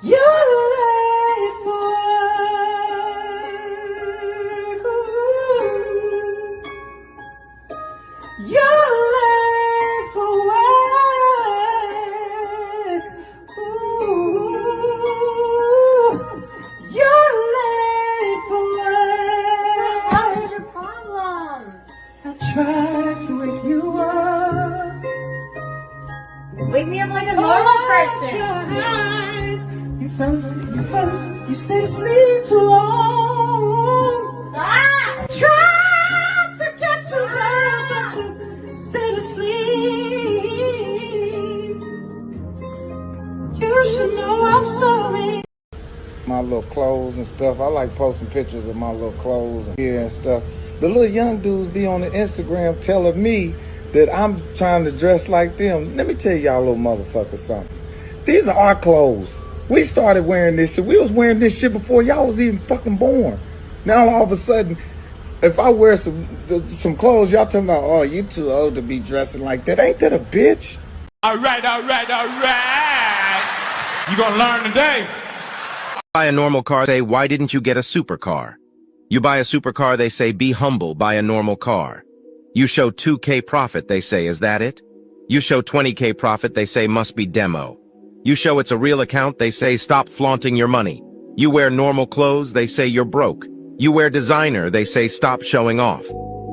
You're late for work. You're late for work. Ooh. You're late for work. What is your problem? I tried to wake you up. Wake me up like a normal person. You stay asleep too long. Stop! Tried to get to bed, but you stayed asleep. You should know I'm sorry. My little clothes and stuff. I like posting pictures of my little clothes and gear and stuff. The little young dudes be on the Instagram telling me that I'm trying to dress like them. Let me tell y'all little motherfuckers something. These are our clothes. We started wearing this shit. We was wearing this shit before y'all was even fucking born. Now all of a sudden, if I wear some clothes, y'all talking about, oh, you too old to be dressing like that. Ain't that a bitch? All right. You gonna learn today. Buy a normal car, say, why didn't you get a supercar? You buy a supercar, they say, be humble, buy a normal car. You show 2K profit, they say, is that it? You show 20K profit, they say, must be demo. You show it's a real account, they say, stop flaunting your money. You wear normal clothes, they say you're broke. You wear designer, they say, stop showing off.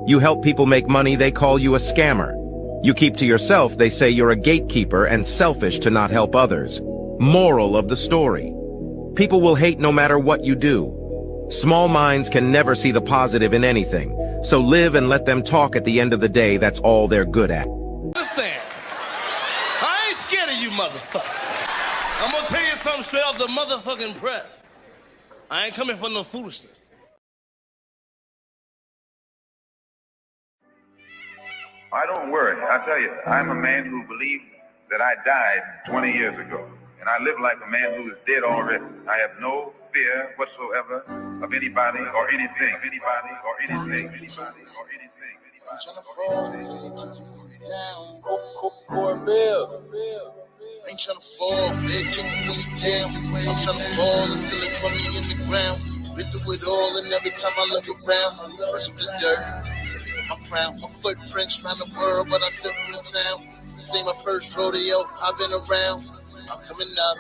You help people make money, they call you a scammer. You keep to yourself, they say you're a gatekeeper and selfish to not help others. Moral of the story. People will hate no matter what you do. Small minds can never see the positive in anything, so live and let them talk. At the end of the day, that's all they're good at. Understand? I ain't scared of you motherfuckers. I'm gonna tell you something straight off the motherfucking press. I ain't coming for no foolishness. I don't worry. I tell you, I'm a man who believes that I died 20 years ago. And I live like a man who is dead already. I have no fear whatsoever of anybody or anything. Anybody or anything. Anybody or anything. I'm tryna fall until you keep me down. Core Bill. Ain't tryna fall, they keep me down. I'm tryna fall until they put me in the ground. Been through it all, and every time I look around, first with the dirt, my crown, my footprints around the world, but I'm still from the town. This ain't my first rodeo, I've been around. I'm coming up,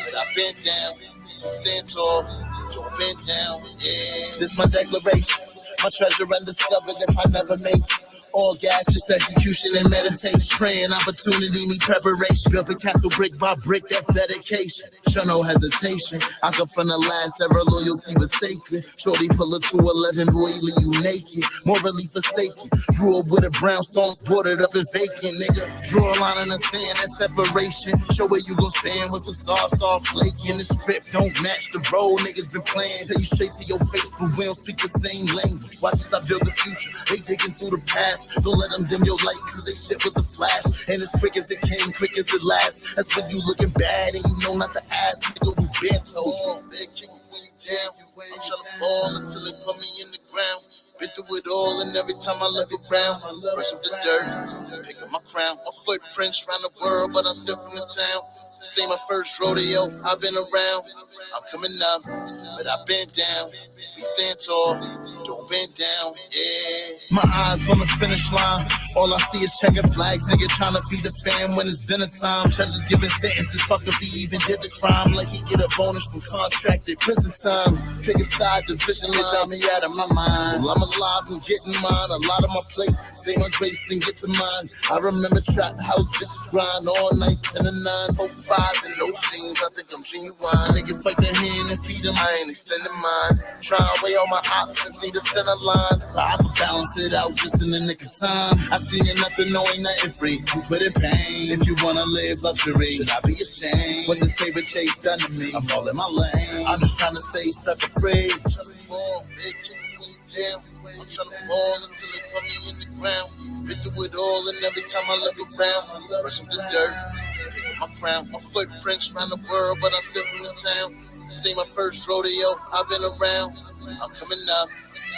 but I've been down. Stand tall, don't bend down, yeah. This my declaration, my treasure undiscovered if I never make it. All gas, just execution and meditation. Praying opportunity, me preparation. Built the castle brick by brick, that's dedication. Show no hesitation. I come from the last ever, loyalty was sacred. Shorty pull a 211, boy, leave you naked. Morally forsaken. Grew up with a brownstones, boarded up and vacant, nigga. Draw a line in the sand, that's separation. Show where you gon' stand with the sauce, start flaking. The script don't match the role niggas been playing. Tell you straight to your face, but we don't speak the same language. Watch as I build the future. They digging through the past. Don't let them dim your light, cause they shit was a flash. And as quick as it came, quick as it lasts. That's when you looking bad and you know not to ask. Nigga, we been told you. They kick you when you down. I'm tryna fall until they put me in the ground. Been through it all, and every time I look around, brush up the dirt, pick up my crown. My footprints around the world, but I'm still from the town. This ain't my first rodeo, I've been around. I'm coming up, but I've been down. We stand tall, don't bend down, yeah. My eyes on the finish line. All I see is checking flags. Nigga trying to feed the fam when it's dinner time. Judges giving sentences, fuck if he even did the crime. Like he get a bonus from contracted prison time. Pick a side, division line. Got me out of my mind. Well, I'm alive and getting mine. A lot on my plate. Say my grace, then get to mine. I remember trap house, bitches grind all night, 10 to 9, 4, 5, and no jeans. I think I'm genuine. Niggas fight their hand and feed them. I ain't extending mine. Try and weigh all my options, need a center line. So I have to balance it out just in the nick of time. I seen you nothing, no ain't nothing free. You put in pain if you wanna live luxury. Should I be ashamed? What this favorite chase done to me? I'm all in my lane. I'm just trying to stay sucker free. I'm trying to fall, they kick me when you down. I'm trying to fall until they put me in the ground. Been through it all, and every time I look around, brush up the dirt, pick up my crown. My footprints around the world, but I'm still from the town. This ain't my first rodeo, I've been around. I'm coming up,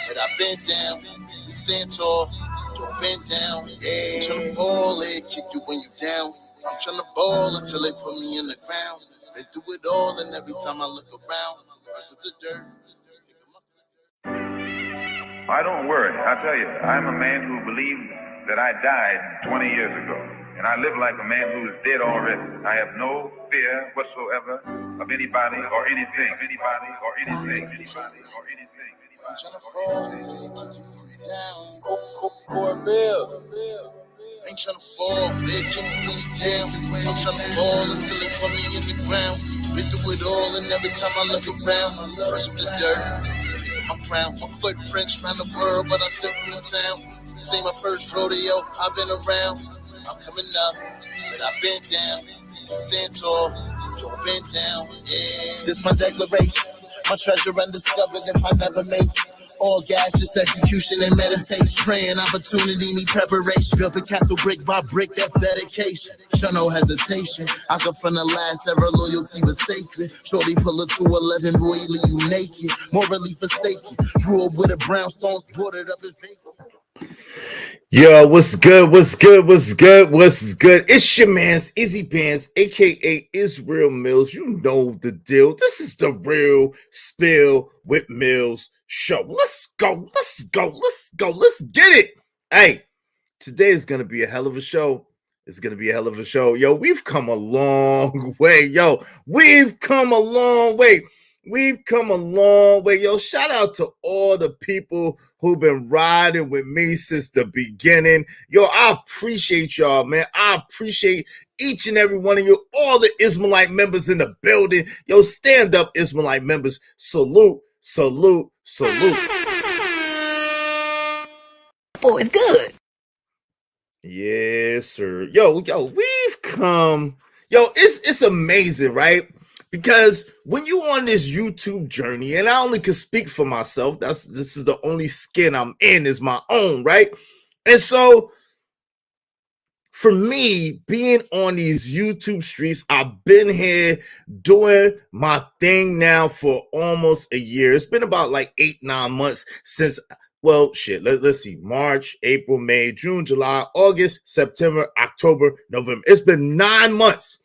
but I've been down. We stand tall, don't bend down. Yeah. I'm trying to fall, they kick you when you down. I'm trying to ball until they put me in the ground. Been through it all, and every time I look around, rest of the dirt. I don't worry. I tell you, I'm a man who believes that I died 20 years ago. And I live like a man who is dead already. I have no fear whatsoever of anybody or anything. Anybody or anything. Anybody or anything. I'm trying to fall until you down. Corbell. Ain't trying to fall, they kick me down. I'm trying to fall until they put me in the ground. Been through it all, and every time I look around, first of the dirt, my crown, my footprints around the world, but I'm still in town. This ain't my first rodeo, I've been around. I'm coming up, but I've been down. Stand tall, don't bend down. Yeah. This my declaration, my treasure undiscovered if I never make it. All gas, just execution and meditation. Praying opportunity, need preparation. Built a castle brick by brick, that's dedication. Show no hesitation. I come from the last era, loyalty was sacred. Shorty pull a 211, boy, leave you naked. Morally forsaken. Grew up with a brownstones, boarded up his vehicle. Yo, what's good? What's good? What's good? What's good? It's your man's Izzy Bands, aka Israel Mills. You know the deal. This is the Real Spill with Mills show. Let's go. Let's go. Let's go. Let's get it. Hey, today is going to be a hell of a show. It's going to be a hell of a show. Yo, we've come a long way. Yo, we've come a long way. We've come a long way. Yo, shout out to all the people who've been riding with me since the beginning. Yo, I appreciate y'all, man. I appreciate each and every one of you, all the Ismailite members in the building. Yo, stand up, Ismailite members. Salute, salute, salute. Boy, it's good. Yes, sir. Yo, we've come. Yo, it's amazing, right? Because when you on this YouTube journey, and I only can speak for myself, this is the only skin I'm in is my own, right? And so for me, being on these YouTube streets, I've been here doing my thing now for almost a year. It's been about like 8-9 months since, well, shit, let's see, March, April, May, June, July, August, September, October, November. It's been 9 months.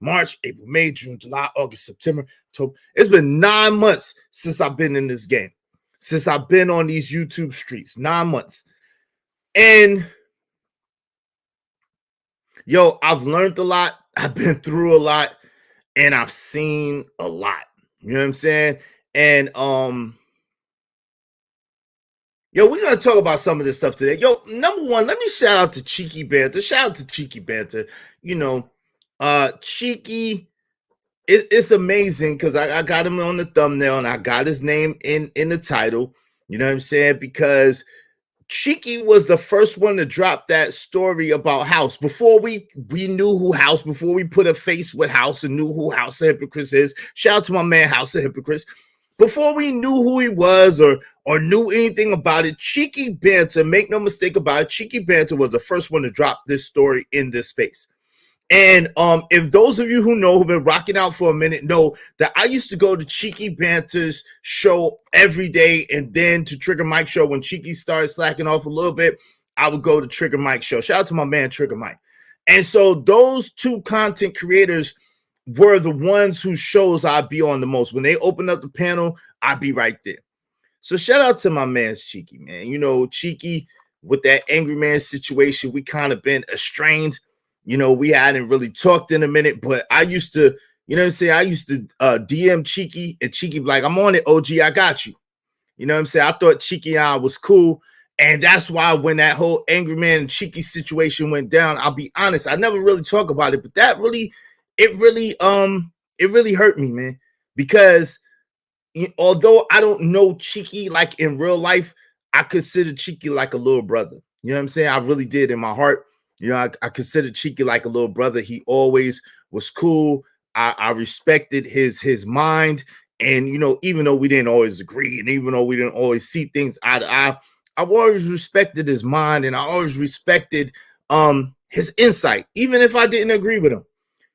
March, April, May, June, July, August, September, October. It's been 9 months since I've been in this game, since I've been on these YouTube streets. 9 months. And yo, I've learned a lot. I've been through a lot, and I've seen a lot. You know what I'm saying? And yo, we're gonna talk about some of this stuff today. Yo, number one, let me shout out to Cheeky Banter. Shout out to Cheeky Banter. You know, Cheeky, it's amazing because I got him on the thumbnail and I got his name in the title. You know what I'm saying? Because Cheeky was the first one to drop that story about House before we knew who House, before we put a face with House and knew who House of Hypocrites is. Shout out to my man House of Hypocrites. Before we knew who he was or knew anything about it, Cheeky Banter, make no mistake about it, Cheeky Banter was the first one to drop this story in this space. And if those of you who know who've been rocking out for a minute know that I used to go to Cheeky Banter's show every day, and then to Trigger Mike show when Cheeky started slacking off a little bit, I would go to Trigger Mike show. Shout out to my man Trigger Mike. And so those two content creators were the ones whose shows I'd be on the most. When they opened up the panel, I'd be right there. So shout out to my man's Cheeky, man. You know, Cheeky, with that Angry Man situation, we kind of been estranged. You know, we hadn't really talked in a minute, but I used to, you know what I'm saying? I used to DM Cheeky, and Cheeky be like, I'm on it, OG, I got you. You know what I'm saying? I thought Cheeky and I was cool. And that's why when that whole Angry Man and Cheeky situation went down, I'll be honest, I never really talk about it, but that really, it really hurt me, man. Because although I don't know Cheeky like in real life, I consider Cheeky like a little brother. You know what I'm saying? I really did in my heart. You know, I considered Cheeky like a little brother. He always was cool. I respected his mind. And, you know, even though we didn't always agree, and even though we didn't always see things eye to eye, I've always respected his mind, and I always respected his insight, even if I didn't agree with him.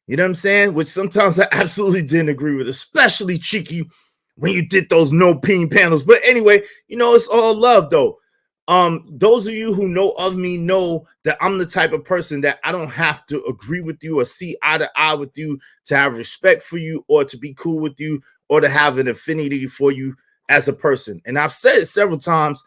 You know what I'm saying? Which sometimes I absolutely didn't agree with, especially Cheeky when you did those no peen panels. But anyway, you know, it's all love, though. those of you who know of me know that I'm the type of person that I don't have to agree with you or see eye to eye with you to have respect for you or to be cool with you or to have an affinity for you as a person. And I've said it several times.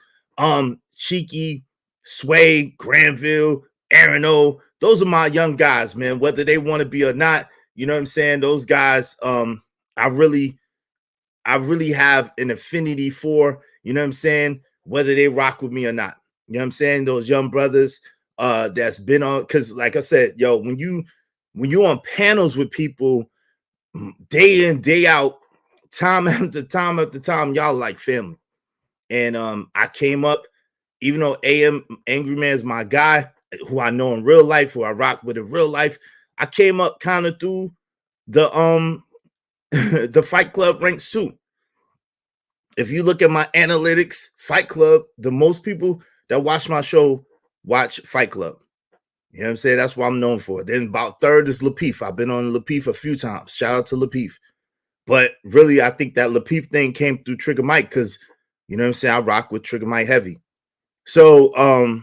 Cheeky, Sway, Granville, Aaron O, those are my young guys, man, whether they want to be or not. You know what I'm saying? Those guys, I really have an affinity for, you know what I'm saying, whether they rock with me or not. You know what I'm saying? Those young brothers that's been on, because like I said, yo, when you on panels with people day in, day out, time after time after time, y'all like family. And I came up, even though AM Angry Man is my guy, who I know in real life, who I rock with in real life, I came up kind of through the the Fight Club ranks too. If you look at my analytics, Fight Club, the most people that watch my show watch Fight Club. You know what I'm saying? That's what I'm known for. Then about third is Lapeef. I've been on Lapeef a few times. Shout out to Lapeef. But really, I think that Lapeef thing came through Trigger Mike because, you know what I'm saying, I rock with Trigger Mike heavy. So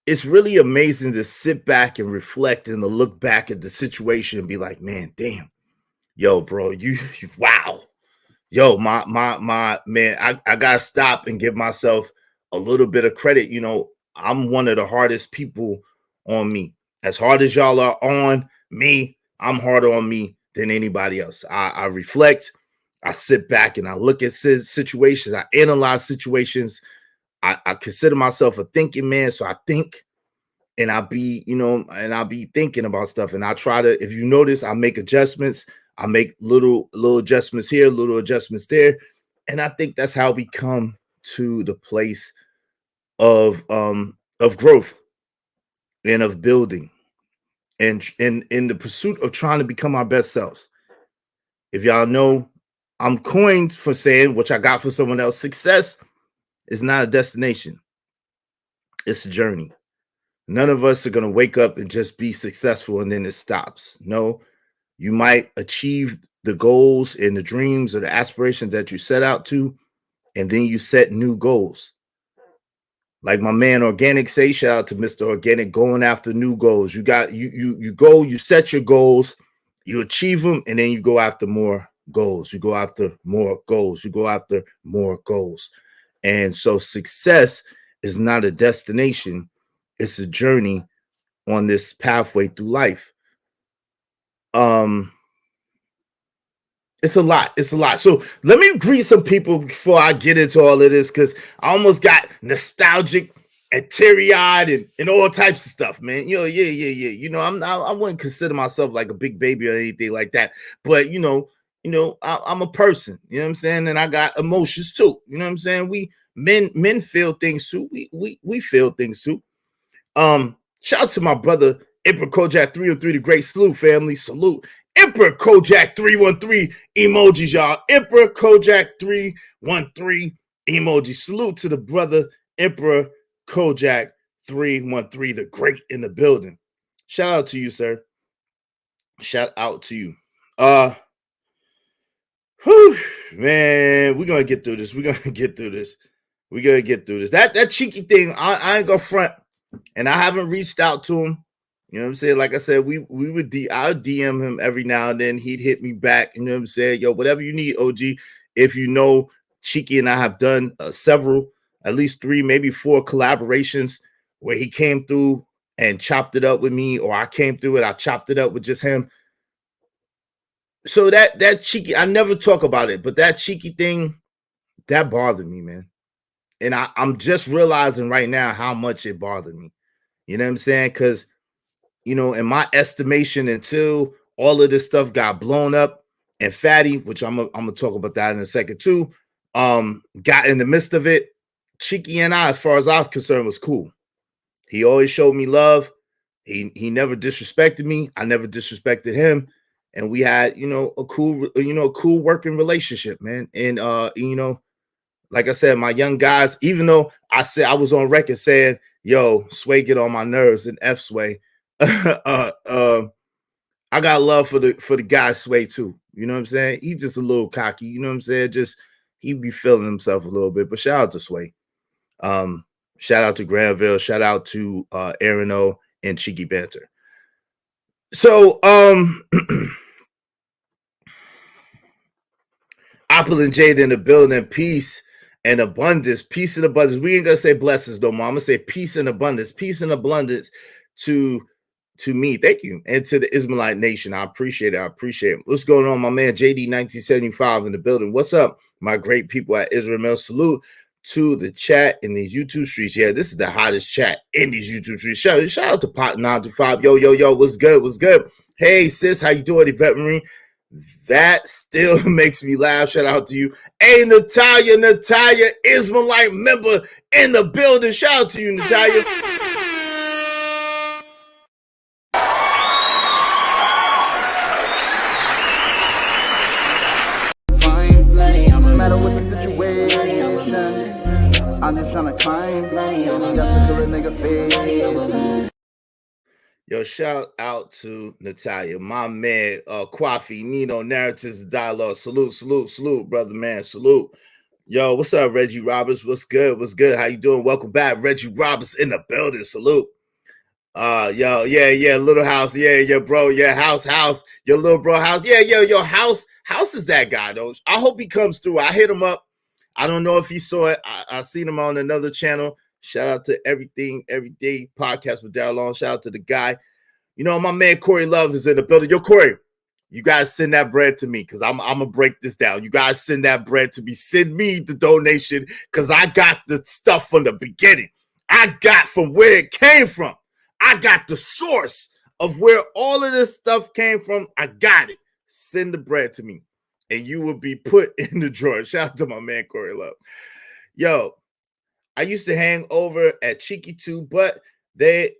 it's really amazing to sit back and reflect and to look back at the situation and be like, man, damn, yo, bro, you wow. Yo, my man, I gotta stop and give myself a little bit of credit. You know, I'm one of the hardest people on me. As hard as y'all are on me, I'm harder on me than anybody else. I reflect, I sit back and I look at situations, I analyze situations. I consider myself a thinking man, so I think and I'll be, you know, and I'll be thinking about stuff. And I try to, if you notice, I make adjustments. I make little adjustments here, little adjustments there. And I think that's how we come to the place of growth and of building and in the pursuit of trying to become our best selves. If y'all know, I'm coined for saying, which I got from someone else, success is not a destination. It's a journey. None of us are going to wake up and just be successful and then it stops. No, you might achieve the goals and the dreams or the aspirations that you set out to, and then you set new goals. Like my man Organic say, shout out to Mr. Organic, going after new goals. You got you go, you set your goals, you achieve them, and then you go after more goals. You go after more goals. You go after more goals. And so success is not a destination, it's a journey on this pathway through life. It's a lot. It's a lot. So let me greet some people before I get into all of this, because I almost got nostalgic and teary-eyed and all types of stuff, man. You know, yeah. You know, I wouldn't consider myself like a big baby or anything like that. But you know, I'm a person, you know what I'm saying? And I got emotions too. You know what I'm saying? We men feel things too. We feel things too. Shout out to my brother Emperor Kojak 303, the great salute family. Salute. Emperor Kojak 313 emojis, y'all. Emperor Kojak 313 emoji. Salute to the brother Emperor Kojak 313, the great in the building. Shout out to you, sir. Shout out to you. Whew, man, we're gonna get through this. We're gonna get through this. We're gonna get through this. That cheeky thing, I ain't gonna front. And I haven't reached out to him. You know what I'm saying? Like I said, I'll DM him every now and then. He'd hit me back. You know what I'm saying? Yo, whatever you need, OG. If you know, Cheeky and I have done several, at least 3, maybe 4 collaborations where he came through and chopped it up with me, or I came through and I chopped it up with just him. So that Cheeky, I never talk about it, but that Cheeky thing, that bothered me, man. And I'm just realizing right now how much it bothered me. You know what I'm saying? Because, you know, in my estimation, until all of this stuff got blown up and Fatty, which I'm gonna talk about that in a second too, got in the midst of it, Cheeky and I, as far as I'm concerned, was cool. He always showed me love. He never disrespected me. I never disrespected him. And we had, you know, a cool working relationship, man. And you know, like I said, my young guys, even though I said I was on record saying, yo, Sway get on my nerves and F Sway. I got love for the guy Sway too. You know what I'm saying? He's just a little cocky. You know what I'm saying? he be feeling himself a little bit. But shout out to Sway. Shout out to Granville. Shout out to Aaron O and Cheeky Banter. So Apple and Jade in the building. Peace and abundance. Peace and abundance. We ain't gonna say blessings no more. I'm gonna say peace and abundance. Peace and abundance to me. Thank you. And to the Israelite nation. I appreciate it. I appreciate it. What's going on, my man? JD 1975 in the building. What's up, my great people at Israel Mill? Salute to the chat in these YouTube streets. Yeah, this is the hottest chat in these YouTube streets. Shout out to Pot 925. Yo, what's good? What's good? Hey, sis, how you doing, Yvette Marie? That still makes me laugh. Shout out to you. Hey, Natalia, Israelite member in the building. Shout out to you, Natalia. No matter what the situation, I'm just trying to climb. Yo, shout out to Natalia, my man, Kwafi, Nino, Narratives, Dialogue. Salute, brother, man. Salute. Yo, what's up, Reggie Roberts? What's good? How you doing? Welcome back, Reggie Roberts in the building. Salute. Yeah, little house. Yeah, bro. Yeah, house. Your little bro house. Yeah, yo, house is that guy, though. I hope he comes through. I hit him up. I don't know if he saw it. I seen him on another channel. Shout out to Everything Everyday Podcast with Daryl Long. Shout out to the guy. You know, my man Corey Love is in the building. Yo, Corey, you guys send that bread to me because I'm going to break this down. You guys send that bread to me. Send me the donation because I got the stuff from the beginning. I got from where it came from. I got the source of where all of this stuff came from. I got it. Send the bread to me and you will be put in the drawer. Shout out to my man Corey Love. Yo, I used to hang over at Cheeky too, but he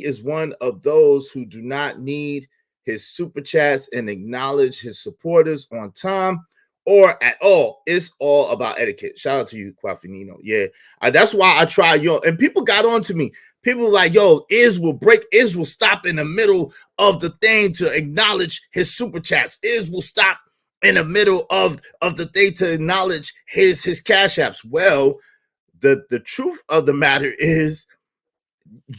is one of those who do not need his super chats and acknowledge his supporters on time or at all. It's all about etiquette. Shout out to you, Quafinino. Yeah, that's why I try. And people got on to me. People were like, yo, Iz will stop in the middle of the thing to acknowledge his super chats. Iz will stop in the middle of the thing to acknowledge his cash apps. Well, the truth of the matter is,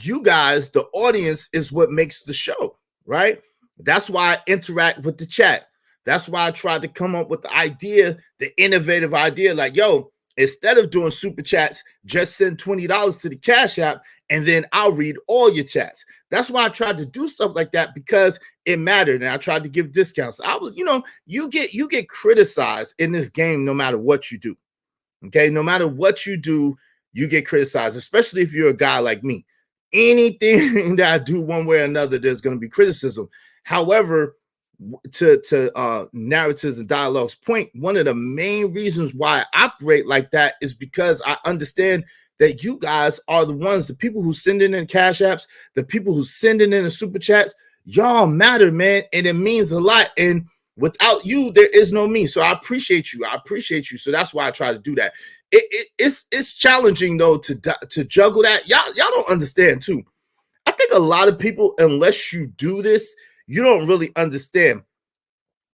you guys, the audience, is what makes the show, right? That's why I interact with the chat. That's why I tried to come up with the idea, the innovative idea, like, yo, instead of doing super chats, just send $20 to the Cash App, and then I'll read all your chats. That's why I tried to do stuff like that, because it mattered, and I tried to give discounts. You get criticized in this game no matter what you do. Okay, no matter what you do, you get criticized, especially if you're a guy like me. Anything that I do one way or another, there's going to be criticism. However, to Narratives and Dialogue's point, one of the main reasons why I operate like that is because I understand that you guys are the ones, the people who send in Cash Apps, the people who send in the super chats. Y'all matter, man, and it means a lot. And without you, there is no me. So I appreciate you. So that's why I try to do that. It's challenging though to juggle that. Y'all don't understand too. I think a lot of people, unless you do this, you don't really understand.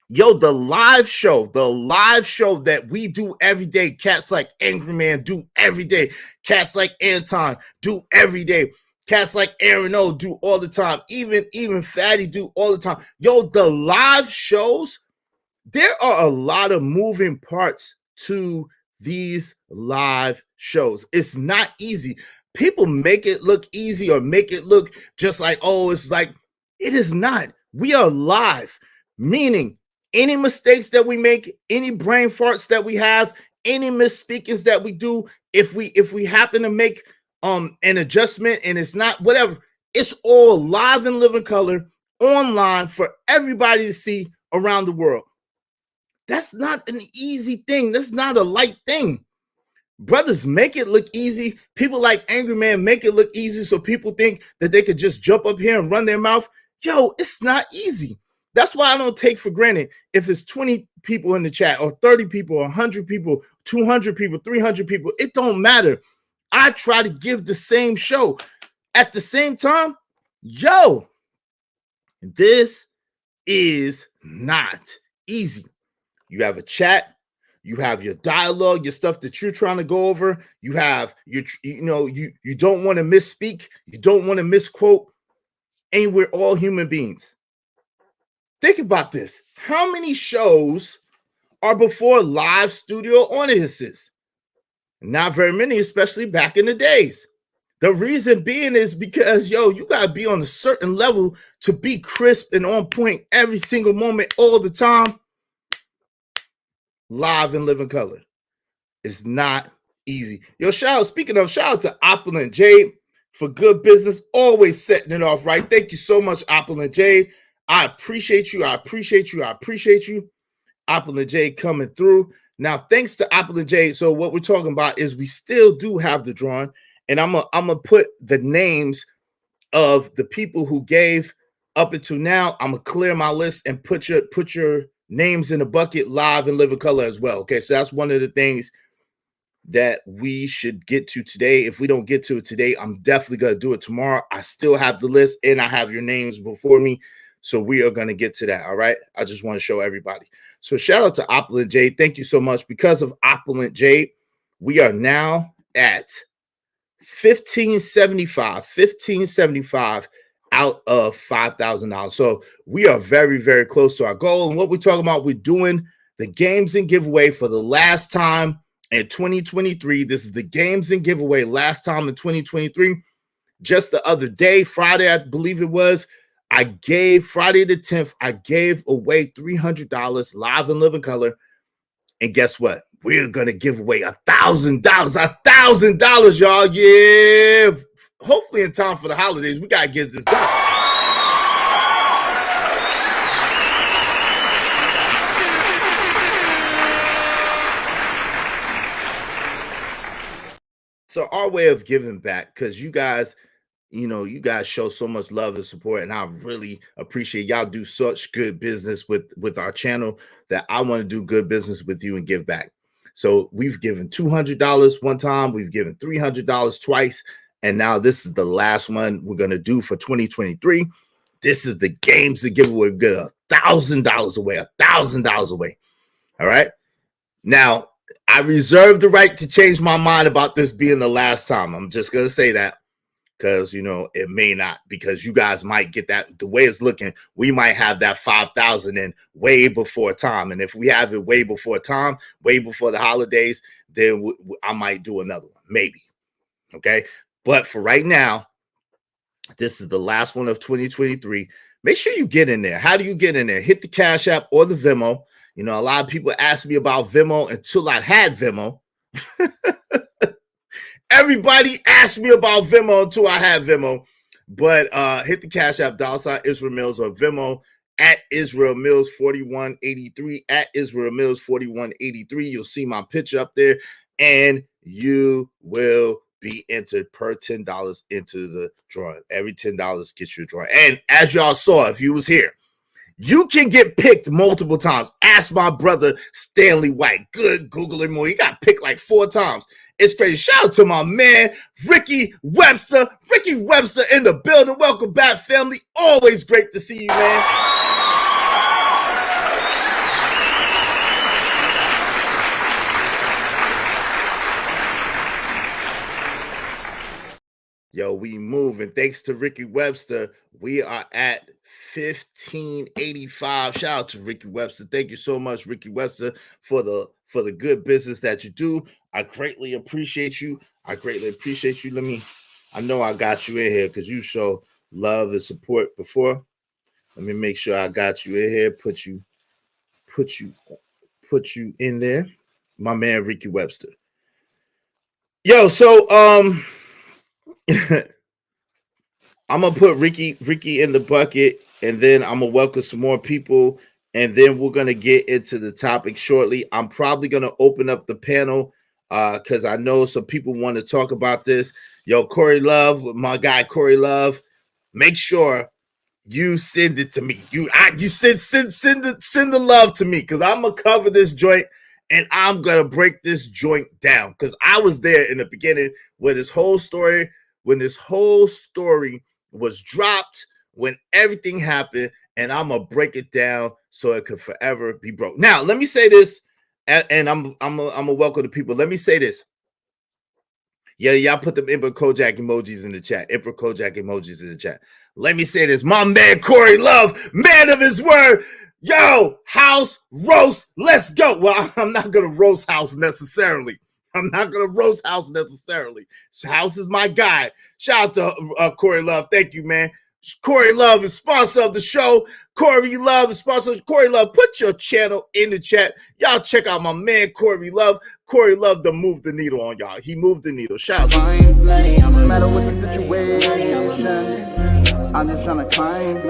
Yo, the live show that we do every day, cats like Angry Man do every day, cats like Anton do every day, cats like Aaron O do all the time, even Fatty do all the time. Yo, the live shows, there are a lot of moving parts to these live shows. It's not easy. People make it look easy or make it look just like, oh, it's like, it is not. We are live, meaning any mistakes that we make, any brain farts that we have, any misspeakings that we do, if we happen to make an adjustment and it's not whatever, it's all live in living color online for everybody to see around the world. That's not an easy thing. That's not a light thing. Brothers make it look easy. People like Angry Man make it look easy so people think that they could just jump up here and run their mouth. Yo, it's not easy. That's why I don't take for granted if it's 20 people in the chat or 30 people or 100 people, 200 people, 300 people. It don't matter. I try to give the same show. At the same time, yo, this is not easy. You have a chat. You have your dialogue, your stuff that you're trying to go over. You have your, you don't want to misspeak. You don't want to misquote. And we're all human beings. Think about this. How many shows are before live studio audiences? Not very many, especially back in the days. The reason being is because, you got to be on a certain level to be crisp and on point every single moment, all the time. Live and living color. It's not easy. Speaking of, shout out to Opulent Jade for good business, always setting it off right. Thank you so much, Opulent Jade. I appreciate you. I appreciate you. I appreciate you. Opulent Jade coming through. Now, thanks to Opulent Jade. So what we're talking about is we still do have the drawing, and I'm gonna put the names of the people who gave up until now. I'm gonna clear my list and put your names in the bucket live and living color as well. Okay, so that's one of the things that we should get to today. If we don't get to it today, I'm definitely gonna do it tomorrow. I still have the list and I have your names before me. So we are going to get to that. All right. I just want to show everybody. So shout out to Opulent Jade. Thank you so much. Because of Opulent Jade, we are now at 1575 out of $5,000. So we are very, very close to our goal. And what we're talking about, we're doing the games and giveaway for the last time in 2023. This is the games and giveaway last time in 2023. Just the other day, Friday, I believe it was, Friday the 10th, I gave away $300 live and living color. And guess what? We're going to give away $1,000, y'all. Yeah. Hopefully in time for the holidays, we got to get this done. So our way of giving back, because you guys show so much love and support, and I really appreciate y'all do such good business with our channel that I want to do good business with you and give back. So we've given $200 one time, we've given $300 twice, and now this is the last one we're going to do for 2023. This is the games to give away. We're going to $1,000 away, $1,000 away. All right. Now, I reserve the right to change my mind about this being the last time. I'm just going to say that. Because, it may not, because you guys might get that. The way it's looking, we might have that 5,000 in way before time. And if we have it way before time, way before the holidays, then I might do another one, maybe. Okay. But for right now, this is the last one of 2023. Make sure you get in there. How do you get in there? Hit the Cash App or the Venmo. A lot of people asked me about Venmo until I had Venmo. Everybody asked me about Venmo until I had Venmo, but hit the Cash App, $ Israel Mills, or Venmo at Israel Mills 4183, at Israel Mills 4183. You'll see my picture up there, and you will be entered per $10 into the drawing. Every $10 gets you a drawing. And as y'all saw, if you was here, you can get picked multiple times. Ask my brother Stanley White. Good Googling more. He got picked like 4 times. It's crazy. Shout out to my man, Ricky Webster. Ricky Webster in the building. Welcome back, family. Always great to see you, man. Yo, we moving. Thanks to Ricky Webster, we are at 1585. Shout out to Ricky Webster. Thank you so much, Ricky Webster, for the good business that you do. I greatly appreciate you. I know I got you in here because you show love and support before. Let me make sure I got you in here. Put you in there. My man, Ricky Webster. Yo, so I'm gonna put Ricky in the bucket, and then I'm gonna welcome some more people, and then we're gonna get into the topic shortly. I'm probably gonna open up the panel because I know some people want to talk about this. Yo, Corey Love, my guy Corey Love, make sure you send it to me. You send the love to me, because I'm gonna cover this joint and I'm gonna break this joint down, because I was there in the beginning when this whole story was dropped, when everything happened, and I'm gonna break it down so it could forever be broke. Now, let me say this and I'm a welcome to people. Let me say this. Yeah, y'all put them Emperor Kojak emojis in the chat. Emperor Kojak emojis in the chat. Let me say this. My man Corey Love, man of his word. Yo, house roast. Let's go. Well, I'm not gonna roast house necessarily. House is my guy. Shout out to Corey Love. Thank you, man. Corey Love is sponsor of the show. Corey Love is sponsor. Corey Love, put your channel in the chat. Y'all check out my man Corey Love. Corey Love to move the needle on y'all. He moved the needle. Shout out to No matter what the situation, I'm just trying to climb.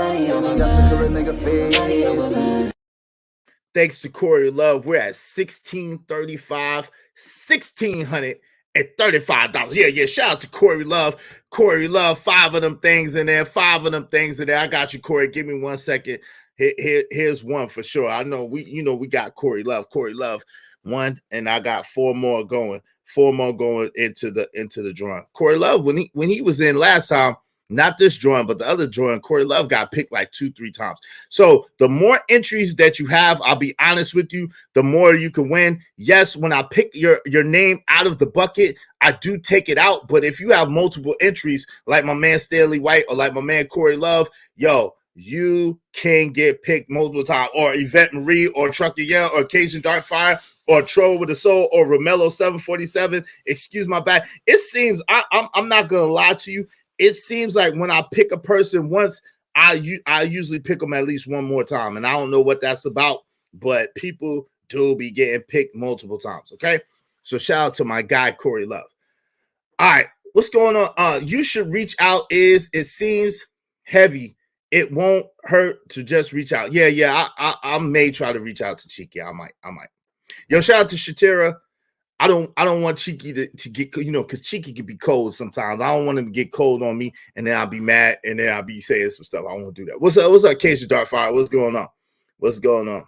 Thanks to Corey Love, we're at $1,635, $1,635. Yeah. Shout out to Corey Love. Corey Love, 5 of them things in there. I got you, Corey. Give me 1 second. Here's one for sure. I know we got Corey Love. Corey Love, 1, and I got 4 more going. 4 more going into the drawing. Corey Love, when he was in last time. Not this drawing, but the other drawing, Corey Love got picked like 2-3 times. So the more entries that you have, I'll be honest with you, the more you can win. Yes, when I pick your name out of the bucket, I do take it out. But if you have multiple entries, like my man Stanley White or like my man Corey Love, yo, you can get picked multiple times. Or Yvette Marie or Trucker Yell or Cajun Darkfire or Troll with a Soul or Romello 747. Excuse my bad. It seems, I'm not going to lie to you. It seems like when I pick a person once, I usually pick them at least one more time. And I don't know what that's about, but people do be getting picked multiple times, okay? So shout out to my guy, Corey Love. All right, what's going on? You should reach out it seems heavy. It won't hurt to just reach out. Yeah, I may try to reach out to Cheeky. I might. Yo, shout out to Shatira. I don't want Cheeky to get, because Cheeky can be cold sometimes. I don't want him to get cold on me, and then I'll be mad, and then I'll be saying some stuff. I won't do that. What's up, Cajun Darkfire? What's going on?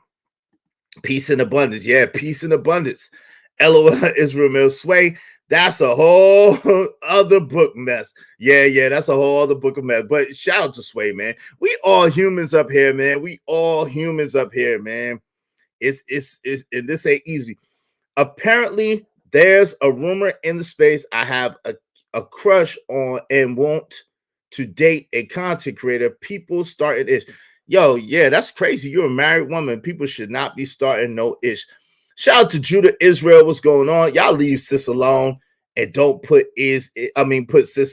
Peace and abundance. Yeah, peace and abundance. LOL Israel Mill Sway. That's a whole other book mess. Yeah, that's a whole other book of mess. But shout out to Sway, man. We all humans up here, man. It's and this ain't easy. Apparently, there's a rumor in the space I have a crush on and want to date a content creator. People started ish. Yo, yeah, that's crazy. You're a married woman. People should not be starting no ish. Shout out to Judah Israel. What's going on? Y'all leave sis alone and don't put sis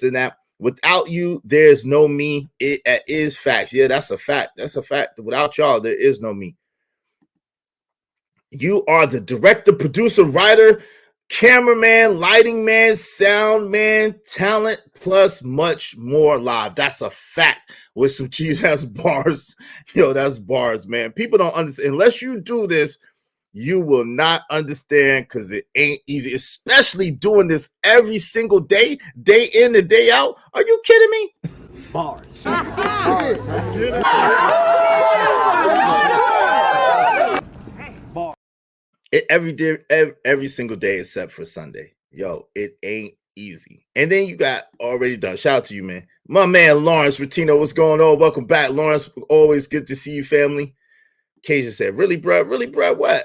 in that. Without you, there's no me. It is facts. Yeah, that's a fact. Without y'all, there is no me. You are the director, producer, writer, cameraman, lighting man, sound man, talent, plus much more live. That's a fact. With some cheese ass bars. Yo, that's bars, man. People don't understand. Unless you do this, you will not understand, because it ain't easy, especially doing this every single day, day in and day out. Are you kidding me? Bars. Every single day except for Sunday. Yo, it ain't easy. And then you got already done. Shout out to you, man. My man Lawrence Rotino, what's going on? Welcome back, Lawrence. Always good to see you, family. Cajun said, really, bro? What?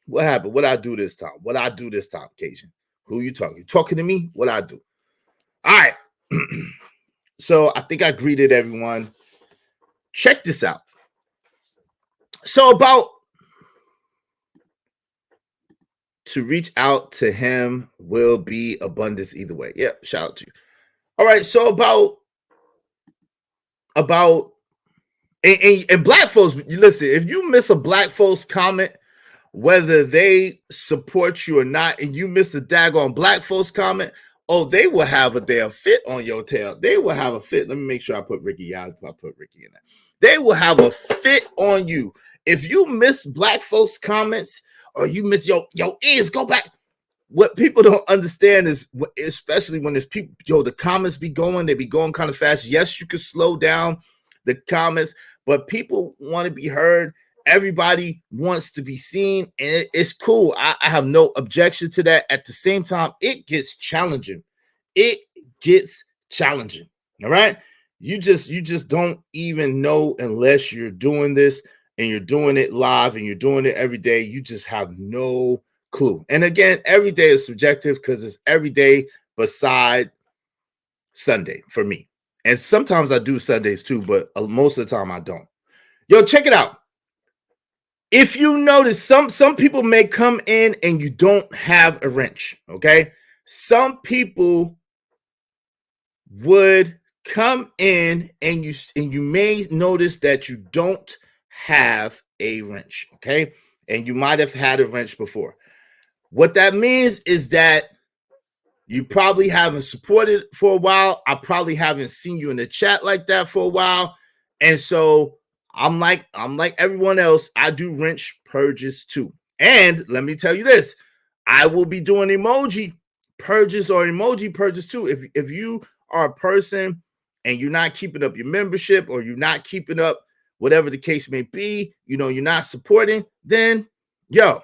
What happened? What I do this time? Cajun? Who you talking? You talking to me? What I do? All right. So I think I greeted everyone. Check this out. So about to reach out to him will be abundance either way. Yep, shout out to you. All right, so about and black folks, listen, if you miss a black folks comment, whether they support you or not, and you miss a daggone black folks comment, oh, they will have a damn fit on your tail. They will have a fit. Let me make sure I put Ricky out. I put Ricky in that. They will have a fit on you. If you miss black folks comments, or you miss your ears, go back. What people don't understand is, especially when there's people, the comments be going, they be going kind of fast. Yes, you can slow down the comments, but people want to be heard. Everybody wants to be seen, and it's cool. I have no objection to that. At the same time, it gets challenging. All right. You just don't even know unless you're doing this. and you're doing it live and you're doing it every day, you just have no clue. And again, every day is subjective because it's every day beside Sunday for me. And sometimes I do Sundays too, but most of the time I don't. Yo, check it out. If you notice, some people may come in and you don't have a wrench, okay? Some people would come in and you may notice that you don't have a wrench, okay? And you might have had a wrench before. What that means is that you probably haven't supported for a while. I probably haven't seen you in the chat like that for a while. And so I'm like everyone else, I do wrench purges too. And let me tell you this, I will be doing emoji purges or emoji purges too. If you are a person and you're not keeping up your membership or you're not keeping up whatever the case may be, you know, you're not supporting, then yo,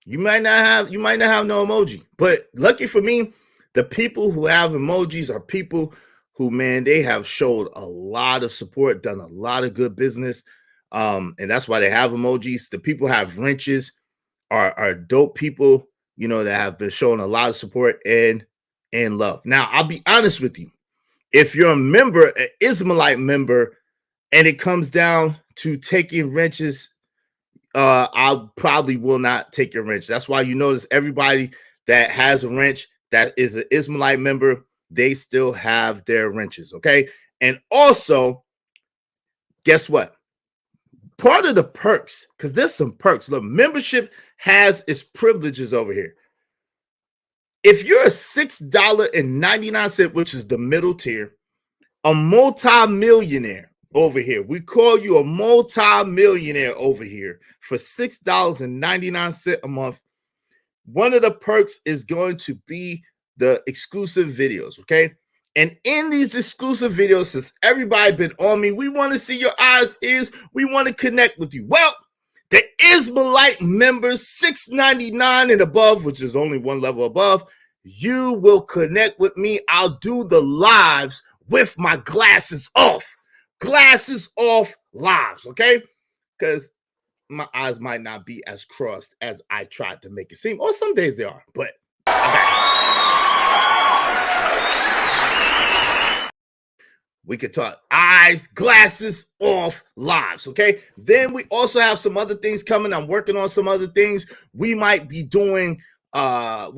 you might not have no emoji. But lucky for me, the people who have emojis are people who, man, they have showed a lot of support, done a lot of good business. And that's why they have emojis. The people who have wrenches are dope people, you know, that have been showing a lot of support and love. Now, I'll be honest with you. If you're a member, an Ismailite member, and it comes down to taking wrenches, I probably will not take your wrench. That's why you notice everybody that has a wrench that is an Ismailite member, they still have their wrenches, okay? And also, guess what? Part of the perks, because there's some perks. Look, membership has its privileges over here. If you're a $6.99, which is the middle tier, a multi-millionaire over here, we call you a multi-millionaire over here for $6.99 a month. One of the perks is going to be the exclusive videos, okay? And in these exclusive videos, since everybody been on me, we want to see your eyes, ears, we want to connect with you. Well, the Ismailite members, $6.99 and above, which is only one level above, you will connect with me. I'll do the lives with my glasses off. Glasses off lives, okay? Because my eyes might not be as crossed as I tried to make it seem. Or some days they are, but we could talk eyes, glasses off lives, okay? Then we also have some other things coming. I'm working on some other things. We might be doing roll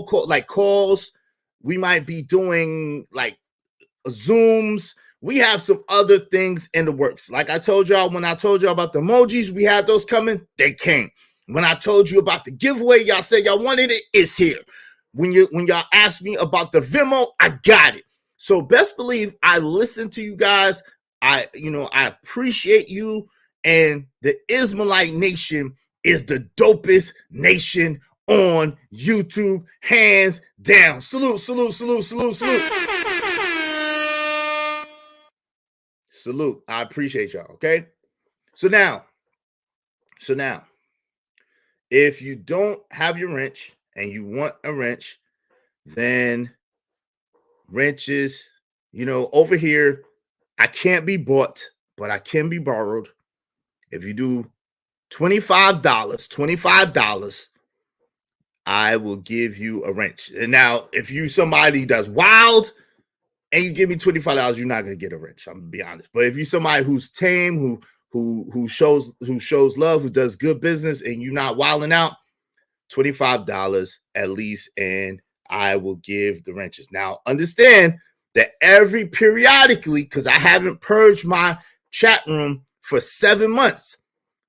call, like calls. We might be doing like Zooms. We have some other things in the works. Like I told y'all, when I told y'all about the emojis, we had those coming, they came. When I told you about the giveaway, y'all said y'all wanted it, it's here. When y'all asked me about the Venmo, I got it. So best believe I listen to you guys. I appreciate you. And the Ismailite Nation is the dopest nation on YouTube, hands down. Salute, salute, salute, salute, salute. Salute. I appreciate y'all, okay? So now, if you don't have your wrench and you want a wrench, then wrenches, over here, I can't be bought, but I can be borrowed. If you do $25, I will give you a wrench. And now, if you somebody that's wild and you give me $25, you're not gonna get a wrench. I'm gonna be honest. But if you're somebody who's tame, who shows love, who does good business, and you're not wilding out, $25 at least, and I will give the wrenches. Now, understand that periodically, because I haven't purged my chat room for 7 months.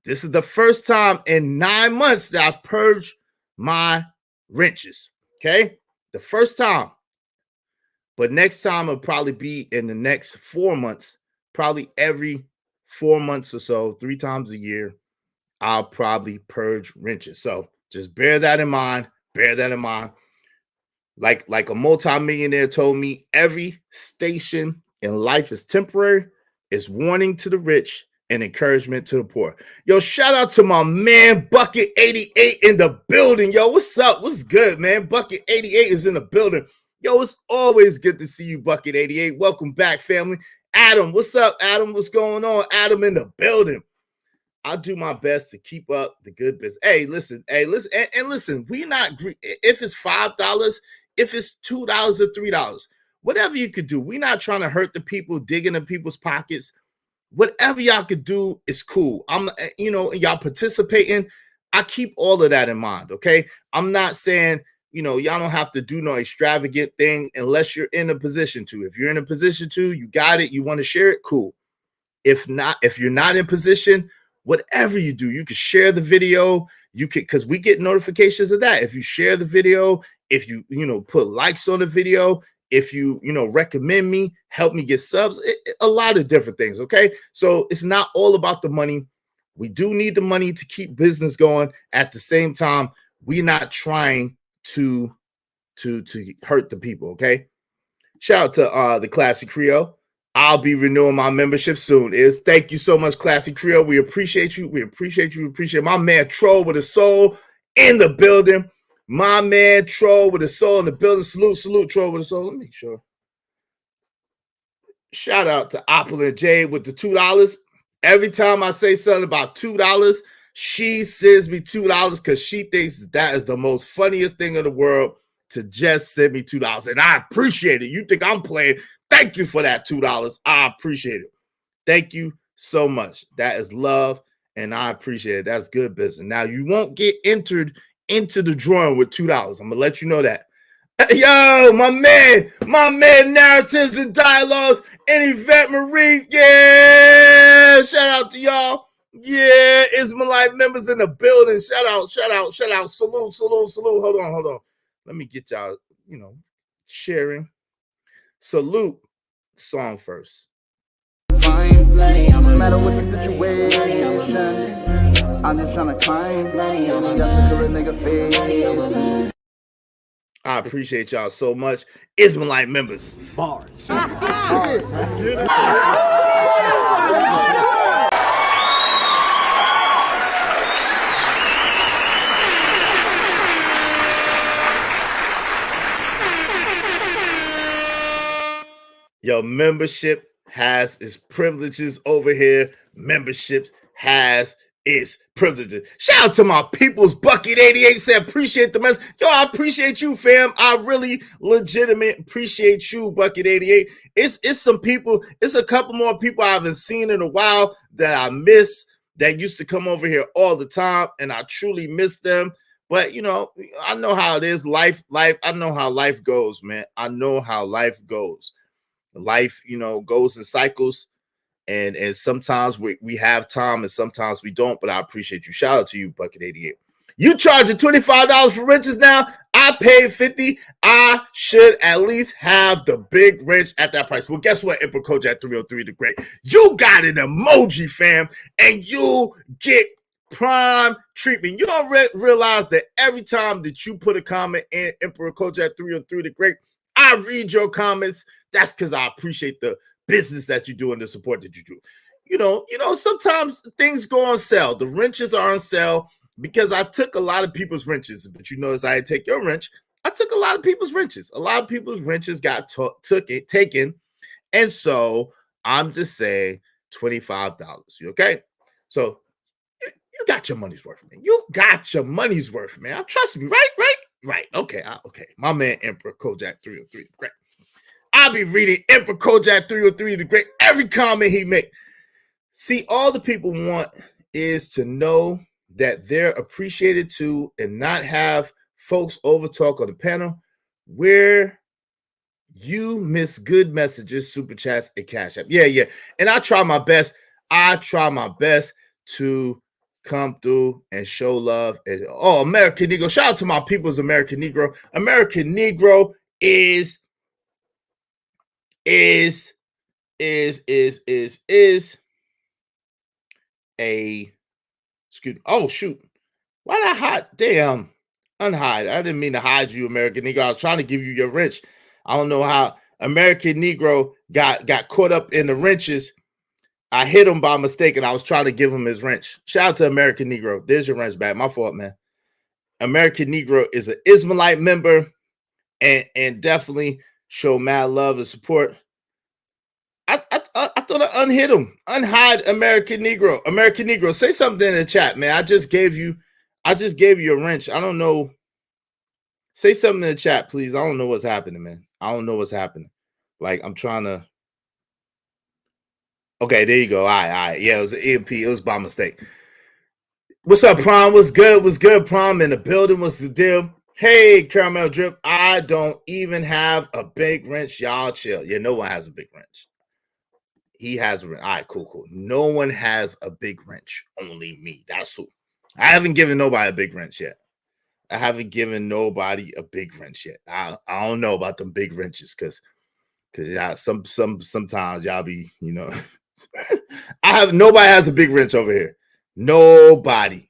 This is the first time in 9 months that I've purged my wrenches. Okay, the first time. But next time will probably be in the next 4 months, probably every 4 months or so, 3 times a year, I'll probably purge wrenches. So just bear that in mind. Bear that in mind. Like a multimillionaire told me, every station in life is temporary. It's warning to the rich and encouragement to the poor. Yo, shout out to my man Bucket 88 in the building. Yo, what's up? What's good, man? Bucket 88 is in the building. Yo, it's always good to see you, Bucket 88. Welcome back, family. Adam, what's up, Adam? What's going on? Adam in the building. I'll do my best to keep up the good business. Hey, listen, and listen, we not if it's $5, if it's $2 or $3, whatever you could do. We're not trying to hurt the people, dig into people's pockets. Whatever y'all could do is cool. I'm, y'all participating. I keep all of that in mind. Okay. I'm not saying, y'all don't have to do no extravagant thing unless you're in a position to. If you're in a position to, you got it, you want to share it, cool. If not, if you're not in position, whatever you do, you can share the video. You can, because we get notifications of that. If you share the video, if you, put likes on the video, if you, recommend me, help me get subs, a lot of different things. Okay. So it's not all about the money. We do need the money to keep business going. At the same time, we're not trying to hurt the people. Okay. Shout out to the Classic Creole. I'll be renewing my membership soon. Thank you so much, Classic Creole. We appreciate you. We appreciate you. We appreciate my man Troll with a soul in the building. My man Troll with a soul in the building. Salute, Troll with a soul. Let me make sure. Shout out to Opulent Jade with the $2. Every time I say something about $2, she sends me $2 because she thinks that is the most funniest thing in the world to just send me $2. And I appreciate it. You think I'm playing? Thank you for that $2. I appreciate it. Thank you so much. That is love, and I appreciate it. That's good business. Now, you won't get entered into the drawing with $2. I'm going to let you know that. Yo, my man, Narratives and Dialogues and Yvette Marie. Yeah, shout out to y'all. Yeah, Israelite members in the building. Shout out. Salute. Hold on. Let me get y'all, sharing. Salute song first. Fine, no matter what the situation, I'm just trying to climb. Nigga. I appreciate y'all so much. Israelite members. Bars. Your membership has its privileges over here. Membership has its privileges. Shout out to my people's Bucket 88 said, appreciate the message. Yo, I appreciate you, fam. I really legitimate appreciate you, Bucket 88. It's some people, it's a couple more people I haven't seen in a while that I miss that used to come over here all the time, and I truly miss them. But I know how it is. Life, I know how life goes, man. I know how life goes. Life, goes in cycles, and sometimes we have time and sometimes we don't, but I appreciate you. Shout out to you, Bucket 88. You charging $25 for wrenches now? I paid $50. I should at least have the big wrench at that price. Well, guess what, Emperor Kojak 303 the Great? You got an emoji, fam, and you get prime treatment. You don't realize that every time that you put a comment in Emperor Kojak 303 the Great, I read your comments. That's because I appreciate the business that you do and the support that you do. Sometimes things go on sale. The wrenches are on sale because I took a lot of people's wrenches. But you notice I didn't take your wrench. I took a lot of people's wrenches. A lot of people's wrenches got taken. And so I'm just saying $25. Okay? So you got your money's worth, man. You got your money's worth, man. Trust me, right? Okay. My man, Emperor Kojak 303. Great. I'll be reading Emperor Kojak 303 the Great, every comment he make. See, all the people want is to know that they're appreciated too and not have folks over talk on the panel where you miss good messages, super chats, and cash app. Yeah. And I try my best. To come through and show love. And American Negro. Shout out to my people's American Negro. American Negro is a excuse me. Oh shoot. Why did I hide? Damn. Unhide. I didn't mean to hide you, American Negro. I was trying to give you your wrench. I don't know how American Negro got caught up in the wrenches. I hit him by mistake and I was trying to give him his wrench. Shout out to American Negro. There's your wrench back. My fault, man. American Negro is an Israelite member and definitely show mad love and support. thought I unhit him. Unhide American Negro. American Negro, say something in the chat, man. I just gave you a wrench. I don't know. Say something in the chat, please. I don't know what's happening, man. I don't know what's happening. Like, I'm trying to. Okay, there you go. All right. Yeah, it was an EMP. It was by mistake. What's up, Prom? What's good? What's good, Prom? In the building. What's the deal? Hey, Caramel Drip. I don't even have a big wrench. Y'all chill. Yeah, no one has a big wrench. He has a wrench. All right, cool. No one has a big wrench. Only me. That's who. I haven't given nobody a big wrench yet. I don't know about them big wrenches because sometimes y'all be, you know. Nobody has a big wrench over here. Nobody,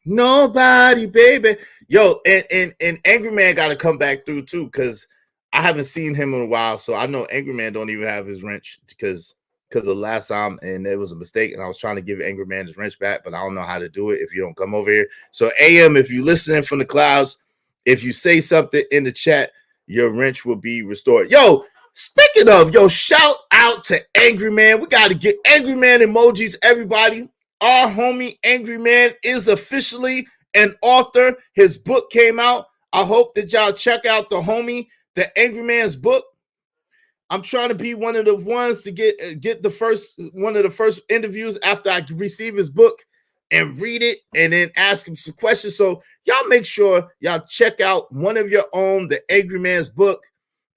baby. Yo, and Angry Man got to come back through too, because I haven't seen him in a while. So I know Angry Man don't even have his wrench because of the last time, and it was a mistake. And I was trying to give Angry Man his wrench back, but I don't know how to do it if you don't come over here. So AM, if you listening from the clouds, if you say something in the chat, your wrench will be restored. Yo, speaking of, shout out to Angry Man. We got to get Angry Man emojis, everybody. Our homie Angry Man is officially an author. His book came out. I hope that y'all check out the Angry Man's book. I'm trying to be one of the ones to get one of the first interviews after I receive his book and read it and then ask him some questions. So y'all make sure y'all check out one of your own, the Angry Man's book.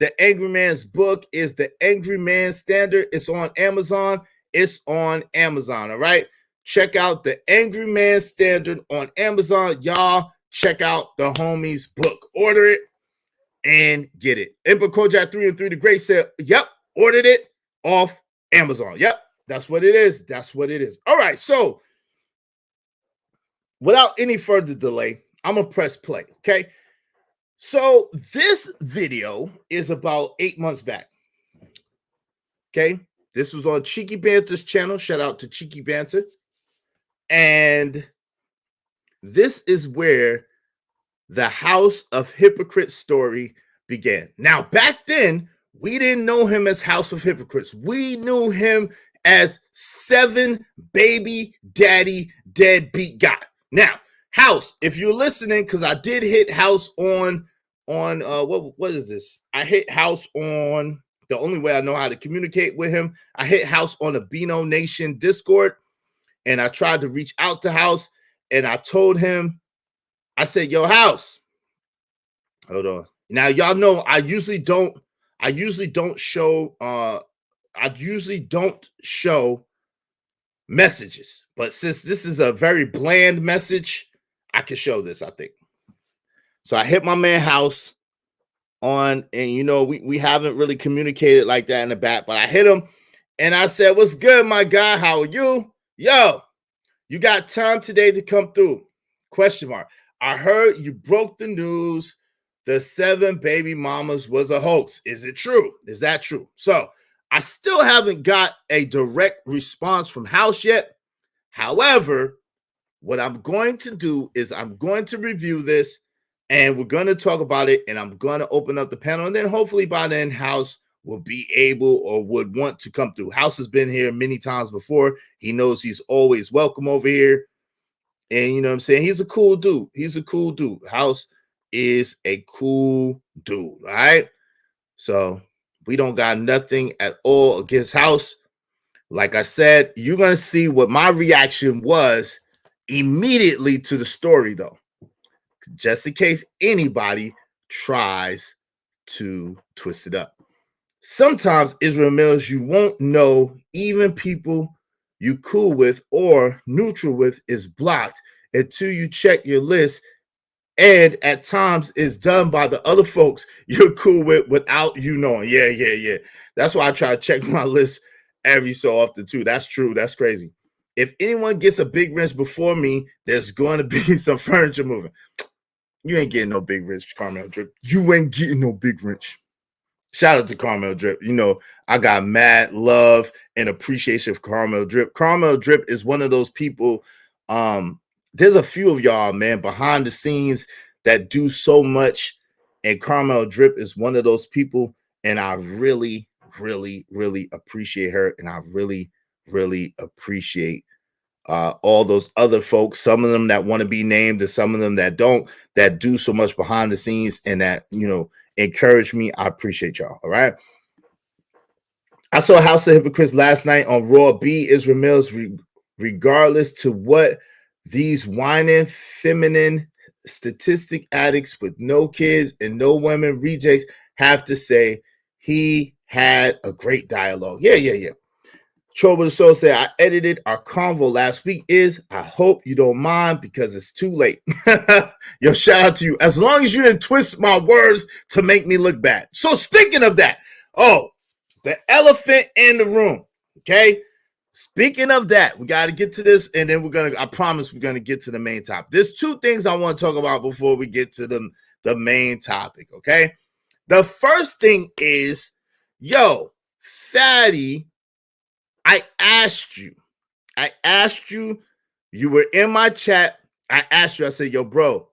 The Angry Man's book is the Angry Man Standard. It's on Amazon. All right? Check out the Angry Man Standard on Amazon. Y'all check out the homie's book. Order it and get it. Emperor Kojak 3 and 3 the Great said, yep, ordered it off Amazon. Yep, that's what it is. All right, so without any further delay, I'm going to press play, okay? So this video is about 8 months back, okay? This was on Cheeky Banter's channel. Shout out to Cheeky Banter. And this is where the House of Hypocrites story began. Now, back then, we didn't know him as House of Hypocrites. We knew him as 7 Baby Daddy Deadbeat Guy. Now, House, if you're listening, because I did hit House on what is this? I hit House on the only way I know how to communicate with him. I hit House on the Beano Nation Discord, and I tried to reach out to House, and I told him, I said, yo, House, hold on. Now, y'all know I usually don't show messages, but since this is a very bland message, I can show this, I think. So I hit my man House on, and we haven't really communicated like that in the back, but I hit him and I said, what's good, my guy? How are you? Yo, you got time today to come through? ? I heard you broke the news. The 7 baby mamas was a hoax. Is it true? Is that true? So I still haven't got a direct response from House yet. However, what I'm going to do is I'm going to review this and we're going to talk about it, and I'm going to open up the panel, and then hopefully by then House will be able or would want to come through. House has been here many times before. He knows he's always welcome over here. And you know what I'm saying? He's a cool dude. House is a cool dude, all right? So we don't got nothing at all against House. Like I said, you're going to see what my reaction was immediately to the story, though, just in case anybody tries to twist it up. Sometimes, Israel Mills, you won't know even people you cool with or neutral with is blocked until you check your list, and at times it's done by the other folks you're cool with without you knowing. Yeah. That's why I try to check my list every so often too. That's true. That's crazy. If anyone gets a big wrench before me, there's going to be some furniture moving. You ain't getting no big wrench, Carmel Drip. You ain't getting no big wrench. Shout out to Carmel Drip. I got mad love and appreciation for Carmel Drip. Carmel Drip is one of those people. There's a few of y'all, man, behind the scenes that do so much. And Carmel Drip is one of those people. And I really, really, really appreciate her. And I really, really appreciate all those other folks, some of them that want to be named and some of them that don't, that do so much behind the scenes and that, you know, encourage me. I appreciate y'all. All right. I saw House of Hypocrites last night on Raw. B is Ramil's regardless to what these whining, feminine, statistic addicts with no kids and no women rejects have to say. He had a great dialogue. Yeah. Trouble the Soul said, I edited our convo last week. I hope you don't mind because it's too late. Yo, shout out to you. As long as you didn't twist my words to make me look bad. So speaking of that, the elephant in the room. Okay. Speaking of that, we got to get to this, and then I promise we're going to get to the main topic. There's two things I want to talk about before we get to the main topic. Okay. The first thing is, Fatty, I asked you, you were in my chat. I asked you, I said, yo, bro,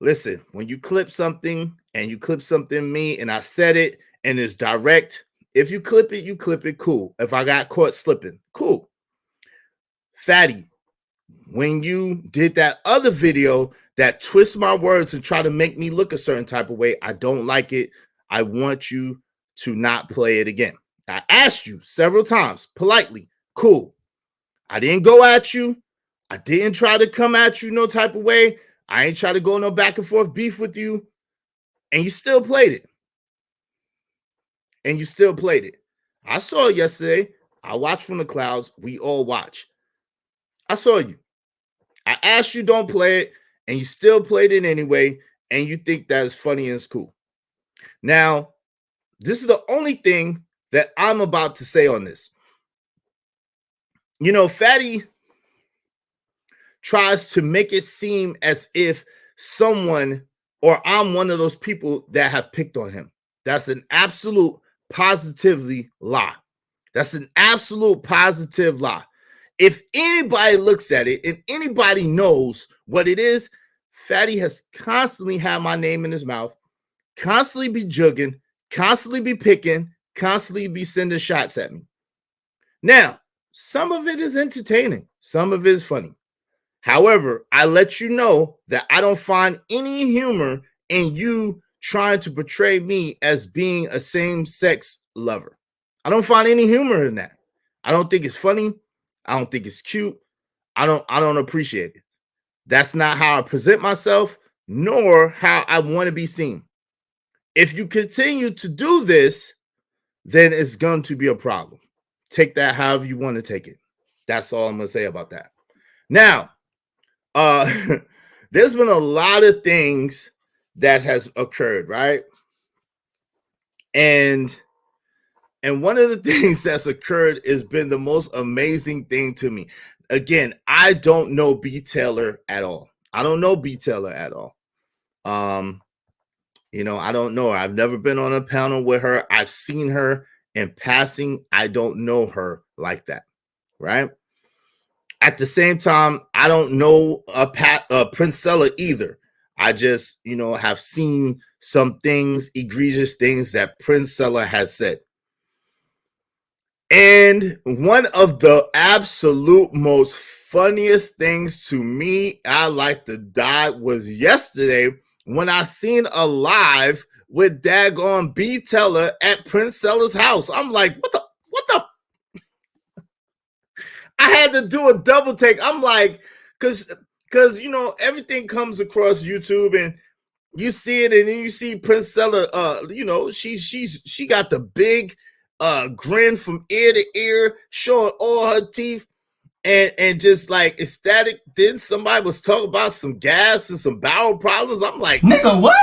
listen, when you clip something and you clip something me and I said it and it's direct, if you clip it, cool. If I got caught slipping, cool. Fatty, when you did that other video that twists my words and try to make me look a certain type of way, I don't like it. I want you to not play it again. I asked you several times, politely, cool. I didn't go at you. I didn't try to come at you no type of way. I ain't try to go no back and forth beef with you. And you still played it. I saw it yesterday. I watched from the clouds. We all watch. I saw you. I asked you don't play it, and you still played it anyway, and you think that is funny and it's cool. Now, this is the only thing that I'm about to say on this. You know, Fatty tries to make it seem as if someone or I'm one of those people that have picked on him. That's an absolute positively lie. That's an absolute positive lie. If anybody looks at it and anybody knows what it is, Fatty has constantly had my name in his mouth, constantly be jugging, constantly be picking, constantly be sending shots at me. Now, some of it is entertaining. Some of it is funny. However, I let you know that I don't find any humor in you trying to portray me as being a same-sex lover. I don't find any humor in that. I don't think it's funny. I don't think it's cute. I don't appreciate it. That's not how I present myself, nor how I want to be seen. If you continue to do this, then it's going to be a problem. Take that however you want to take it. That's all I'm going to say about that. Now, there's been a lot of things that has occurred, right? And one of the things that's occurred has been the most amazing thing to me. Again, I don't know B. Taylor at all. I don't know B. Taylor at all. You know, I don't know her. I've never been on a panel with her. I've seen her in passing. I don't know her like that, right? At the same time, I don't know Princella either. I just, you know, have seen some things, egregious things that Princella has said. And one of the absolute most funniest things to me, I like to die, was yesterday when I seen a live with daggone B. Teller at Princella's house. I'm like, what the? I had to do a double take. I'm like, because you know, everything comes across YouTube and you see it, and then you see Princella, you know, she got the big grin from ear to ear, showing all her teeth, and just like ecstatic. Then somebody was talking about some gas and some bowel problems. I'm like, nigga, what?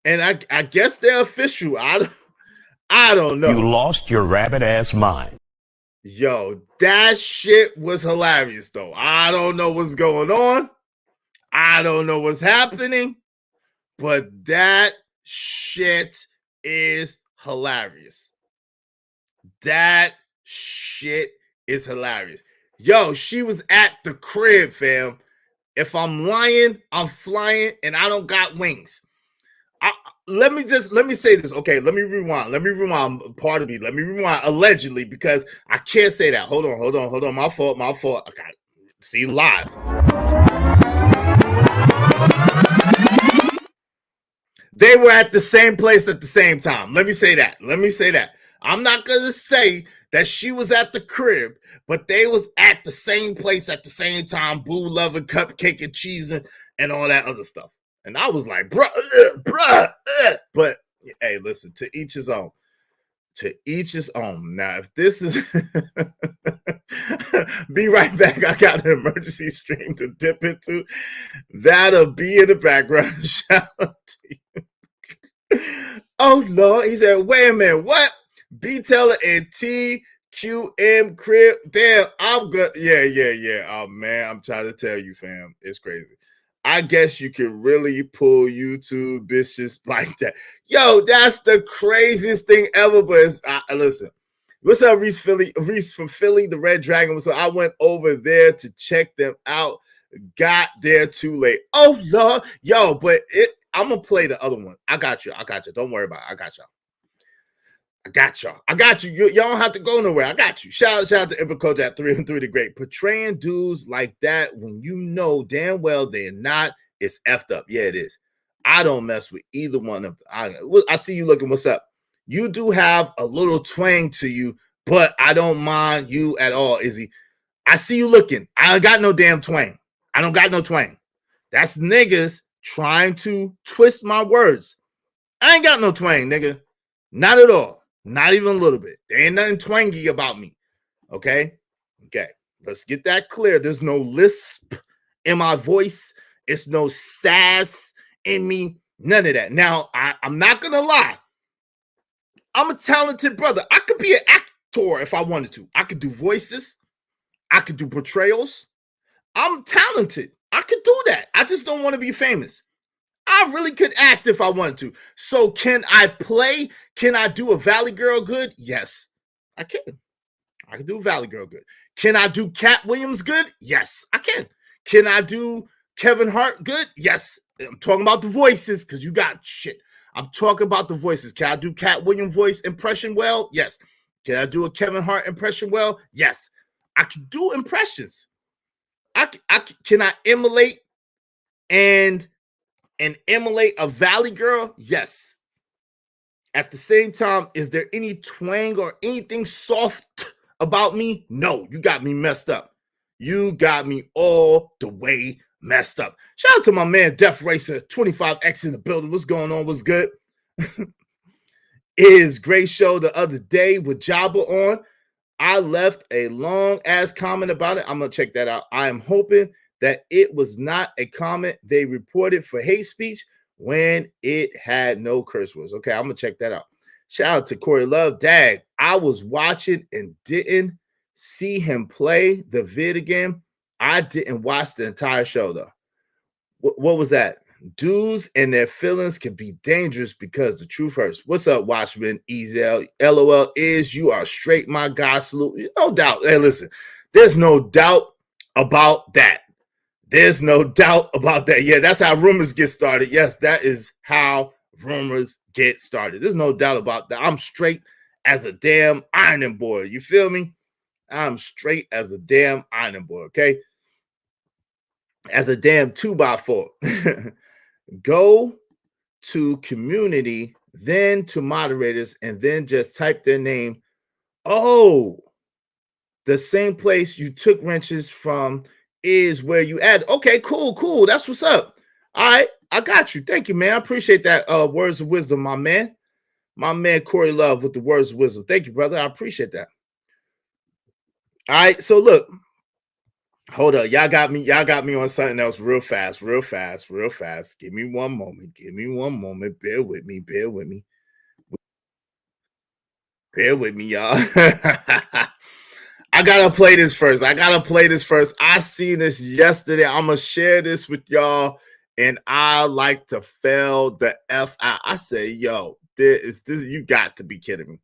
And I guess they're official. I don't know. You lost your rabbit ass mind. Yo, that shit was hilarious though. I don't know what's going on. I don't know what's happening, but that shit is hilarious. That shit is hilarious. Yo, she was at the crib, fam. If I'm lying, I'm flying, and I don't got wings. let me say this. Okay, let me rewind. Part of me. Let me rewind. Allegedly, because I can't say that. Hold on. My fault. Okay. See live. They were at the same place at the same time. Let me say that. I'm not gonna say that she was at the crib, but they was at the same place at the same time, boo loving, cupcake and cheese and all that other stuff. And I was like, bruh. But hey, listen, to each his own. To each his own. Now, if this is be right back. I got an emergency stream to dip into. That'll be in the background. Shout out to you. Oh Lord, he said, wait a minute, what? B Teller and TQM crib. Damn, I'm good. Yeah. Oh man, I'm trying to tell you, fam. It's crazy. I guess you can really pull YouTube bitches like that. Yo, that's the craziest thing ever. But it's, listen, what's up, Reese from Philly, the Red Dragon. So I went over there to check them out. Got there too late. Oh Lord, yo, but I'm gonna play the other one. I got you. Don't worry about it. I got y'all. Y'all don't have to go nowhere. I got you. Shout out to Emperor Coach at 3 and 3 the Great. Portraying dudes like that when you know damn well they're not, it's effed up. Yeah, it is. I don't mess with either one of them. I see you looking. What's up? You do have a little twang to you, but I don't mind you at all, Izzy. I see you looking. I don't got no damn twang. I don't got no twang. That's niggas trying to twist my words. I ain't got no twang, nigga. Not at all. Not even a little bit. There ain't nothing twangy about me. Okay? Let's get that clear. There's no lisp in my voice. It's no sass in me. None of that. Now, I'm not going to lie. I'm a talented brother. I could be an actor if I wanted to. I could do voices. I could do portrayals. I'm talented. I could do that. I just don't want to be famous. I really could act if I wanted to. So can I play? Can I do a Valley Girl good? Yes, I can. I can do a Valley Girl good. Can I do Cat Williams good? Yes, I can. Can I do Kevin Hart good? Yes. I'm talking about the voices because you got shit. I'm talking about the voices. Can I do Cat Williams voice impression well? Yes. Can I do a Kevin Hart impression well? Yes. I can do impressions. Can I emulate and emulate a Valley Girl? Yes. At the same time, is there any twang or anything soft about me? No, you got me messed up. You got me all the way messed up. Shout out to my man Def Racer 25X in the building. What's going on? What's good? Is great show the other day with Jabba on. I left a long ass comment about it. I'm gonna check that out. I am hoping that it was not a comment they reported for hate speech when it had no curse words. Okay, I'm gonna check that out. Shout out to Corey Love. Dag, I was watching and didn't see him play the vid again. I didn't watch the entire show though. What was that? Dudes and their feelings can be dangerous because the truth hurts. What's up, Watchman? Ezel, LOL is you are straight, my guy. Salute. No doubt. Hey, listen, there's no doubt about that. There's no doubt about that. Yeah, that's how rumors get started. Yes, that is how rumors get started. There's no doubt about that. I'm straight as a damn ironing board. You feel me? I'm straight as a damn ironing board, okay? As a damn 2x4. Go to community, then to moderators, and then just type their name. Oh, the same place you took wrenches from is where you add. Okay, cool. That's what's up. All right, I got you. Thank you, man. I appreciate that words of wisdom, my man. My man Corey Love with the words of wisdom. Thank you, brother. I appreciate that. All right, so look. Hold up. Y'all got me on something else real fast. Give me one moment. Bear with me. Bear with me, y'all. I gotta play this first. I seen this yesterday. I'm gonna share this with y'all, and I like to fail the F out. I say, yo, this you got to be kidding me.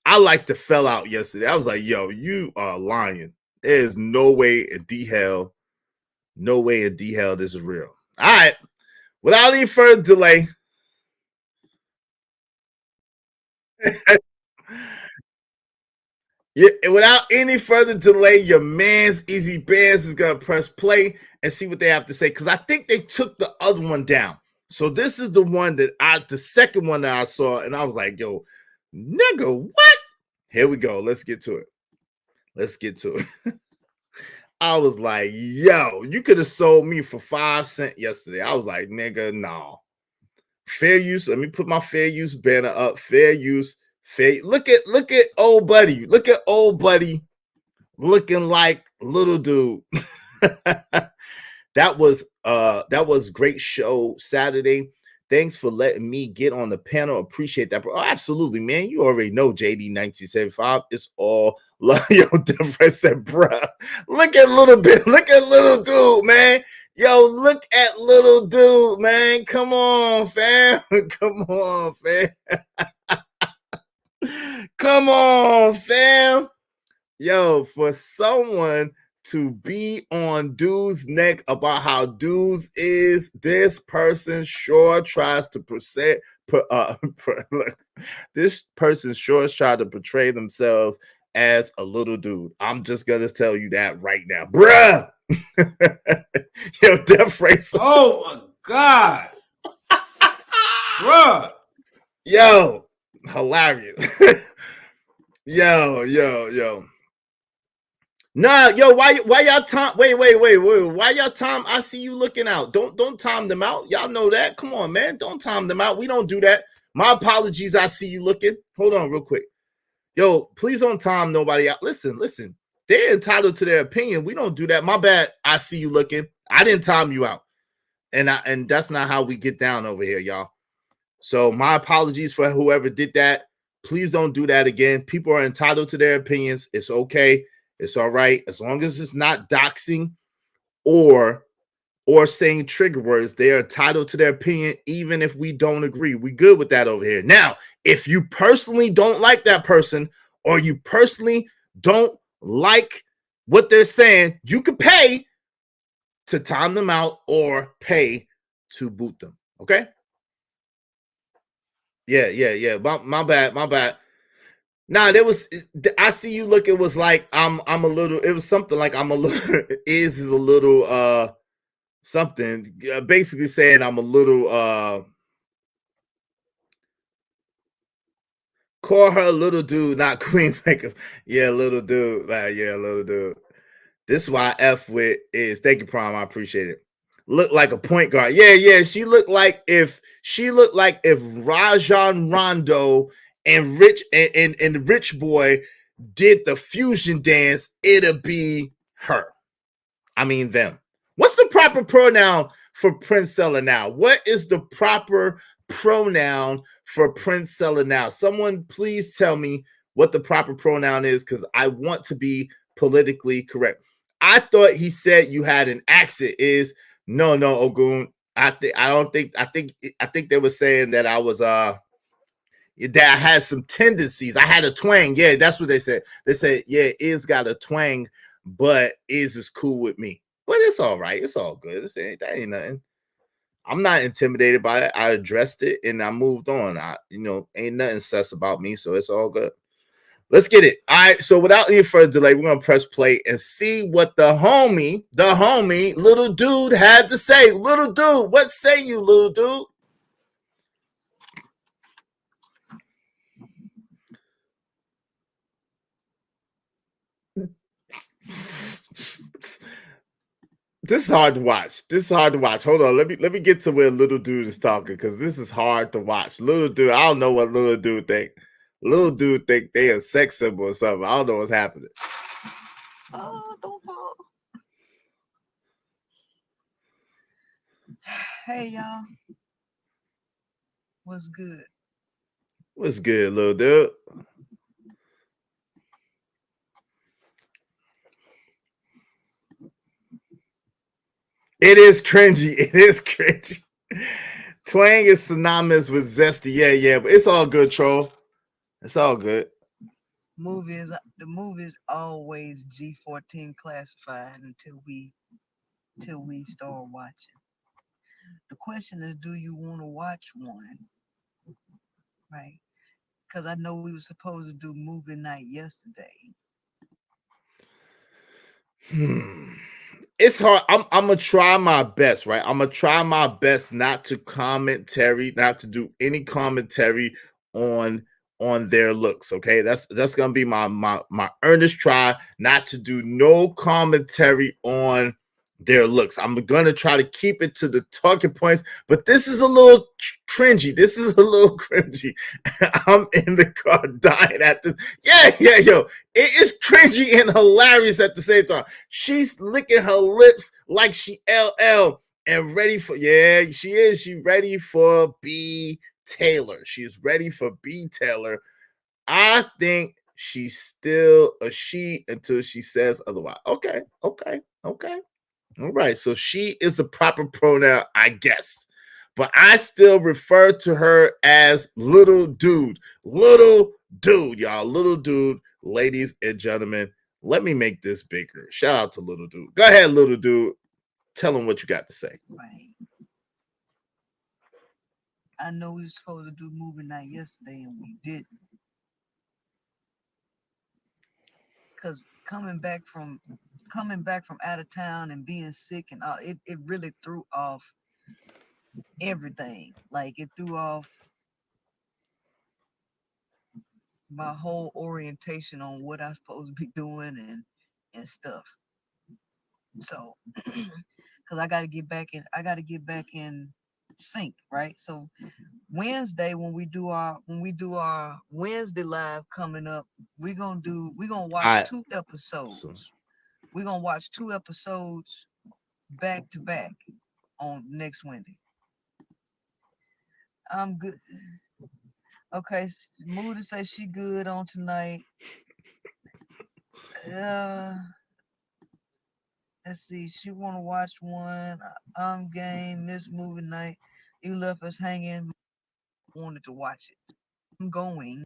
I like to fell out yesterday. I was like, yo, you are lying. There's no way in D hell this is real. All right. Without any further delay, Yeah, and without any further delay, your man's Easy Bands is gonna press play and see what they have to say. Because I think they took the other one down. So this is the one that the second one that I saw, and I was like, yo, nigga, what? Here we go. Let's get to it. Let's get to it. I was like, yo, you could have sold me for 5 cents yesterday. I was like, nigga, no. Fair use. Let me put my fair use banner up. Fair use. Fair. Look at old buddy. Look at old buddy looking like little dude. That was great show Saturday. Thanks for letting me get on the panel. Appreciate that, bro. Oh, absolutely, man. You already know JD 1975. It's all love. Yo, difference said, bruh. Look at little bit. Look at little dude, man. Yo, look at little dude, man. Come on, fam. Come on, fam. Come on, fam. Yo, for someone to be on dude's neck about how dudes is, this person sure tries to this person sure tries to portray themselves as a little dude. I'm just gonna tell you that right now, bruh. Yo, Death Racer. Oh my God, bruh. Yo, hilarious. Yo. Nah, yo, why y'all time? Wait. Why y'all time? I see you looking out. Don't time them out. Y'all know that. Come on, man. Don't time them out. We don't do that. My apologies. I see you looking. Hold on, real quick. Yo, please don't time nobody out. Listen. They're entitled to their opinion. We don't do that. My bad. I see you looking. I didn't time you out, and that's not how we get down over here, y'all. So my apologies for whoever did that. Please don't do that again. People are entitled to their opinions. It's okay. It's all right. As long as it's not doxing or saying trigger words, they are entitled to their opinion, even if we don't agree. We good with that over here. Now, if you personally don't like that person or you personally don't like what they're saying, you could pay to time them out or pay to boot them. Okay? Yeah. My bad. Nah, there was. I see you look. It was like I'm a little. It was something like I'm a little. is a little something. Basically saying I'm a little. Call her little dude, not queen maker. Yeah, little dude. Yeah, little dude. This is why I F with is. Thank you, Prime. I appreciate it. Look like a point guard. Yeah. She looked like if Rajon Rondo and Rich Boy did the fusion dance, it'll be her. I mean them. What's the proper pronoun for Princella now? What is the proper pronoun for Princella now? Someone please tell me what the proper pronoun is, because I want to be politically correct. I thought he said you had an accent. Is no, Ogun. I think they were saying that I was that I had some tendencies. I had a twang. Yeah, that's what they said. They said, yeah, Iz got a twang, but Iz is cool with me. But it's all right. It's all good. That ain't nothing. I'm not intimidated by it. I addressed it and I moved on. Ain't nothing sus about me, so it's all good. Let's get it. All right. So without any further delay, we're gonna press play and see what the homie, little dude had to say. Little dude, what say you, little dude? This is hard to watch. Hold on. Let me get to where little dude is talking, because this is hard to watch. Little dude, I don't know what little dude think. Little dude think they a sex symbol or something. I don't know what's happening. Oh, don't fall. Hey, y'all. What's good? What's good, little dude? It is cringy. Twang is synonymous with zesty. Yeah, but it's all good, troll. It's all good. The movie's always G14 classified until we start watching. The question is, do you want to watch one? Right? because I know we were supposed to do movie night yesterday. It's hard. I'm gonna try my best, right? I'm gonna try my best not to do any commentary on their looks. Okay, that's gonna be my earnest try not to do no commentary on their looks. I'm gonna try to keep it to the talking points, but this is a little cringy. This is a little cringy. I'm in the car dying at this. Yeah, yo. It is cringy and hilarious at the same time. She's licking her lips like she LL and ready for, yeah, she is. She ready for B. Taylor. She's ready for B. Taylor. I think she's still a she until she says otherwise. Okay. All right, so she is the proper pronoun, I guess. But I still refer to her as little dude. Little dude, y'all. Little dude, ladies and gentlemen. Let me make this bigger. Shout out to little dude. Go ahead, little dude. Tell him what you got to say. Right. I know we were supposed to do movie night yesterday and we didn't. Because coming back from out of town and being sick and all, it really threw off everything. Like it threw off my whole orientation on what I'm supposed to be doing and stuff. So because I gotta get back in sync, right? So Wednesday when we do our Wednesday live coming up, we're gonna watch 2 episodes. We're gonna watch 2 episodes back to back on next Wednesday. I'm good. Okay, Moody says she good on tonight. Let's see. She want to watch one. I'm game. This movie night. You left us hanging. Wanted to watch it. I'm going.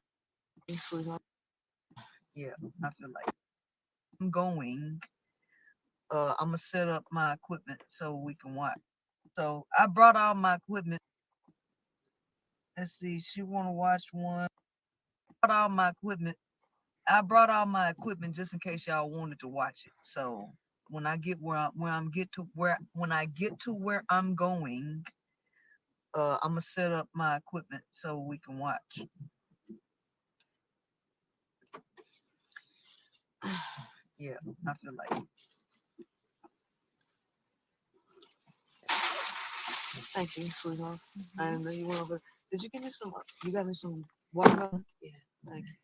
Yeah, I feel like I'm going. I'm gonna set up my equipment so we can watch. So I brought all my equipment. Let's see. She want to watch one. I brought all my equipment just in case y'all wanted to watch it. So when I get where I'm going, I'm gonna set up my equipment so we can watch. Yeah, I feel like. Thank you, sweetheart. I didn't know you went over. Did you give me some? You got me some watermelon? Yeah, thank you.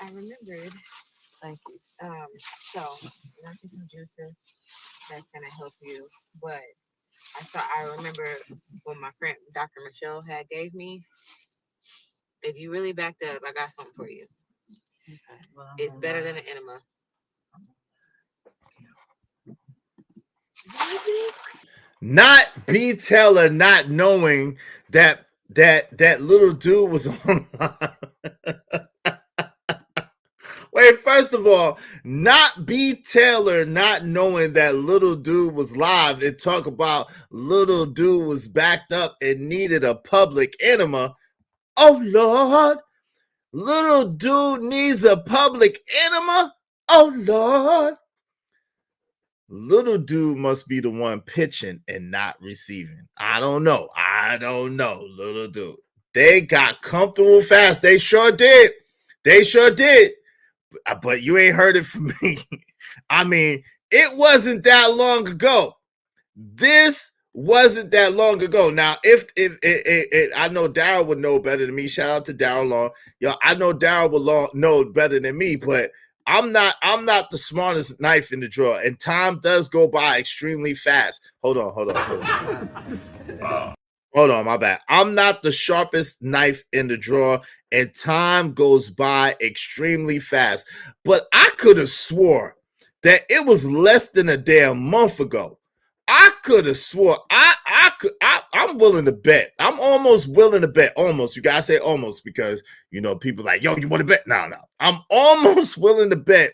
I remembered. Thank you. So not just some juices that's gonna help you, but I remember what my friend Dr. Michelle had gave me. If you really backed up, I got something for you. Okay. Well, it's better than an enema. Not B. Taylor not knowing that little dude was on. Wait, first of all, not B. Taylor not knowing that little dude was live and talk about little dude was backed up and needed a public enema. Oh Lord, little dude needs a public enema. Oh Lord. Little dude must be the one pitching and not receiving. I don't know. Little dude. They got comfortable fast. They sure did. But you ain't heard it from me. I mean, it wasn't that long ago. This wasn't that long ago. Now, if I know Daryl would know better than me. Shout out to Daryl Long. Yo, I know Daryl would know better than me, but I'm not the smartest knife in the drawer, and time does go by extremely fast. Hold on. My bad. I'm not the sharpest knife in the drawer, and time goes by extremely fast. But I could have swore that it was less than a damn month ago. I could have swore I'm willing to bet. I'm almost willing to bet. Almost. You gotta say almost because people like, yo, you want to bet? No. I'm almost willing to bet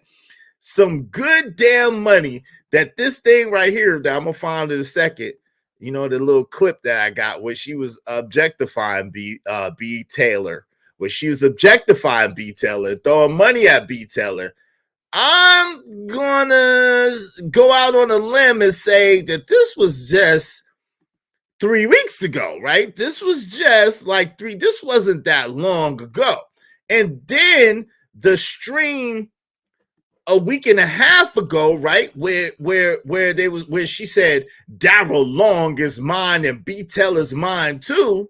some good damn money that this thing right here that I'm gonna find in a second. You know, the little clip that I got where she was objectifying B Taylor, where she was objectifying B Taylor, throwing money at B Taylor. I'm gonna go out on a limb and say that this was just 3 weeks ago, right? This was just like this wasn't that long ago. And then the stream a week and a half ago, right, where she said Daryl Long is mine and B Taylor's mine too.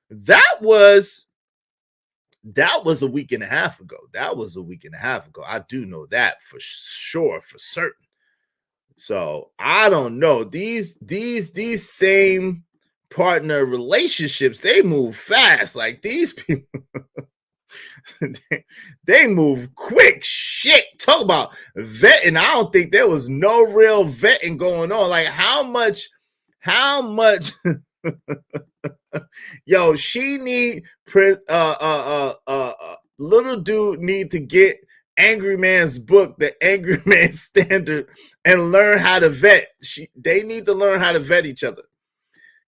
That was a week and a half ago. That was a week and a half ago. I do know that for sure, for certain. So I don't know. These same partner relationships, they move fast. Like these people. They move quick. Shit. Talk about vetting. I don't think there was no real vetting going on. Like how much yo, she need little dude need to get Angry Man's book, The Angry Man Standard, and learn how to vet. They need to learn how to vet each other.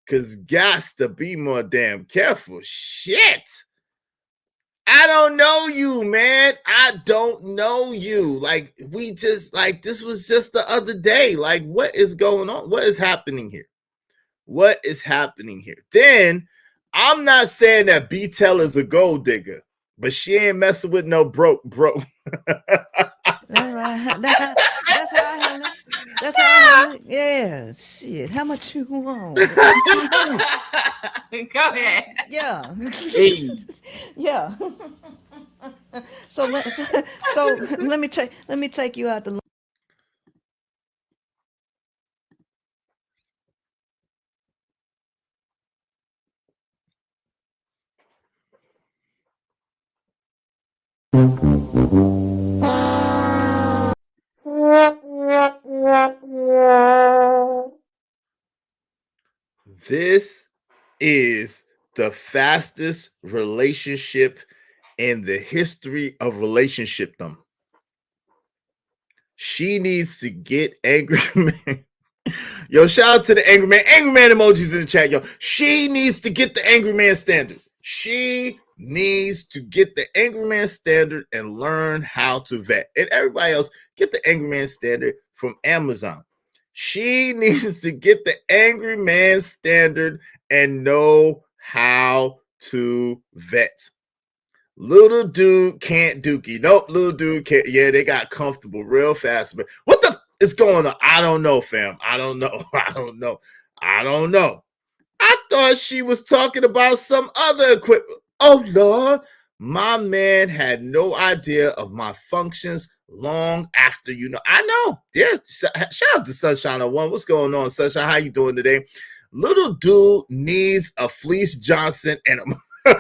Cause gots to be more damn careful. Shit. I don't know you, man. I don't know you. Like, we just, like, this was just the other day. Like, what is going on? What is happening here? What is happening here? Then, I'm not saying that B Taylor's a gold digger, but she ain't messing with no broke. That's right. That's how I handle it. That's how I handle it. Yeah, shit. How much you want? Go ahead. Yeah. Hey. Yeah. So let me take you out to. This is the fastest relationship in the history of relationshipdom. She needs to get Angry Man. Yo, shout out to the Angry Man. Angry Man emojis in the chat, yo. She needs to get the Angry Man standard. She needs to get the Angry Man standard and learn how to vet. And everybody else, get the Angry Man standard from Amazon. She needs to get the Angry Man standard and know how to vet. Little dude can't dookie. Nope, little dude can't. Yeah, they got comfortable real fast. But what the is going on? I don't know, fam. I don't know. I don't know. I don't know. I thought she was talking about some other equipment. Oh, Lord. My man had no idea of my functions long after, you know. I know. Yeah. Shout out to Sunshine on One. What's going on, Sunshine? How you doing today? Little dude needs a Fleece Johnson and a...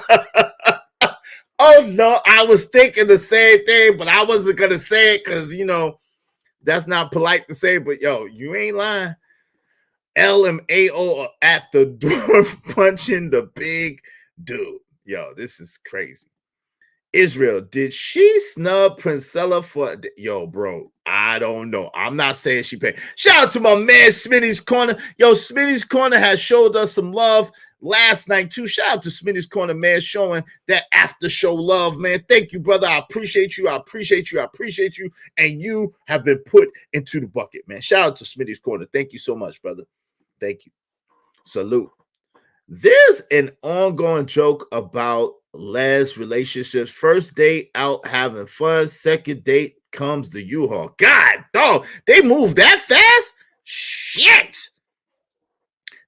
Oh, no, I was thinking the same thing, but I wasn't going to say it because, you know, that's not polite to say, but, yo, you ain't lying. LMAO at the door punching the big dude. Yo, this is crazy. Israel, did she snub Princella for... Yo, bro, I don't know. I'm not saying she paid. Shout out to my man, Smitty's Corner. Yo, Smitty's Corner has showed us some love last night too. Shout out to Smitty's Corner, man, showing that after show love, man. Thank you, brother. I appreciate you. I appreciate you. I appreciate you. And you have been put into the bucket, man. Shout out to Smitty's Corner. Thank you so much, brother. Thank you. Salute. There's an ongoing joke about Les relationships. First date out having fun. Second date comes the U-Haul. God, dog, they move that fast? Shit.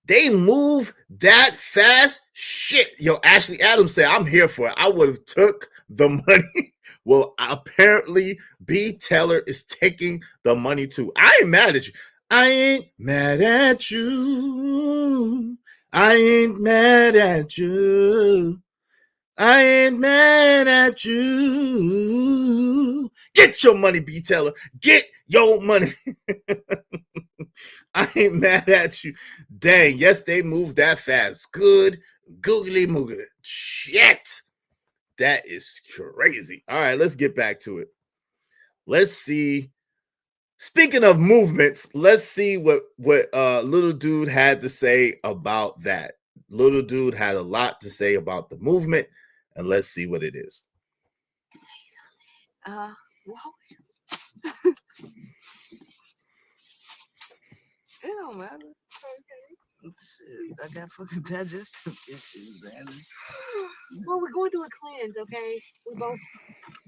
They move that fast? Shit. Yo, Ashley Adams said, I'm here for it. I would have took the money. Well, apparently B Taylor is taking the money too. I ain't mad at you. I ain't mad at you. I ain't mad at you. I ain't mad at you. Get your money, B Taylor. Get your money. I ain't mad at you. Dang, yes, they moved that fast. Good googly moogly. Shit. That is crazy. All right, let's get back to it. Let's see Speaking of movements, let's see what little dude had to say about that. Little dude had a lot to say about the movement, and let's see what it is. What was you? It don't matter. Okay. Shit, I got fucking digestive issues, man. Well, we're going through a cleanse, okay? We both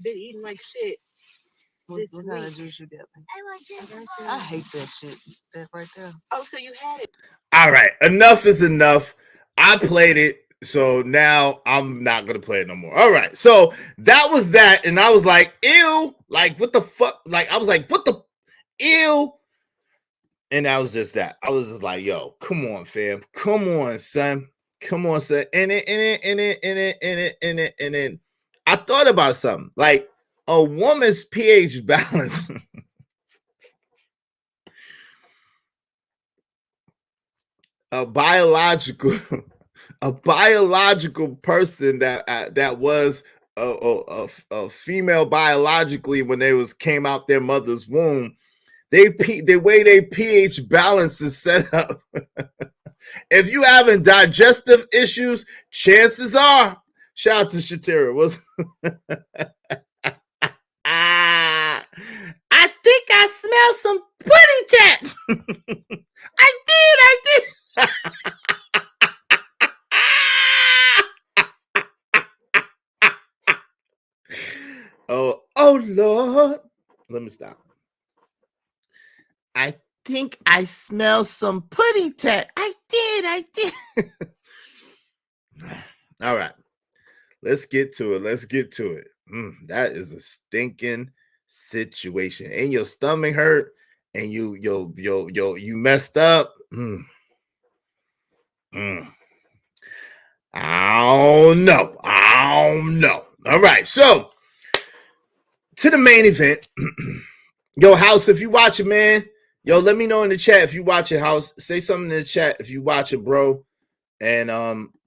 been eating like shit. What kind of juice you got me? I hate that shit. That right there. Oh, so you had it. All right, enough is enough. I played it, so now I'm not gonna play it no more. All right, so that was that, and I was like, ew, like what the fuck? Like I was like, what the ew? And that was just that. I was just like, yo, come on, fam. Come on, son. Come on, son. And then I thought about something. Like a woman's pH balance. a biological person that was a female biologically when they came out their mother's womb. The way they pH balance is set up. If you having digestive issues, chances are, shout out to Shatira, was I think I smell some putty tat. I did. Oh Lord. Let me stop. I think I smell some putty tat. I did. All right. Let's get to it. That is a stinking situation. And your stomach hurt and you messed up. I don't know. All right. So to the main event. Yo, House, if you watching, man, yo, let me know in the chat if you watching, House. Say something in the chat if you watching, bro, and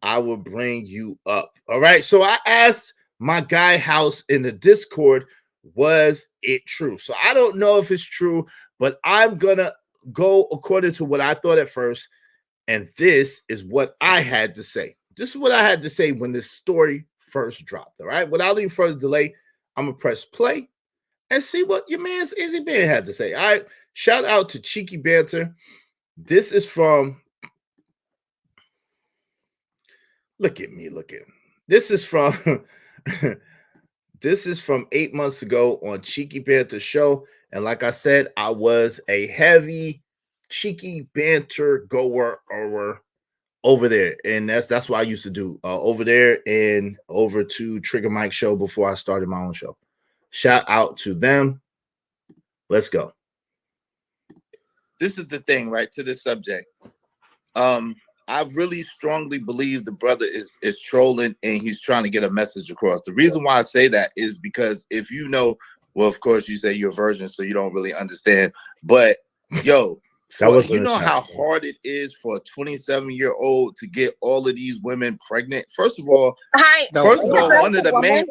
I will bring you up. All right. So I asked my guy House in the Discord, was it true? So I don't know if it's true, but I'm gonna go according to what I thought at first, and this is what I had to say. This is what I had to say when this story first dropped. All right. Without any further delay, I'm gonna press play and see what your man's Izzy Ben had to say. All right. Shout out to Cheeky Banter. This is from, look at me. This is from, this is from 8 months ago on Cheeky Banter show. And like I said, I was a heavy Cheeky Banter goer over there. And that's what I used to do over there and over to Trigger Mike show before I started my own show. Shout out to them. Let's go. This is the thing, right, to this subject. I really strongly believe the brother is trolling and he's trying to get a message across. The reason why I say that is because if you know, well, of course, you say you're a virgin, so you don't really understand. But, yo, you know how hard it is for a 27-year-old to get all of these women pregnant? First of all, one of the main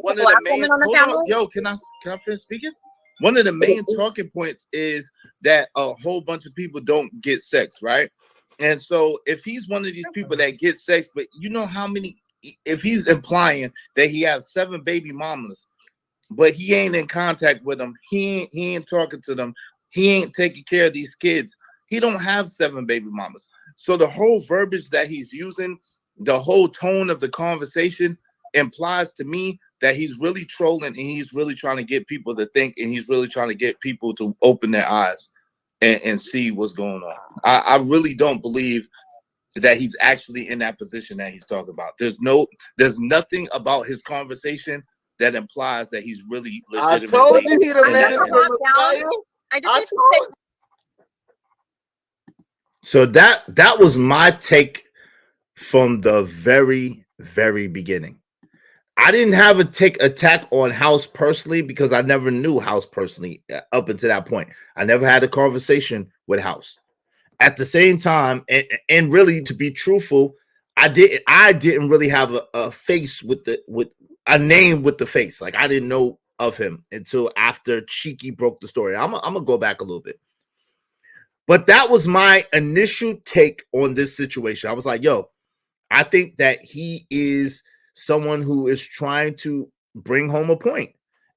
yo, can I finish speaking? One of the main talking points is that a whole bunch of people don't get sex, right? And so if he's one of these people that get sex, but you know how many, if he's implying that he has 7 baby mamas, but he ain't in contact with them, he ain't talking to them, he ain't taking care of these kids, he don't have 7 baby mamas. So the whole verbiage that he's using, the whole tone of the conversation implies to me that he's really trolling and he's really trying to get people to think and he's really trying to get people to open their eyes and see what's going on. I really don't believe that he's actually in that position that he's talking about. There's nothing about his conversation that implies that he's really legitimately. I told you he the man. So that was my take from the very, very beginning. I didn't have a attack on House personally because I never knew House personally up until that point. I never had a conversation with House. At the same time, and really to be truthful, I didn't really have a face with a name with the face. Like I didn't know of him until after Cheeky broke the story. I'm gonna go back a little bit. But that was my initial take on this situation. I was like, yo, I think that he is someone who is trying to bring home a point,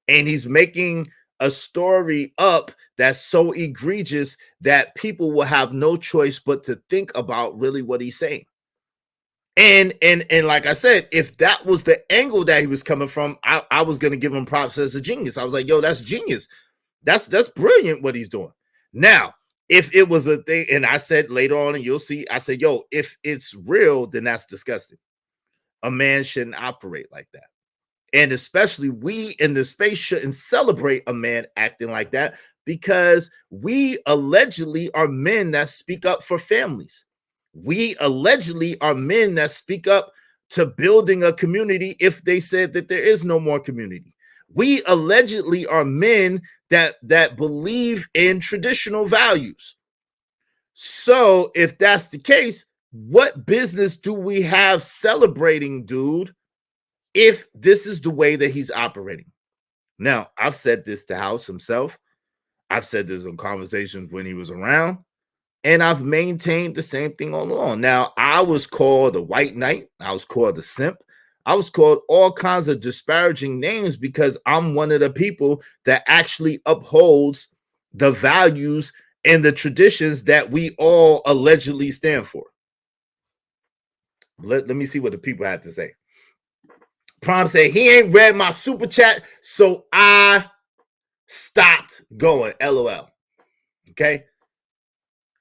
and he's making a story up that's so egregious that people will have no choice but to think about really what he's saying. And like I said, if that was the angle that he was coming from, I was gonna give him props as a genius. I was like, yo, that's genius. That's brilliant what he's doing. Now, if it was a thing, and I said later on, and you'll see, I said, yo, if it's real, then that's disgusting. A man shouldn't operate like that. And especially we in the space shouldn't celebrate a man acting like that, because we allegedly are men that speak up for families. We allegedly are men that speak up to building a community if they said that there is no more community. We allegedly are men that believe in traditional values. So if that's the case, what business do we have celebrating, dude, if this is the way that he's operating? Now, I've said this to House himself. I've said this in conversations when he was around, and I've maintained the same thing all along. Now, I was called a white knight. I was called a simp. I was called all kinds of disparaging names because I'm one of the people that actually upholds the values and the traditions that we all allegedly stand for. Let me see what the people had to say. Prime said he ain't read my super chat, so I stopped going. LOL. Okay.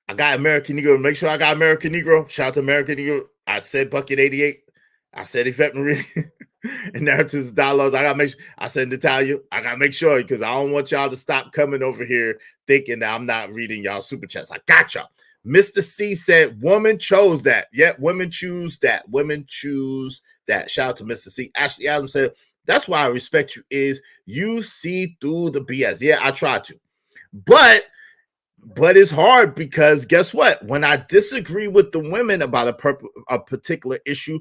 I got American Negro. Make sure I got American Negro. Shout out to American Negro. I said Bucket 88. I said Yvette Marie. And narratives, dialogues. I gotta make sure. I said Natalia. I gotta make sure because I don't want y'all to stop coming over here thinking that I'm not reading y'all super chats. I got y'all. Mr. C said, woman chose that. Yeah, women choose that. Women choose that. Shout out to Mr. C. Ashley Adams said, that's why I respect you, is you see through the BS. Yeah, I try to. But it's hard because guess what? When I disagree with the women about a particular issue,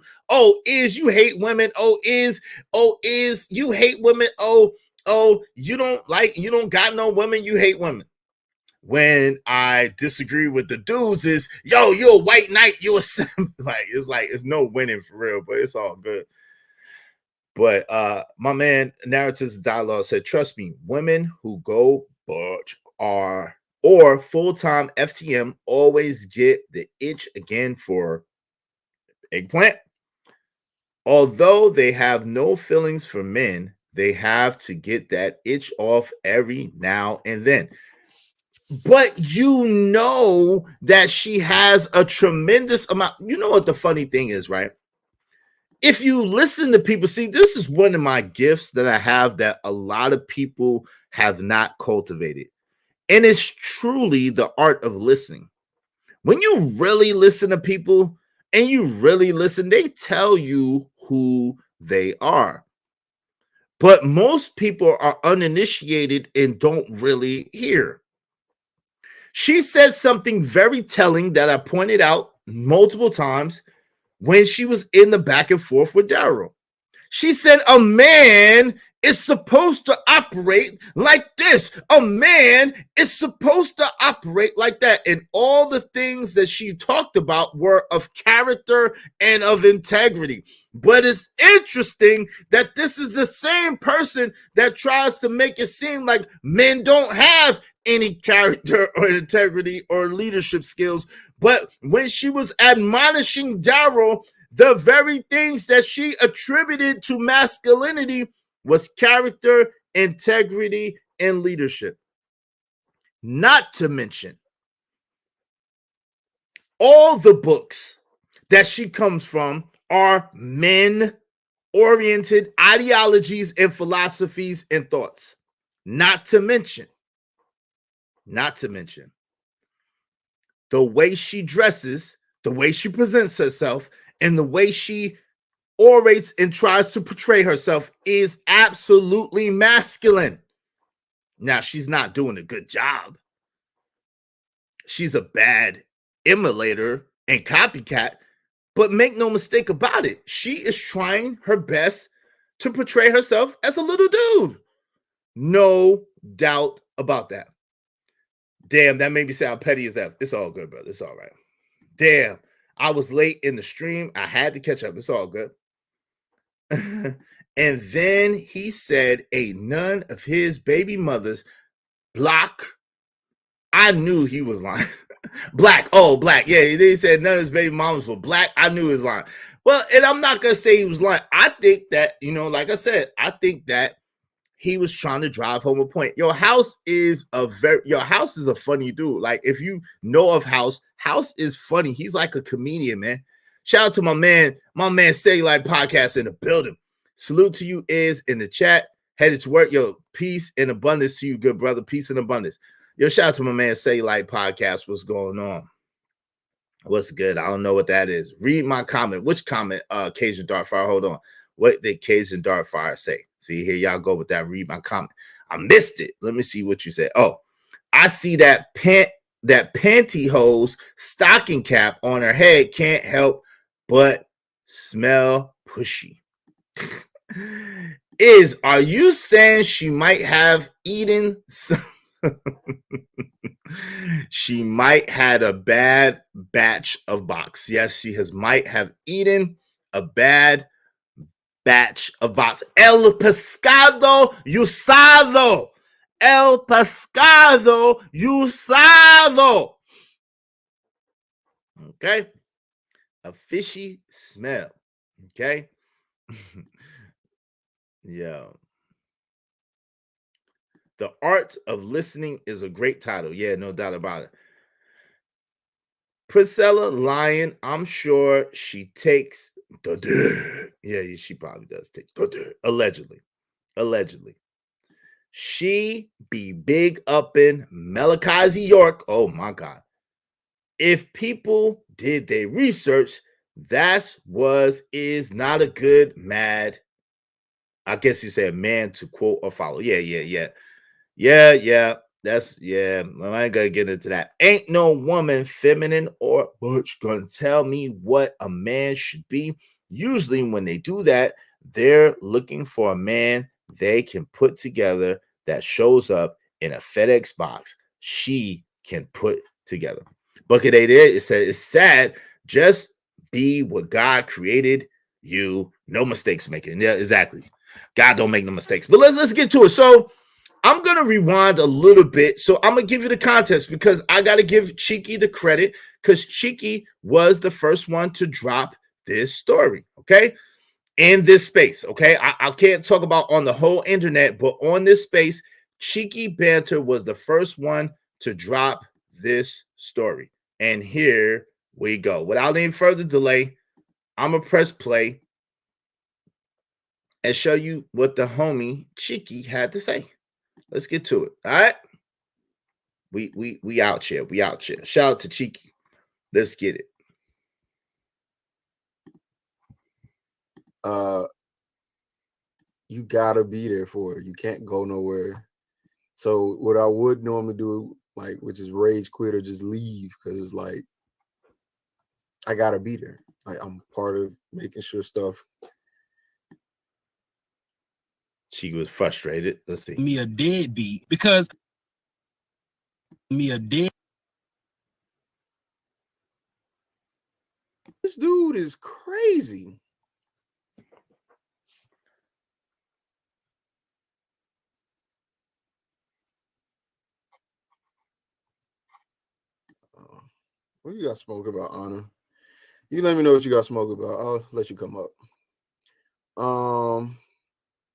is you hate women? Is you hate women? You don't got no women, you hate women. When I disagree with the dudes is, yo, you're a white knight, you're a simp. It's no winning for real, but it's all good. But my man, Narratives Dialogue said, trust me, women who go butch or full-time FTM always get the itch again for eggplant. Although they have no feelings for men, they have to get that itch off every now and then. But you know that she has a tremendous amount. You know what the funny thing is, right? If you listen to people, see, this is one of my gifts that I have that a lot of people have not cultivated. And it's truly the art of listening. When you really listen to people and you really listen, they tell you who they are. But most people are uninitiated and don't really hear. She said something very telling that I pointed out multiple times when she was in the back and forth with Daryl. She said a man is supposed to operate like this. A man is supposed to operate like that. And all the things that she talked about were of character and of integrity. But it's interesting that this is the same person that tries to make it seem like men don't have any character or integrity or leadership skills. But when she was admonishing Daryl, the very things that she attributed to masculinity was character, integrity, and leadership. Not to mention all the books that she comes from are men-oriented ideologies and philosophies and thoughts. Not to mention, the way she dresses, the way she presents herself, and the way she orates and tries to portray herself is absolutely masculine. Now, she's not doing a good job. She's a bad emulator and copycat, but make no mistake about it, she is trying her best to portray herself as a little dude. No doubt about that. Damn, that made me sound petty as F. It's all good, brother. It's all right. Damn, I was late in the stream. I had to catch up. It's all good. And then he said, ain't none of his baby mothers block. I knew he was lying. Black. Oh, black. Yeah, he said none of his baby mamas were black. I knew he was lying. Well, and I'm not going to say he was lying. I think that, like I said, I think that he was trying to drive home a point. Your house is a funny dude. Like, if you know of House is funny. He's like a comedian, man. Shout out to my man Say Like Podcast in the building. Salute to you is in the chat. Headed to work. Yo, peace and abundance to you, good brother. Peace and abundance. Yo, shout out to my man Say Like Podcast. What's going on? What's good? I don't know what that is. Read my comment. Which comment? Cajun Dartfire. Hold on. What did Cajun Dartfire say? See, here y'all go with that. Read my comment. I missed it. Let me see what you said. Oh, I see that pantyhose stocking cap on her head. Can't help but smell pushy. Are you saying she might have eaten some? She might had a bad batch of box. Yes, she might have eaten a bad batch of box. El pescado usado. El pescado usado. Okay. A fishy smell. Okay. Yeah. The Art of Listening is a great title. Yeah, no doubt about it. Priscilla lying. I'm sure she takes the dick. Yeah, she probably does take the dick. Allegedly. She be big up in Malachi, York. Oh my God. If people did their research, is not a good mad. I guess you say a man to quote or follow. Yeah. That's I ain't gonna get into that. Ain't no woman, feminine or butch, gonna tell me what a man should be. Usually when they do that, they're looking for a man they can put together that shows up in a FedEx box she can put together. Bucket 8, it says it's sad. Just be what God created you. No mistakes making. Yeah, exactly. God don't make no mistakes. But let's get to it. So I'm going to rewind a little bit. So I'm going to give you the context because I got to give Cheeky the credit because Cheeky was the first one to drop this story, okay, in this space, okay? I can't talk about on the whole internet, but on this space, Cheeky Banter was the first one to drop this story. And here we go. Without any further delay, I'm going to press play and show you what the homie Cheeky had to say. Let's get to it. All right. We out here. We out here. Shout out to Cheeky. Let's get it. You gotta be there for it. You can't go nowhere. So what I would normally do, like, which is rage quit or just leave, because it's like I gotta be there. Like, I'm part of making sure stuff. She was frustrated. Let's see. Me a deadbeat because This dude is crazy. What you got smoke about, Honor? You let me know what you got smoke about. I'll let you come up.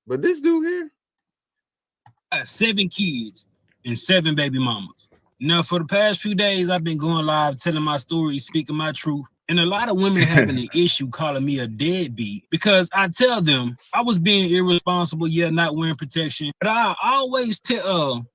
But this dude here, I got 7 kids and 7 baby mamas. Now, for the past few days, I've been going live, telling my story, speaking my truth. And a lot of women having an issue calling me a deadbeat because I tell them I was being irresponsible, not wearing protection. But I always tell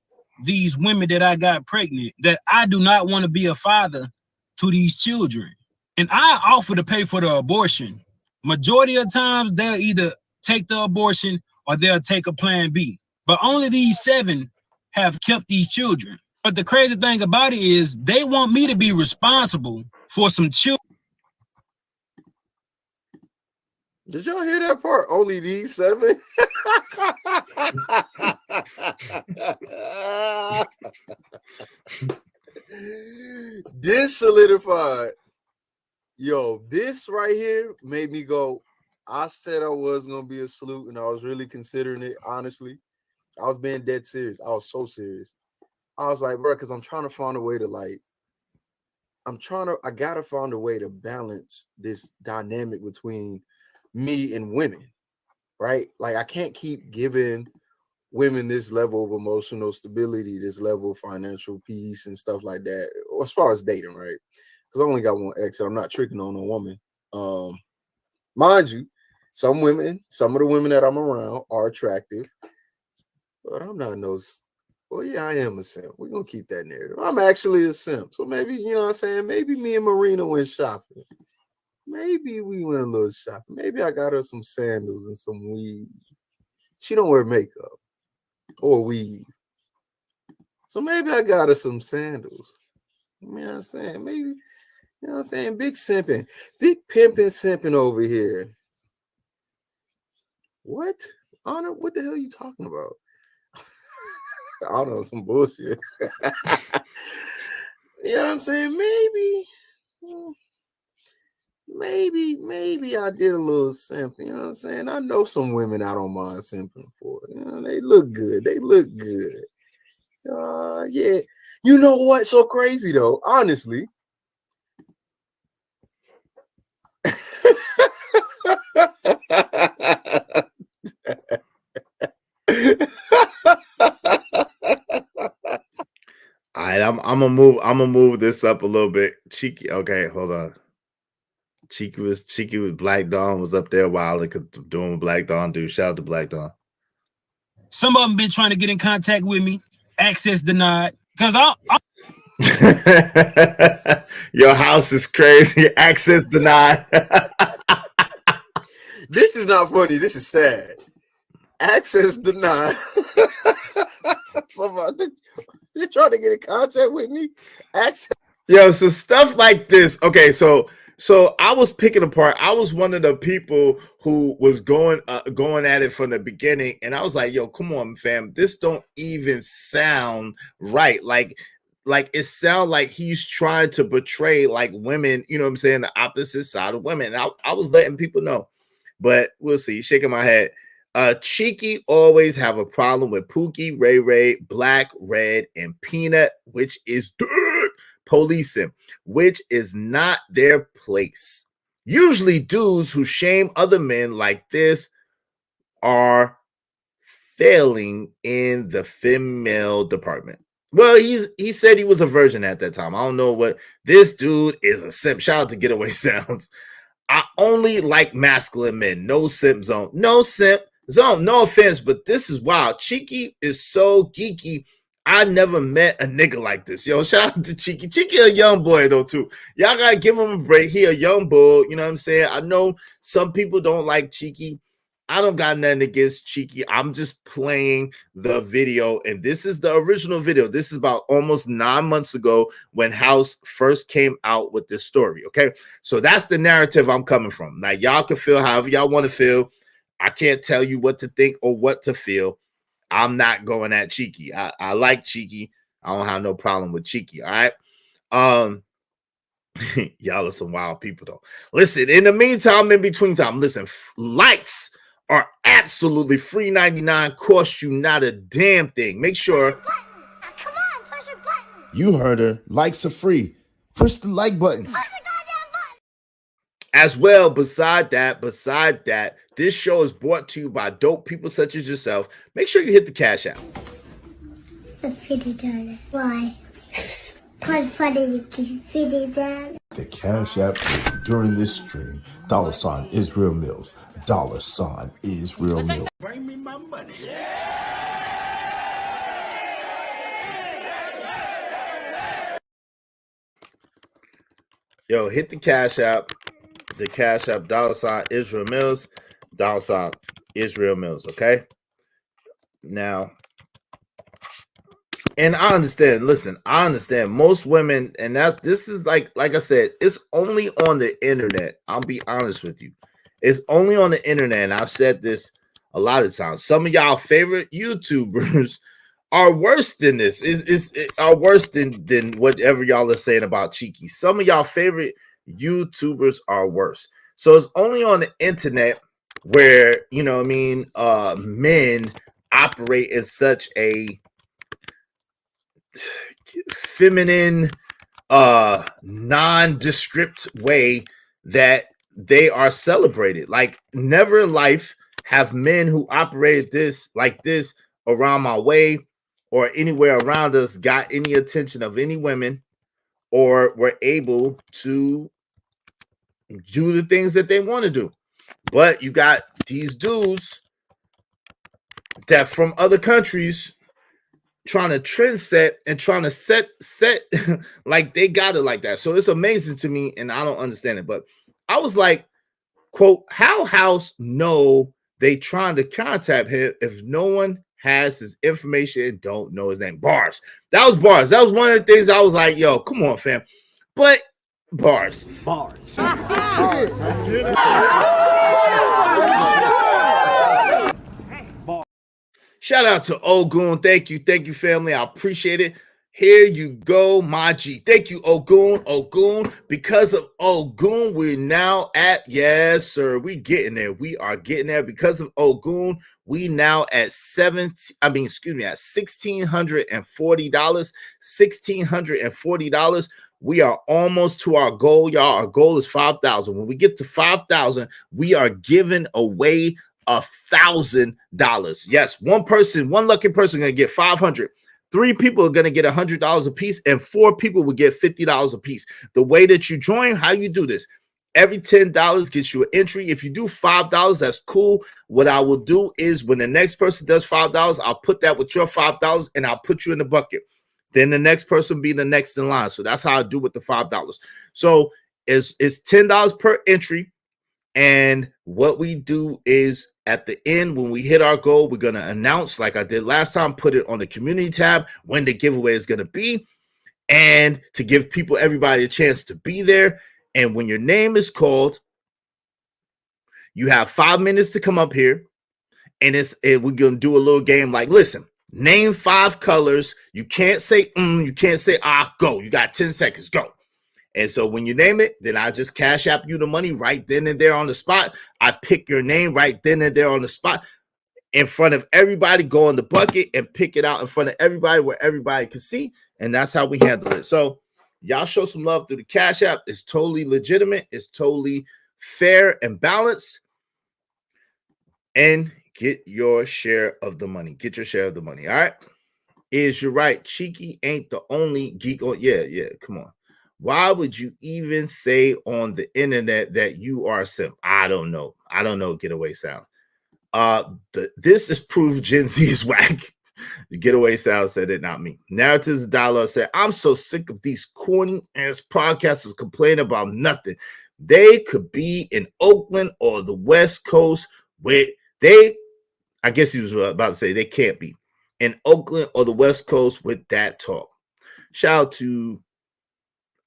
these women that I got pregnant that I do not want to be a father to these children. And I offer to pay for the abortion. Majority of times, they'll either take the abortion or they'll take a plan B. But only these 7 have kept these children. But the crazy thing about it is they want me to be responsible for some children. did y'all hear that part? Only these 7? This solidified. Yo, this right here made me go. I said I was gonna be a salute, and I was really considering it. Honestly, I was being dead serious. I was so serious. I was like, bro, because I'm trying to find a way to like. I gotta find a way to balance this dynamic between me and women, right? Like, I can't keep giving women this level of emotional stability, this level of financial peace and stuff like that, or as far as dating, right? Because I only got one ex, and I'm not tricking on a woman. Mind you, some of the women that I'm around are attractive, but I'm not no. Well, yeah, I am a simp. We're gonna keep that narrative. I'm actually a simp. So maybe, you know what I'm saying? Maybe me and Marina went shopping. Maybe we went a little shopping. Maybe I got her some sandals and some weave. She don't wear makeup or weave. So maybe I got her some sandals. You know what I'm saying? Maybe, you know what I'm saying? Big simping. Big pimping simping over here. What? Anna, what the hell are you talking about? I don't know, some bullshit. You know what I'm saying? Maybe I did a little simping. You know what I'm saying? I know some women I don't mind simping for. You know, they look good. They look good. Yeah. You know what's so crazy though? Honestly. All right, I'm gonna move this up a little bit. Cheeky, okay, hold on. Cheeky was Black Dawn was up there a while because doing what Black Dawn do. Shout out to Black Dawn. Some of them been trying to get in contact with me. Access denied. Because your house is crazy. Access denied. This is not funny. This is sad. Access denied. Somebody they're trying to get in contact with me. Access. Yo, so stuff like this. Okay, so I was picking apart. I was one of the people who was going at it from the beginning, and I was like, "Yo, come on, fam, this don't even sound right." Like it sounds like he's trying to portray like women. You know what I'm saying? The opposite side of women. And I was letting people know, but we'll see. Shaking my head. Cheeky always have a problem with Pookie, Ray Ray, Black, Red, and Peanut, which is policing, which is not their place. Usually dudes who shame other men like this are failing in the female department. Well, he said he was a virgin at that time. I don't know what this dude is a simp. Shout out to Getaway Sounds. I only like masculine men. No simp zone. No simp zone. No offense, but this is wild. Cheeky is so geeky. I never met a nigga like this. Yo, shout out to Cheeky. Cheeky a young boy, though, too. Y'all got to give him a break. He a young boy. You know what I'm saying? I know some people don't like Cheeky. I don't got nothing against Cheeky. I'm just playing the video, and this is the original video. This is about almost 9 months ago when House first came out with this story, okay? So that's the narrative I'm coming from. Now, y'all can feel however y'all want to feel. I can't tell you what to think or what to feel. I'm not going at Cheeky. I like Cheeky. I don't have no problem with Cheeky, all right? Y'all are some wild people, though. Listen, in the meantime, in between time, listen, likes are absolutely free 99, cost you not a damn thing. Make sure. Come on, push a button. You heard her. Likes are free. Push the like button. Push the goddamn button. As well, beside that, this show is brought to you by dope people such as yourself. Make sure you hit the cash out. $50. Why? Quite funny, you can $50. The cash app during this stream, $ Israel Mills, $ Israel Mills. Bring me my money. Yo, hit the cash app. The cash app, $ Israel Mills, $ Israel Mills, okay? Now, and I understand, listen, I understand most women, and this is like I said, it's only on the internet. I'll be honest with you. It's only on the internet, and I've said this a lot of times. Some of y'all favorite YouTubers are worse than this. Are worse than whatever y'all are saying about Cheeky. Some of y'all favorite YouTubers are worse. So it's only on the internet where, you know what I mean, men operate in such a feminine, nondescript way that they are celebrated. Like, never in life have men who operated this like this around my way or anywhere around us got any attention of any women or were able to do the things that they want to do. But you got these dudes that from other countries trying to trend set and trying to set like they got it like that. So it's amazing to me, and I don't understand it. But I was like, quote, how House know they trying to contact him if no one has his information and don't know his name? Bars. That was bars. That was one of the things I was like, yo, come on, fam. But bars. Bars. Shout out to Ogun. Thank you, family. I appreciate it. Here you go, my G. Thank you, Ogun. Ogun. Because of Ogun, we're now at, yes, sir. We getting there. We are getting there. Because of Ogun, we now at $1,640. $1,640. We are almost to our goal, y'all. Our goal is 5,000. When we get to 5,000, we are giving away $1,000. Yes, one lucky person gonna get 500. 3 people are gonna get $100 a piece, and 4 people will get $50 a piece. The way that you join, how you do this? Every $10 gets you an entry. If you do $5, that's cool. What I will do is when the next person does $5, I'll put that with your $5 and I'll put you in the bucket. Then the next person be the next in line. So that's how I do with the $5. So it's $10 per entry. And what we do is at the end, when we hit our goal, we're going to announce, like I did last time, put it on the community tab when the giveaway is going to be, and to give everybody a chance to be there. And when your name is called, you have 5 minutes to come up here. And we're going to do a little game like, listen, name 5 colors. You can't say, you can't say, go. You got 10 seconds, go. And so when you name it, then I just cash app you the money right then and there on the spot. I pick your name right then and there on the spot in front of everybody, go in the bucket and pick it out in front of everybody where everybody can see. And that's how we handle it. So y'all show some love through the cash app. It's totally legitimate. It's totally fair and balanced. And get your share of the money. Get your share of the money. All right. You're right. Cheeky ain't the only geek on. Yeah. Come on. Why would you even say on the internet that you are a simp? I don't know. Getaway sound. This is proof Gen Z is whack. The Getaway sound said it, not me. Narratives Dollar said, I'm so sick of these corny ass podcasters complaining about nothing. They could be in Oakland or the West Coast I guess he was about to say they can't be in Oakland or the West Coast with that talk. Shout out to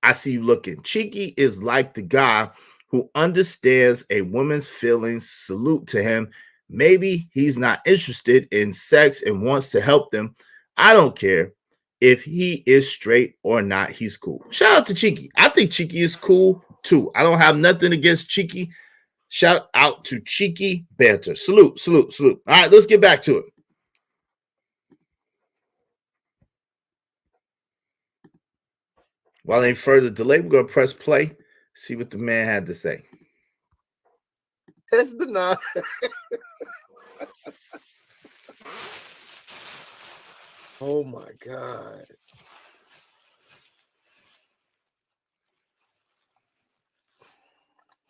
I See You Looking. Cheeky is like the guy who understands a woman's feelings. Salute to him. Maybe he's not interested in sex and wants to help them. I don't care if he is straight or not. He's cool. Shout out to Cheeky. I think Cheeky is cool too. I don't have nothing against Cheeky. Shout out to Cheeky Banter. Salute. All right, let's get back to it. While any further delay, we're going to press play, see what the man had to say. Test denied. Oh, my God.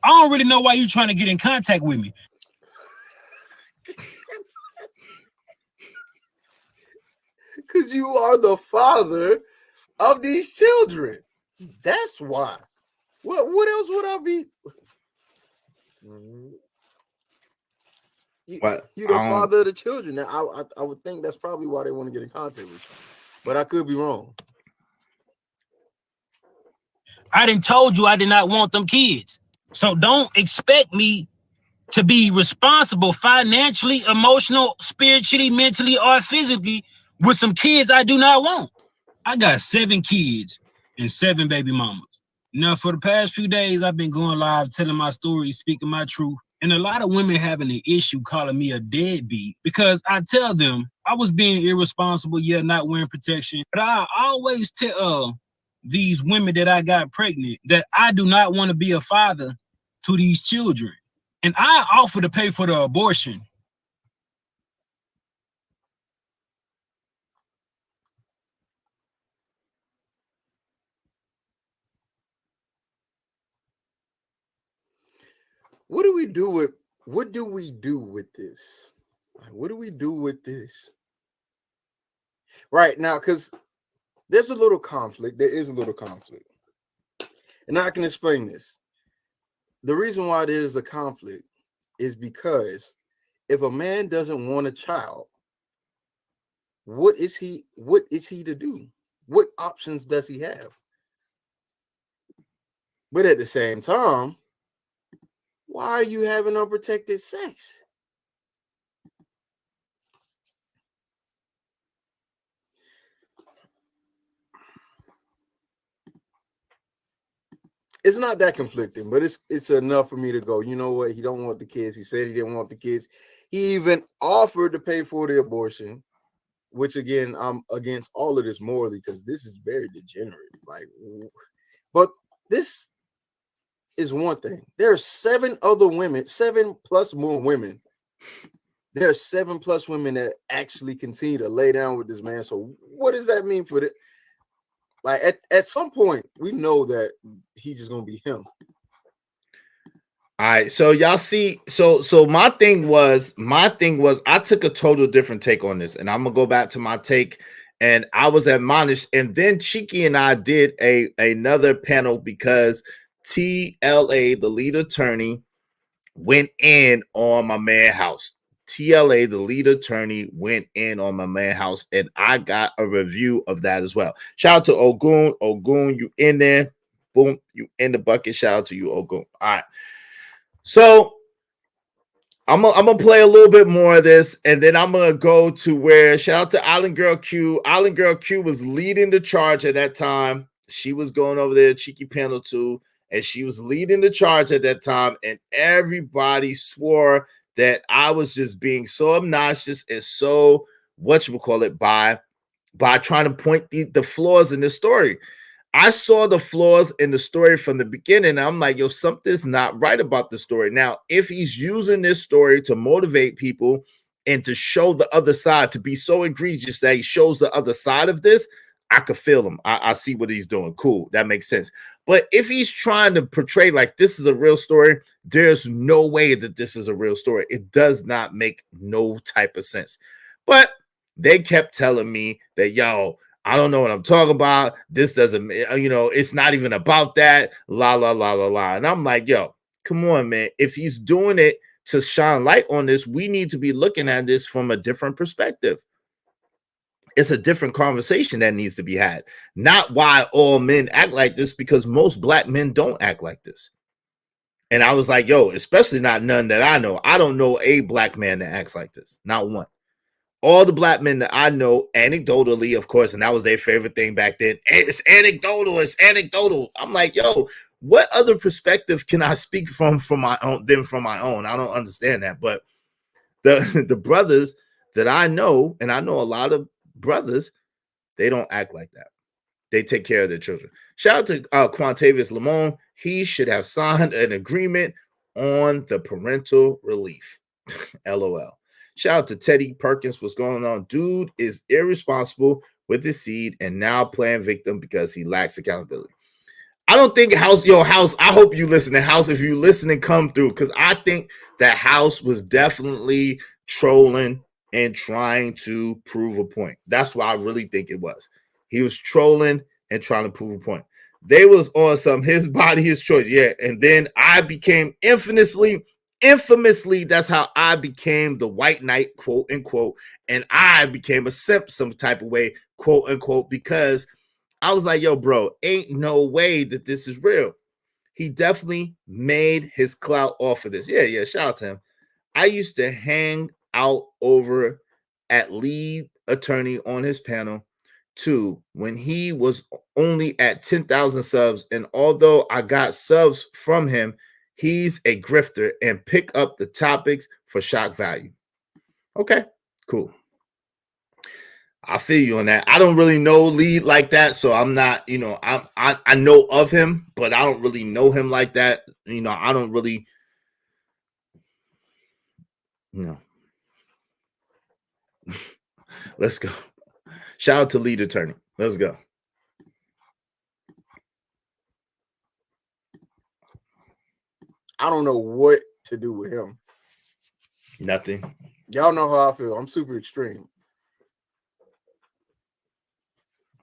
I don't really know why you're trying to get in contact with me. Because you are the father of these children. That's why. What else would I be? You're the father of the children. Now, I would think that's probably why they want to get in contact with you. But I could be wrong. I done told you I did not want them kids. So don't expect me to be responsible financially, emotional, spiritually, mentally, or physically with some kids I do not want. I got 7 kids and 7 baby mamas. Now, for the past few days, I've been going live, telling my story, speaking my truth. And a lot of women having an issue calling me a deadbeat because I tell them I was being irresponsible, not wearing protection. But I always tell these women that I got pregnant that I do not want to be a father to these children. And I offer to pay for the abortion. What do we do with this? Like, what do we do with this? Right now, because there's a little conflict. There is a little conflict. And I can explain this. The reason why there's a conflict is because if a man doesn't want a child, what is he to do? What options does he have? But at the same time, why are you having unprotected sex? It's not that conflicting, but it's enough for me to go, you know what? He don't want the kids. He said he didn't want the kids. He even offered to pay for the abortion, which again, I'm against all of this morally because this is very degenerate. Like, but this is one thing. There are 7 other women, 7 plus more women. There are 7 plus women that actually continue to lay down with this man. So what does that mean for the? Like at some point, we know that he's just gonna be him. All right, so y'all see, so my thing was I took a total different take on this, and I'm gonna go back to my take, and I was admonished, and then Cheeky and I did another panel because TLA, the lead attorney, went in on my man House. TLA, the lead attorney, went in on my man House, and I got a review of that as well. Shout out to Ogun. Ogun, you in there? Boom, you in the bucket. Shout out to you, Ogun. All right. So I'm gonna play a little bit more of this, and then I'm gonna go to where shout out to Island Girl Q. Island Girl Q was leading the charge at that time. She was going over there, Cheeky panel too, and she was leading the charge at that time, and everybody swore that I was just being so obnoxious and so whatchamacallit by trying to point the flaws in this story. I saw the flaws in the story from the beginning. I'm like, yo, something's not right about the story. Now, if he's using this story to motivate people and to show the other side, to be so egregious that he shows the other side of this, I could feel him. I see what he's doing. Cool. That makes sense. But if he's trying to portray like this is a real story, there's no way that this is a real story. It does not make no type of sense. But they kept telling me that, yo, I don't know what I'm talking about. This doesn't, it's not even about that. La, la, la, la, la. And I'm like, yo, come on, man. If he's doing it to shine light on this, we need to be looking at this from a different perspective. It's a different conversation that needs to be had. Not why all men act like this, because most black men don't act like this. And I was like, yo, especially not none that I know. I don't know a black man that acts like this. Not one. All the black men that I know, anecdotally, of course, and that was their favorite thing back then. It's anecdotal. It's anecdotal. I'm like, yo, what other perspective can I speak from my own than from my own? I don't understand that. But the brothers that I know, and I know a lot of brothers, they don't act like that. They take care of their children. Shout out to Quantavious Lamont. He should have signed an agreement on the parental relief. LOL. Shout out to Teddy Perkins. What's going on? Dude is irresponsible with his seed and now playing victim because he lacks accountability. I don't think House, I hope you listen to House. If you listen and come through, because I think that House was definitely trolling and trying to prove a point. That's what I really think it was. He was trolling and trying to prove a point. They was on some his body, his choice. Yeah. And then I became infamously, that's how I became the white knight, quote unquote. And I became a simp some type of way, quote unquote, because I was like, yo, bro, ain't no way that this is real. He definitely made his clout off of this. Yeah, shout out to him. I used to hang out over at Lee attorney on his panel too when he was only at 10,000 subs. And although I got subs from him, he's a grifter and pick up the topics for shock value. Okay, cool. I feel you on that. I don't really know Lee like that, so I'm not, you know, I know of him, but I don't really know him like that. You know, I don't really, you know. Let's go. Shout out to lead attorney. Let's go. I don't know what to do with him. Nothing. Y'all know how I feel. I'm super extreme.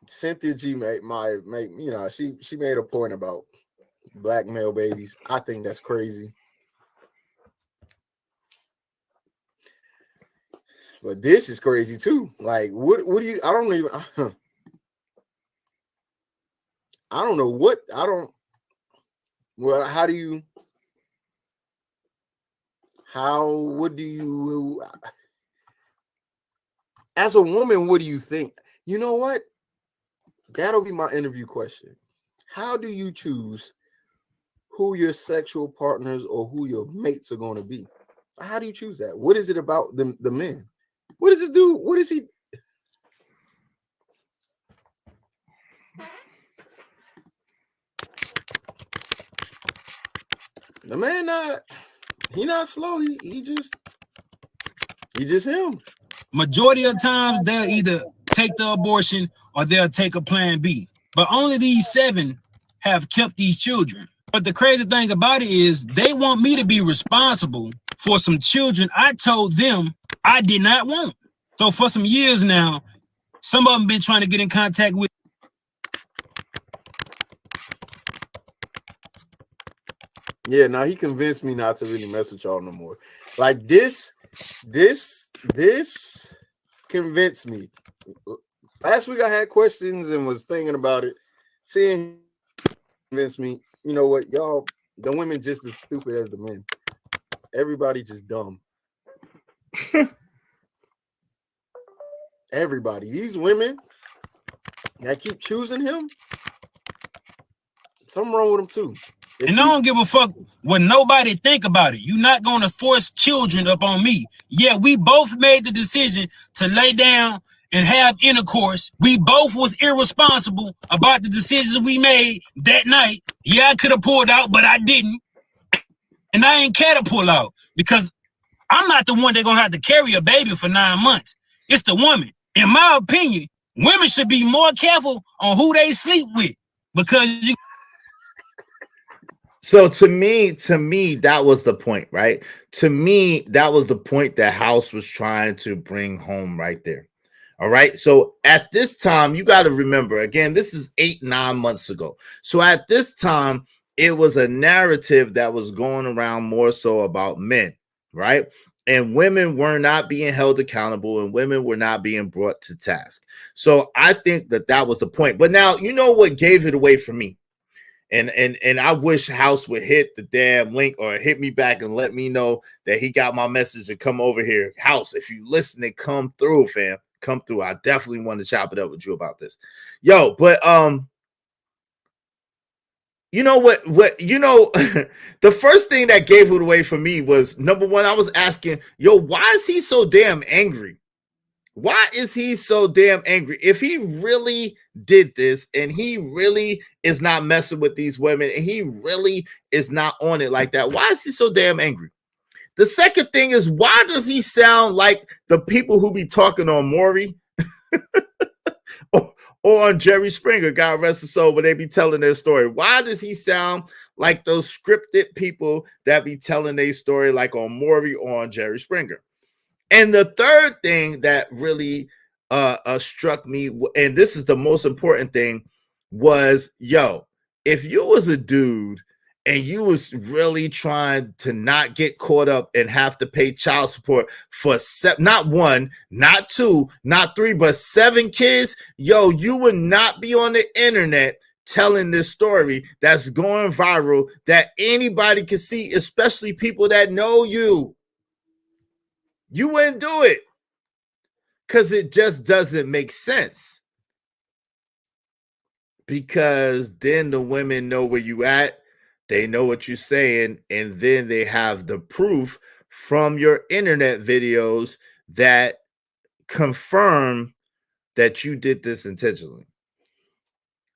Cynthia G make you know, she made a point about black male babies. I think that's crazy. But this is crazy too. Like, what do you? I don't even. I don't know what. I don't. Well, how do you? How? What do you? As a woman, what do you think? You know what? That'll be my interview question. How do you choose who your sexual partners or who your mates are going to be? How do you choose that? What is it about the men? What does this do? What is he? The man he not slow. He just him. Majority of times they'll either take the abortion or they'll take a plan B. But only these 7 have kept these children. But the crazy thing about it is they want me to be responsible for some children I told them I did not want. So for some years now, some of them been trying to get in contact with. Yeah, now he convinced me not to really mess with y'all no more. Like this convinced me. Last week I had questions and was thinking about it. Seeing convinced me, you know what, y'all, the women just as stupid as the men. Everybody just dumb. Everybody. These women that keep choosing him, something wrong with them too. And I don't give a fuck what nobody think about it. You're not going to force children up on me. Yeah, we both made the decision to lay down and have intercourse. We both was irresponsible about the decisions we made that night. Yeah, I could have pulled out, but I didn't. And I ain't care to pull out because I'm not the one that's going to have to carry a baby for 9 months. It's the woman. In my opinion, women should be more careful on who they sleep with because you. So to me, that was the point, right? To me, that was the point that House was trying to bring home right there. All right. So at this time, you got to remember, again, this is 8-9 months ago. So at this time, it was a narrative that was going around more so about men, right? And women were not being held accountable and women were not being brought to task. So I think that was the point. But now, you know what gave it away for me? And I wish House would hit the damn link or hit me back and let me know that he got my message and come over here. House, if you listening, come through, fam. Come through. I definitely want to chop it up with you about this. Yo, but you know what you know, the first thing that gave it away for me was, number one, I was asking, yo, why is he so damn angry? Why is he so damn angry? If he really did this and he really is not messing with these women and he really is not on it like that, why is he so damn angry? The second thing is, why does he sound like the people who be talking on Maury or on Jerry Springer, God rest his soul, when they be telling their story? Why does he sound like those scripted people that be telling their story like on Maury or on Jerry Springer? And the third thing that really struck me, and this is the most important thing, was, yo, if you was a dude and you was really trying to not get caught up and have to pay child support for not 1, not 2, not 3, but 7 kids, yo, you would not be on the internet telling this story that's going viral that anybody can see, especially people that know you. You wouldn't do it. Because it just doesn't make sense. Because then the women know where you at, they know what you're saying, and then they have the proof from your internet videos that confirm that you did this intentionally.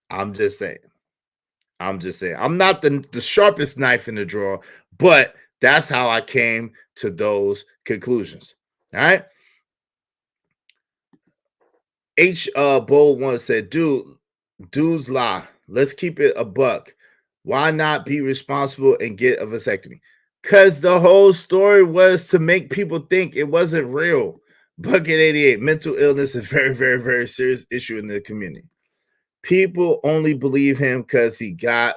I'm just saying. I'm not the sharpest knife in the drawer, but that's how I came to those conclusions. All right. Bold one said, dudes lie. Let's keep it a buck. Why not be responsible and get a vasectomy? Because the whole story was to make people think it wasn't real. Bucket 88, mental illness is a very, very, very serious issue in the community. People only believe him because he got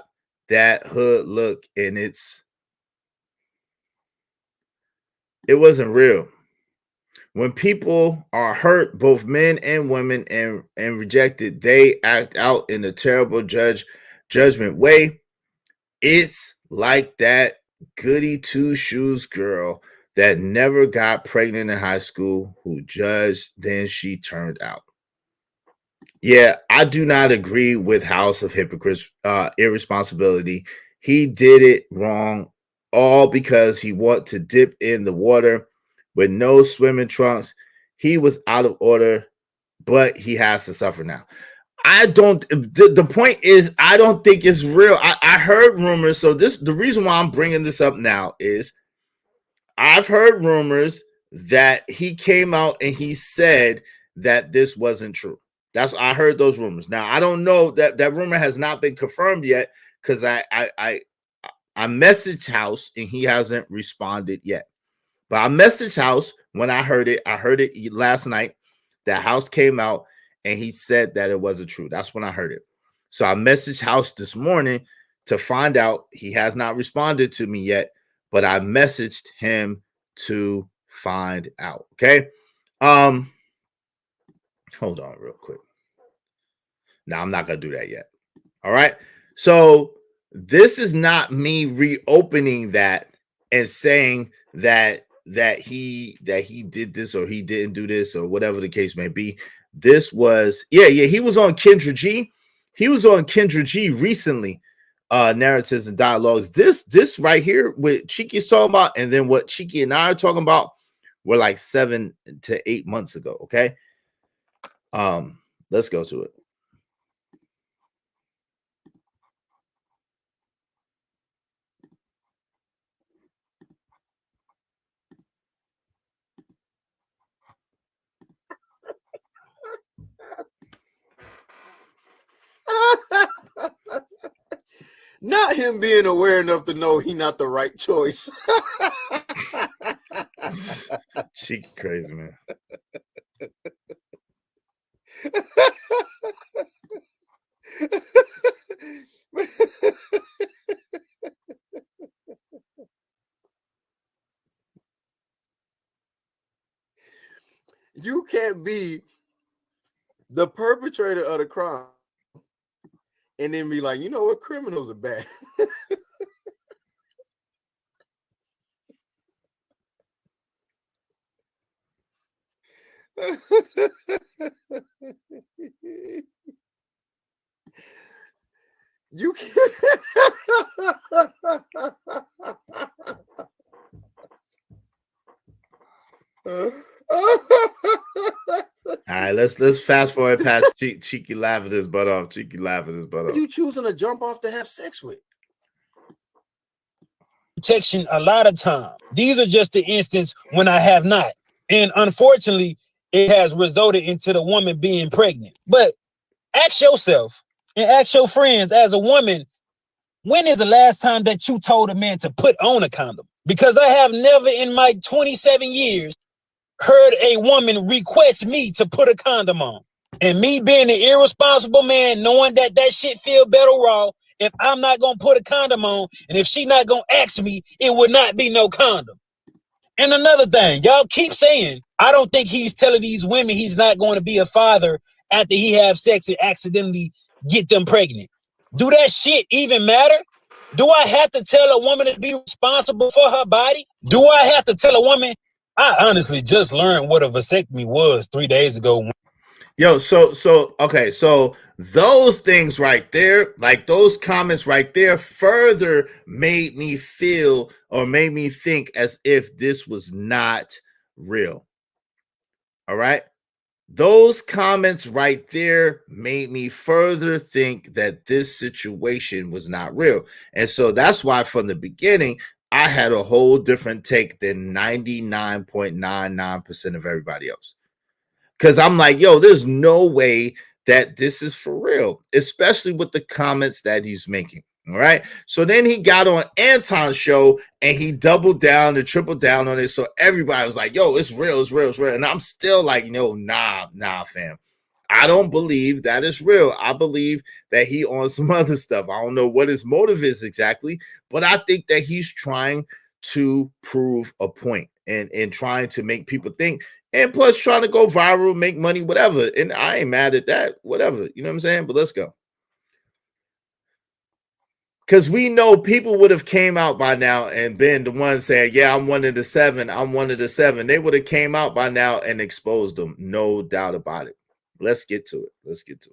that hood look, and it wasn't real. When people are hurt, both men and women, and rejected, they act out in a terrible judgment way. It's like that goody two shoes girl that never got pregnant in high school who judged, then she turned out. Yeah, I do not agree with House of Hypocrites irresponsibility. He did it wrong, all because he wanted to dip in the water with no swimming trunks. He was out of order, but he has to suffer now. I don't. The point is, I don't think it's real. I heard rumors. So the reason why I'm bringing this up now is I've heard rumors that he came out and he said that this wasn't true. I heard those rumors. Now I don't know that rumor has not been confirmed yet because I messaged House and he hasn't responded yet. But I messaged House when I heard it. I heard it last night. That House came out and he said that it wasn't true. That's when I heard it. So I messaged House this morning to find out. He has not responded to me yet, but I messaged him to find out. Okay. Hold on real quick. Now I'm not going to do that yet. All right. So this is not me reopening that and saying that he did this or he didn't do this or whatever the case may be. This was he was on Kendra G. He was on Kendra G recently. Narratives and dialogues. This right here, what Cheeky's talking about, and then what Cheeky and I are talking about, were like 7 to 8 months ago. Okay. Let's go to it. Not him being aware enough to know he not the right choice. Cheeky crazy, man. You can't be the perpetrator of the crime and then be like, you know what, criminals are bad. You can't. All right, let's fast forward past Cheeky laughing his butt off. Cheeky laughing his butt off. You choosing to jump off to have sex with? Protection a lot of time. These are just the instance when I have not. And unfortunately, it has resulted into the woman being pregnant. But ask yourself and ask your friends as a woman, when is the last time that you told a man to put on a condom? Because I have never in my 27 years heard a woman request me to put a condom on. And me being an irresponsible man, knowing that shit feel better raw, if I'm not going to put a condom on, and if she not going to ask me, it would not be no condom. And another thing, y'all keep saying, I don't think he's telling these women he's not going to be a father after he have sex and accidentally get them pregnant. Do that shit even matter? Do I have to tell a woman to be responsible for her body? Do I have to tell a woman I honestly just learned what a vasectomy was 3 days ago. Yo, okay, so those things right there, like those comments right there, further made me feel or made me think as if this was not real. All right. Those comments right there made me further think that this situation was not real. And so that's why from the beginning, I had a whole different take than 99.99% of everybody else. Because I'm like, yo, there's no way that this is for real, especially with the comments that he's making. All right. So then he got on Anton's show and he doubled down and tripled down on it. So everybody was like, yo, it's real, it's real, it's real. And I'm still like, nah, fam. I don't believe that is real. I believe that he on some other stuff. I don't know what his motive is exactly, but I think that he's trying to prove a point and trying to make people think, and plus trying to go viral, make money, whatever. And I ain't mad at that, whatever. You know what I'm saying? But let's go. Because we know people would have came out by now and been the ones saying, yeah, I'm one of the seven. I'm one of the seven. They would have came out by now and exposed them. No doubt about it. Let's get to it. Let's get to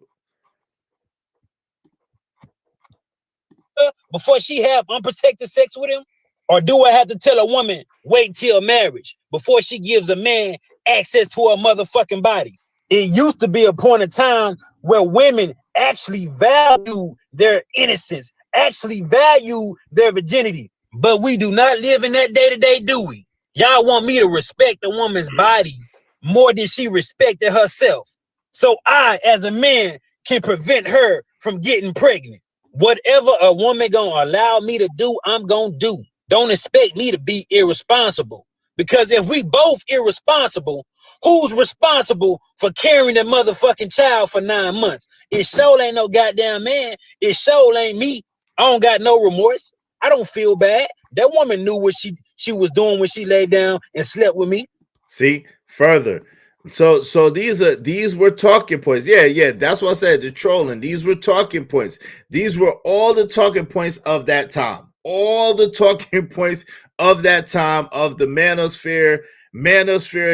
it. Before she have unprotected sex with him? Or do I have to tell a woman, wait till marriage before she gives a man access to her motherfucking body? It used to be a point in time where women actually value their innocence, actually value their virginity. But we do not live in that day-to-day, do we? Y'all want me to respect a woman's body more than she respected herself. So I, as a man, can prevent her from getting pregnant. Whatever a woman gonna allow me to do, I'm gonna do. Don't expect me to be irresponsible. Because if we both irresponsible, who's responsible for carrying the motherfucking child for 9 months? It sure ain't no goddamn man. It sure ain't me. I don't got no remorse. I don't feel bad. That woman knew what she was doing when she laid down and slept with me. See, further. So these were talking points. Yeah, that's what I said. The trolling. These were talking points. These were all the talking points of that time. All the talking points of that time of the manosphere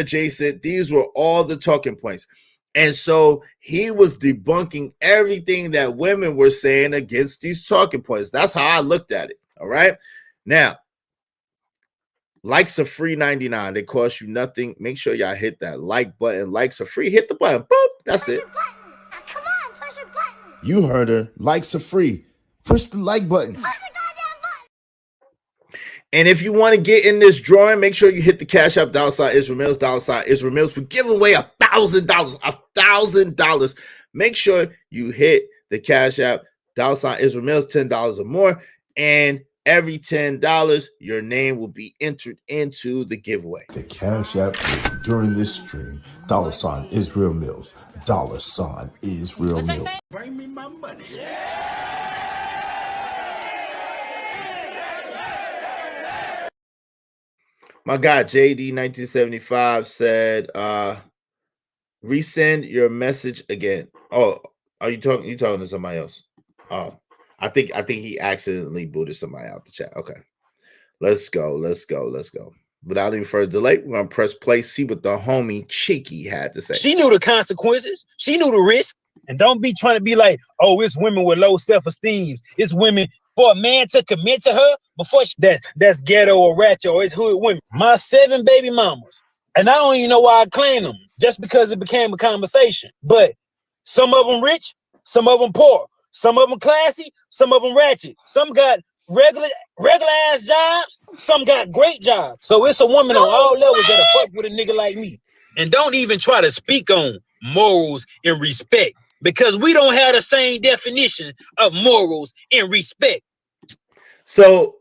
adjacent. These were all the talking points. And so he was debunking everything that women were saying against these talking points. That's how I looked at it. All right. Now, likes are free 99. They cost you nothing. Make sure y'all hit that like button. Likes are free. Hit the button. Boop. That's it. Come on, push a button. You heard her. Likes are free. Push the like button. Push the goddamn button. And if you want to get in this drawing, make sure you hit the Cash App, $ Israel Mills, $ Israel Mills. We're giving away $1,000. $1,000. Make sure you hit the Cash App, $ Israel Mills, $10 or more. And every $10, your name will be entered into the giveaway. The Cash App during this stream, $ Israel Mills, $ Israel Mills. Bring me my money. My guy JD1975 said, resend your message again. Oh, are you talking to somebody else? Oh, I think he accidentally booted somebody out the chat. Okay. Let's go. Without any further delay, we're gonna press play, see what the homie Cheeky had to say. She knew the consequences, she knew the risk. And don't be trying to be like, oh, it's women with low self-esteem. It's women for a man to commit to her before that's ghetto or ratchet or it's hood women. My 7 baby mamas. And I don't even know why I claim them, just because it became a conversation. But some of them rich, some of them poor, some of them classy, some of them ratchet. Some got regular ass jobs, some got great jobs. So it's a woman on all levels that'll fuck with a nigga like me. And don't even try to speak on morals and respect, because we don't have the same definition of morals and respect. So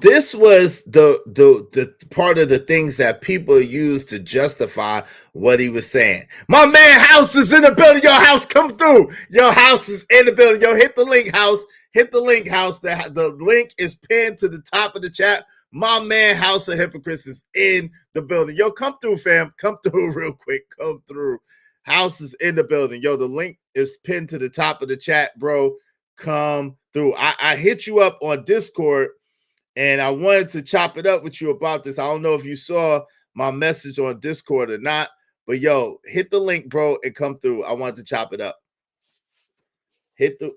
this was the part of the things that people use to justify what he was saying. My man House is in the building. Your house come through. Your house is in the building. Yo, hit the link, House. Hit the link, House. The link is pinned to the top of the chat. My man House of Hypocrites is in the building. Yo, come through, fam. Come through real quick. Come through. House is in the building. Yo, the link is pinned to the top of the chat, bro. Come through. I hit you up on Discord, and I wanted to chop it up with you about this. I don't know if you saw my message on Discord or not. But yo, hit the link, bro, and come through. I want to chop it up. Hit the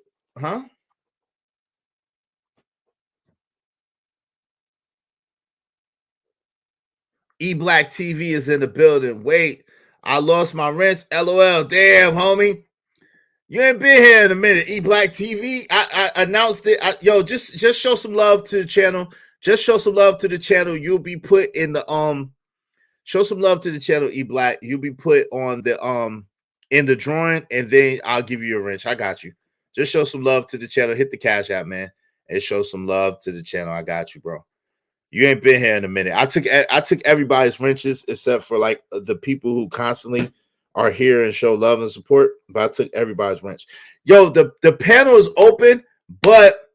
E-Black TV is in the building. Wait, I lost my rents. LOL. Damn, homie. You ain't been here in a minute. E-Black TV. I announced it. Yo, just show some love to the channel. Just show some love to the channel. You'll be put in the show some love to the channel, E-Black. You'll be put on the in the drawing, and then I'll give you a wrench. I got you. Just show some love to the channel. Hit the Cash App, man, and show some love to the channel. I got you, bro. You ain't been here in a minute. I took everybody's wrenches except for like the people who constantly are here and show love and support. But I took everybody's wrench. Yo, the panel is open, but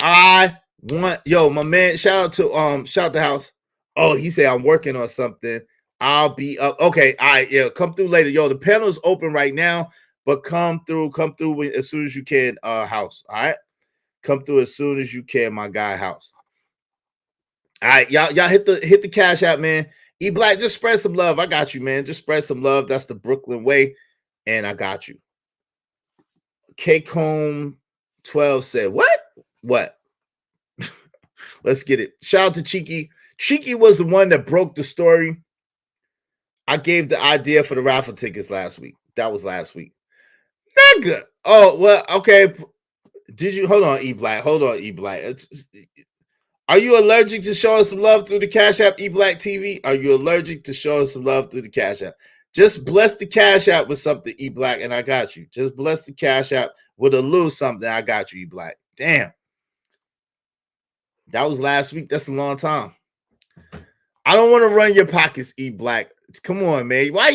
I want my man. Shout out to House. Oh, he said I'm working on something. I'll be up. Okay, all right, yeah. Come through later. Yo, the panel is open right now, but come through as soon as you can, House. All right, come through as soon as you can, my guy, House. All right, y'all hit the Cash App, man. E-Black, just spread some love. I got you, man. Just spread some love. That's the Brooklyn way, and I got you. Cake Home 12 said, what? Let's get it. Shout out to Cheeky. Cheeky was the one that broke the story. I gave the idea for the raffle tickets last week. That was last week. Nigga. Oh, well, okay. Did you hold on, E-Black? Hold on, E-Black. Are you allergic to showing some love through the Cash App, E-Black TV? Are you allergic to showing some love through the Cash App? Just bless the Cash App with something, E-Black, and I got you. Just bless the Cash App with a little something. I got you, E-Black. Damn. That was last week. That's a long time. I don't want to run your pockets, E-Black. Come on, man. Why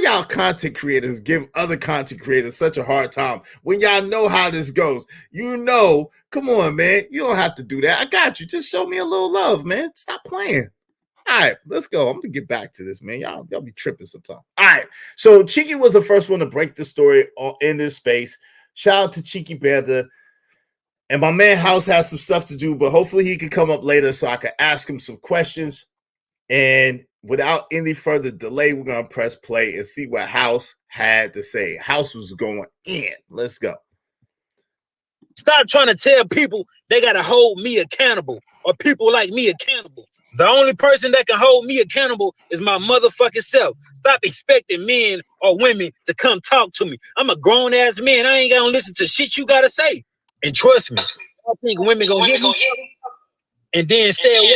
y'all content creators give other content creators such a hard time when y'all know how this goes? You know, come on, man. You don't have to do that. I got you. Just show me a little love, man. Stop playing. All right, let's go. I'm gonna get back to this, man. Y'all be tripping sometimes. All right. So Cheeky was the first one to break the story in this space. Shout out to Cheeky Banter. And my man House has some stuff to do, but hopefully he can come up later so I can ask him some questions. And without any further delay, we're going to press play and see what House had to say. House was going in. Let's go. Stop trying to tell people they got to hold me accountable or people like me accountable. The only person that can hold me accountable is my motherfucking self. Stop expecting men or women to come talk to me. I'm a grown-ass man. I ain't going to listen to shit you got to say. And trust me, I think women going to get me and then stay away.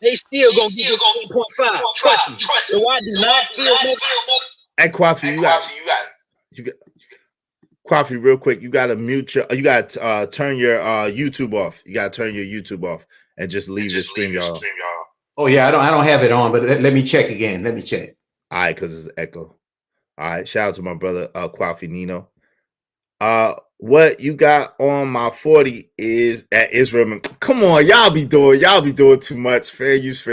They still gonna get 1.5. Trust me. So I do not feel no. Hey, Kwafi, you got Kwafi, real quick. You gotta mute your. You gotta turn your YouTube off. You gotta turn your YouTube off and just leave your stream, y'all. Oh yeah, I don't have it on, but let me check again. Let me check. All right, because it's echo. All right, shout out to my brother Kwafi Nino. What you got on my 40 is at Israel. Come on, y'all be doing too much. Fair use.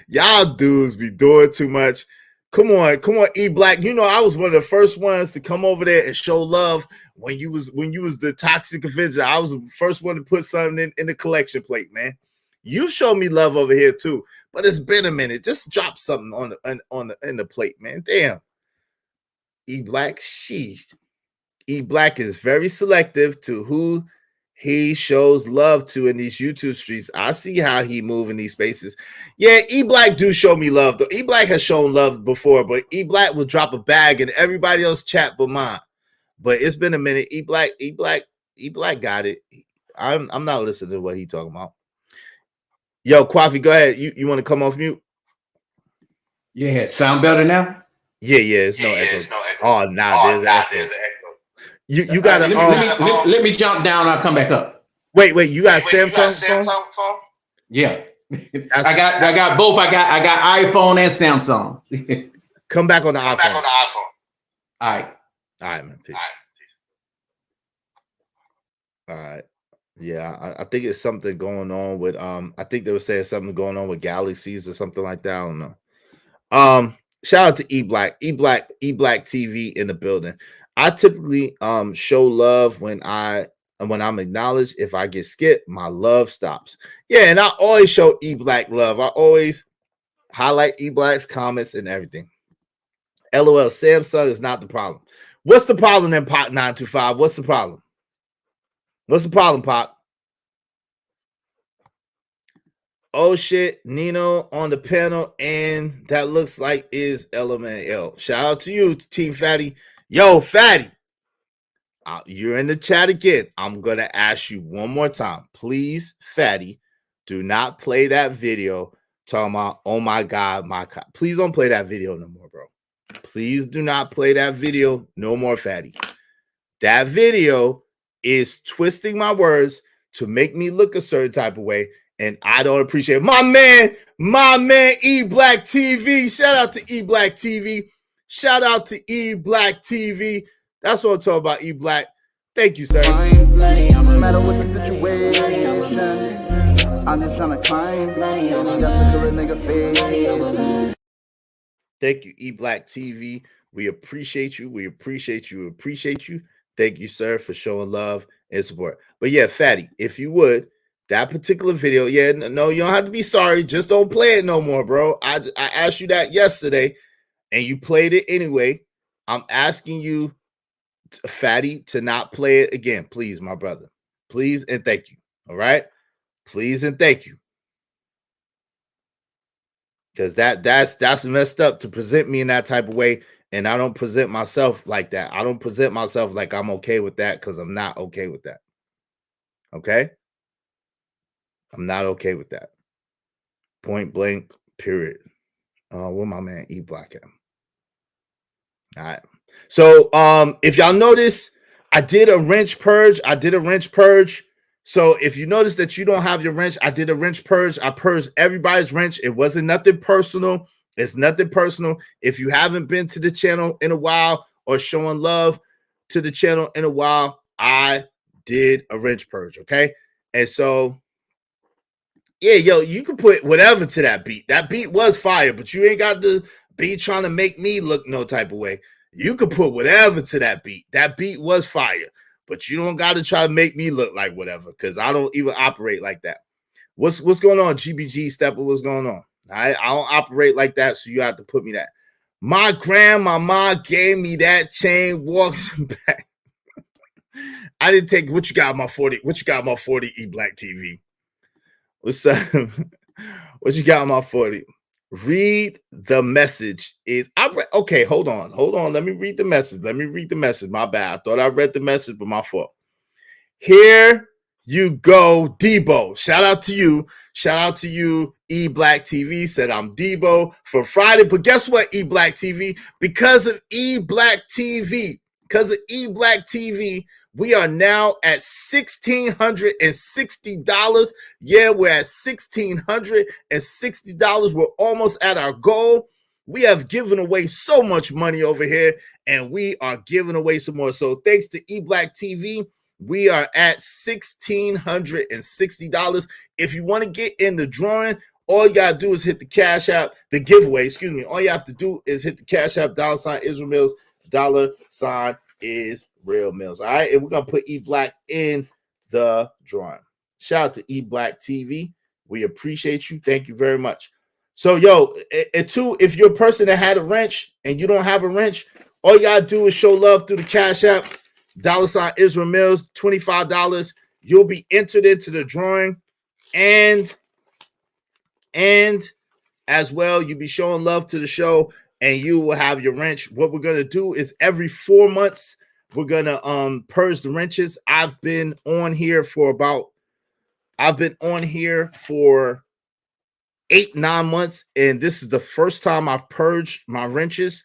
Y'all dudes be doing too much. Come on, E-Black. You know, I was one of the first ones to come over there and show love when you was the Toxic Avenger. I was the first one to put something in the collection plate, man. You show me love over here too, but it's been a minute. Just drop something in the plate, man. Damn. E-Black, sheesh. E-Black is very selective to who he shows love to in these YouTube streets. I see how he move in these spaces. Yeah, E-Black do show me love, though. E-Black has shown love before, but E-Black will drop a bag and everybody else chat but mine. But it's been a minute. E-Black got it. I'm not listening to what he talking about. Yo, Kwafi, go ahead. You want to come off mute? Yeah, sound better now? Yeah, it's no echo. Oh, there's an echo. You got to let me jump down. I'll come back up. Wait. You got Samsung phone? Yeah, I got both. I got iPhone and Samsung. Come back on the iPhone. All right, man. Peace. All right. Yeah, I think it's something going on with I think they were saying something going on with galaxies or something like that. I don't know. Shout out to E-Black TV in the building. I typically show love when I And when I'm acknowledged, if I get skipped, my love stops. Yeah, and I always show E Black love. I always highlight E Black's comments and everything. LOL, Samsung is not the problem. What's the problem then, Pop 925? What's the problem? What's the problem, Pop? Oh shit, Nino on the panel, and that looks like is LMAO. Shout out to you, Team Fatty. Yo, Fatty, you're in the chat again. I'm gonna ask you one more time, please, Fatty, do not play that video talking about, oh my god, my god. Please don't play that video no more, bro. Please do not play that video no more, Fatty. That video is twisting my words to make me look a certain type of way, and I don't appreciate it. My man, E Black TV. Shout out to E Black TV. Shout out to E Black TV. That's what I'm talking about, E Black. Thank you, sir. No matter what the situation, I'm just trying to climb. Thank you, E Black TV. We appreciate you. We appreciate you. Appreciate you. Thank you, sir, for showing love and support. But yeah, Fatty, if you would, that particular video, yeah, no, you don't have to be sorry. Just don't play it no more, bro. I asked you that yesterday, and you played it anyway. I'm asking you, Fatty, to not play it again, please, my brother. Please and thank you. All right? Please and thank you. Because that's messed up to present me in that type of way. And I don't present myself like that. I don't present myself like I'm okay with that, because I'm not okay with that. Okay? I'm not okay with that. Point blank, period. Where my man E Black at? All right. So if y'all notice, I did a wrench purge. So if you notice that you don't have your wrench, I did a wrench purge. I purged everybody's wrench. It wasn't nothing personal. It's nothing personal. If you haven't been to the channel in a while or showing love to the channel in a while, I did a wrench purge, okay? And so, yeah, yo, you can put whatever to that beat. That beat was fire, but you ain't got to be trying to make me look no type of way. You can put whatever to that beat. That beat was fire, but you don't got to try to make me look like whatever, because I don't even operate like that. What's going on, GBG Stepper? What's going on? I don't operate like that, so you have to put me that. My grandmama gave me that chain, walks back. I didn't take what you got my 40. What you got my 40 E Black TV? What's up? What you got my 40? Read the message. Okay, hold on. Let me read the message. My bad. I thought I read the message, but my fault. Here you go, Debo. Shout out to you, E Black TV. Said I'm Debo for Friday. But guess what, E Black TV? Because of E Black TV, we are now at $1,660. Yeah, we're at $1,660. We're almost at our goal. We have given away so much money over here, and we are giving away some more. So thanks to E Black TV, we are at $1,660. If you want to get in the drawing, all you gotta do is hit the Cash App, the giveaway. Excuse me. All you have to do is hit the Cash App, $ Israel Mills, $ is Real Mills. All right, and we're gonna put E Black in the drawing. Shout out to E Black TV. We appreciate you. Thank you very much. So, yo, and two, if you're a person that had a wrench and you don't have a wrench, all you gotta do is show love through the Cash App, $ Israel Mills, $25. You'll be entered into the drawing, and as well, you'll be showing love to the show, and you will have your wrench. What we're gonna do is every 4 months, we're gonna purge the wrenches. I've been on here for 8-9 months, and this is the first time I've purged my wrenches.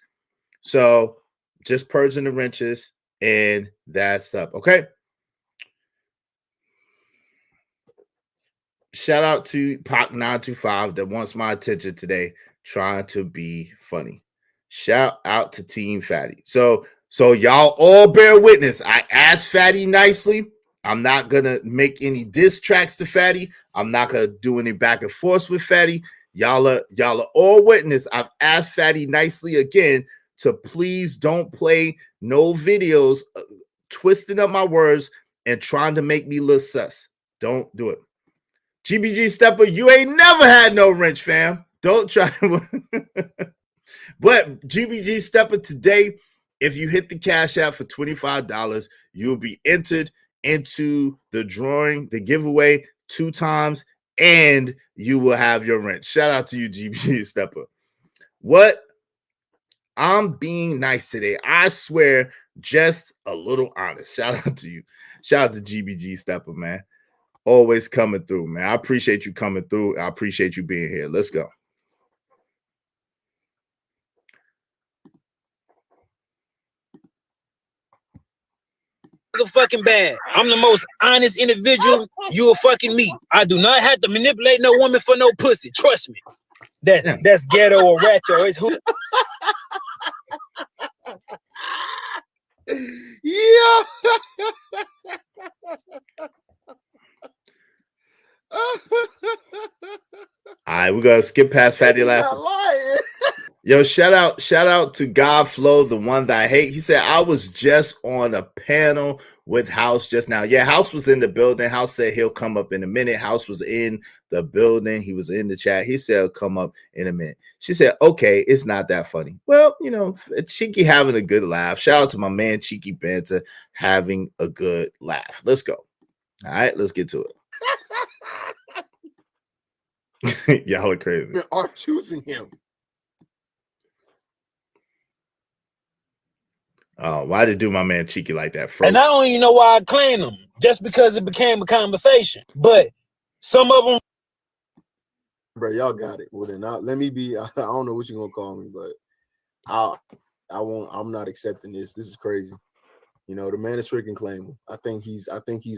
So just purging the wrenches, and that's up. Okay. Shout out to Pac925 that wants my attention today, trying to be funny. Shout out to Team Fatty. So y'all all bear witness. I asked Fatty nicely. I'm not gonna make any diss tracks to Fatty. I'm not gonna do any back and forth with Fatty. Y'all are all witness. I've asked Fatty nicely again to please don't play no videos twisting up my words and trying to make me look sus. Don't do it. GBG Stepper, you ain't never had no wrench, fam. Don't try. But GBG Stepper, today, if you hit the Cash App for $25, you'll be entered into the drawing, the giveaway 2 times, and you will have your wrench. Shout out to you, GBG Stepper. What? I'm being nice today. I swear, just a little honest. Shout out to you. Shout out to GBG Stepper, man. Always coming through, man. I appreciate you coming through. I appreciate you being here. Let's go. Fucking bad. I'm the most honest individual you will fucking meet. I do not have to manipulate no woman for no pussy. Trust me. That's ghetto or ratchet. It's who. Yeah. All right, we're gonna skip past Fatty Laughing. Yo, shout out to God Flow, the one that I hate. He said, I was just on a panel with House just now. Yeah, House was in the building. House said he'll come up in a minute. House was in the building. He was in the chat. He said he'll come up in a minute. She said, okay, it's not that funny. Well, you know, Cheeky having a good laugh. Shout out to my man Cheeky Banter having a good laugh. Let's go. All right, let's get to it. Y'all are crazy. Are choosing him. Oh, why did do my man Cheeky like that? And I don't even know why I claim them, just because it became a conversation. But some of them, bro, y'all got it. Well, then let me be. I don't know what you're gonna call me, but I won't. I'm not accepting this. This is crazy. You know, the man is freaking claimable. I think he's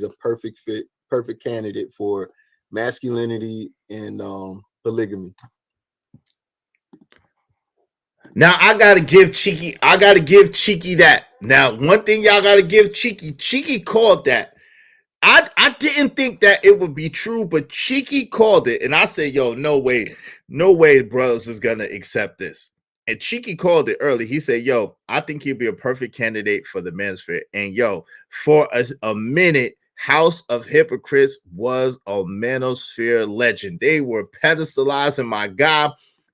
a perfect fit, perfect candidate for masculinity and polygamy. Now I gotta give Cheeky that. Now, one thing y'all gotta give Cheeky called that. I didn't think that it would be true, but Cheeky called it, and I said, yo, no way, brothers is gonna accept this. And Cheeky called it early. He said, yo, I think he'd be a perfect candidate for the manosphere. And yo, for a minute, House of Hypocrites was a manosphere legend. They were pedestalizing my guy,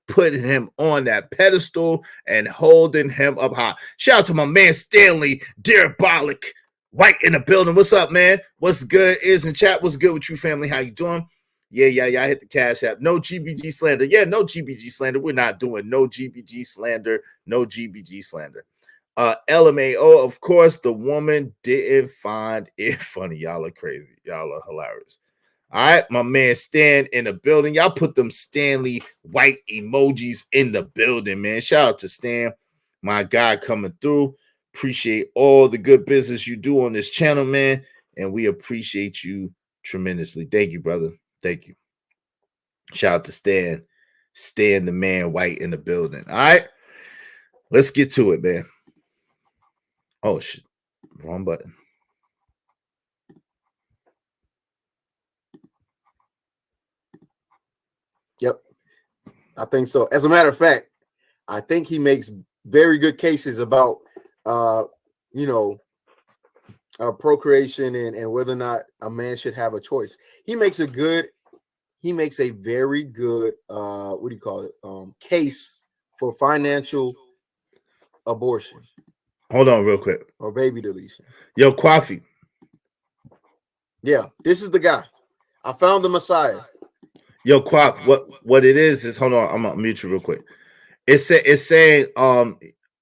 putting him on that pedestal and holding him up high. Shout out to my man Stanley Diabolic, right in the building. What's up, man? What's good? Is in chat. What's good with you, family? How you doing? Yeah. I hit the Cash App. No GBG slander. Yeah, no GBG slander. We're not doing no GBG slander. No GBG slander. LMAO, of course, the woman didn't find it funny. Y'all are crazy. Y'all are hilarious. All right, my man Stan in the building. Y'all put them Stanley white emojis in the building, man. Shout out to Stan, my guy coming through. Appreciate all the good business you do on this channel, man. And we appreciate you tremendously. Thank you, brother. Thank you. Shout out to Stan. Stan, the man white in the building. All right, let's get to it, man. Oh, shit. Wrong button. Yep, I think so. As a matter of fact, I think he makes very good cases about, procreation and whether or not a man should have a choice. He makes a very good, case for financial abortion. Hold on real quick. Or baby deletion. Yo, Kwafi. Yeah, this is the guy. I found the Messiah. Yo, Quap, what it is hold on, I'm gonna mute you real quick. It's saying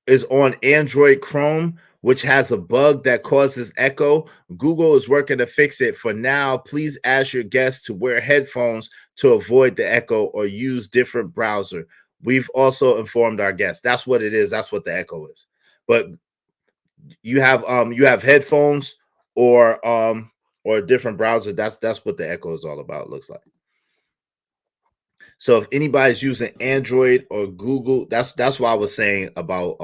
is on Android Chrome, which has a bug that causes echo. Google is working to fix it. For now, please ask your guests to wear headphones to avoid the echo or use different browser. We've also informed our guests. That's what it is. That's what the echo is. But you have headphones or a different browser. That's what the echo is all about. Looks like. So if anybody's using Android or Google, that's why I was saying about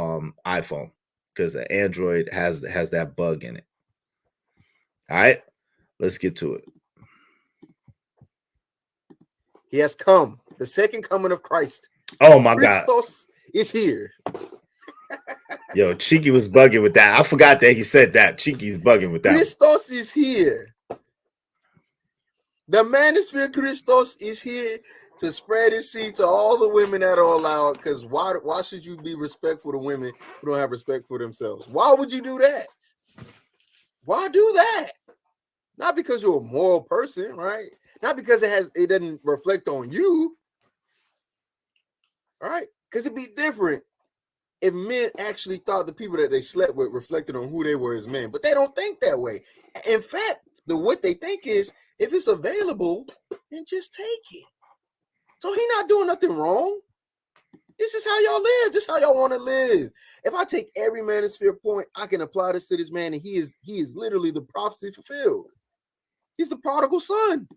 iPhone, because Android has that bug in it. All right, let's get to it. He has come, the second coming of Christ. Oh my God, Christos is here. Yo, Cheeky was bugging with that. I forgot that he said that. Cheeky's bugging with that. Christos is here. The manosphere Christos is here to spread his seed to all the women that are allowed. Because why should you be respectful to women who don't have respect for themselves? Why would you do that? Why do that? Not because you're a moral person, right? Not because it doesn't reflect on you, right? Because it'd be different if men actually thought the people that they slept with reflected on who they were as men, but they don't think that way. In fact, what they think is if it's available, then just take it. So he's not doing nothing wrong. This is how y'all live. This is how y'all want to live. If I take every manosphere point, I can apply this to this man, and he is literally the prophecy fulfilled. He's the prodigal son.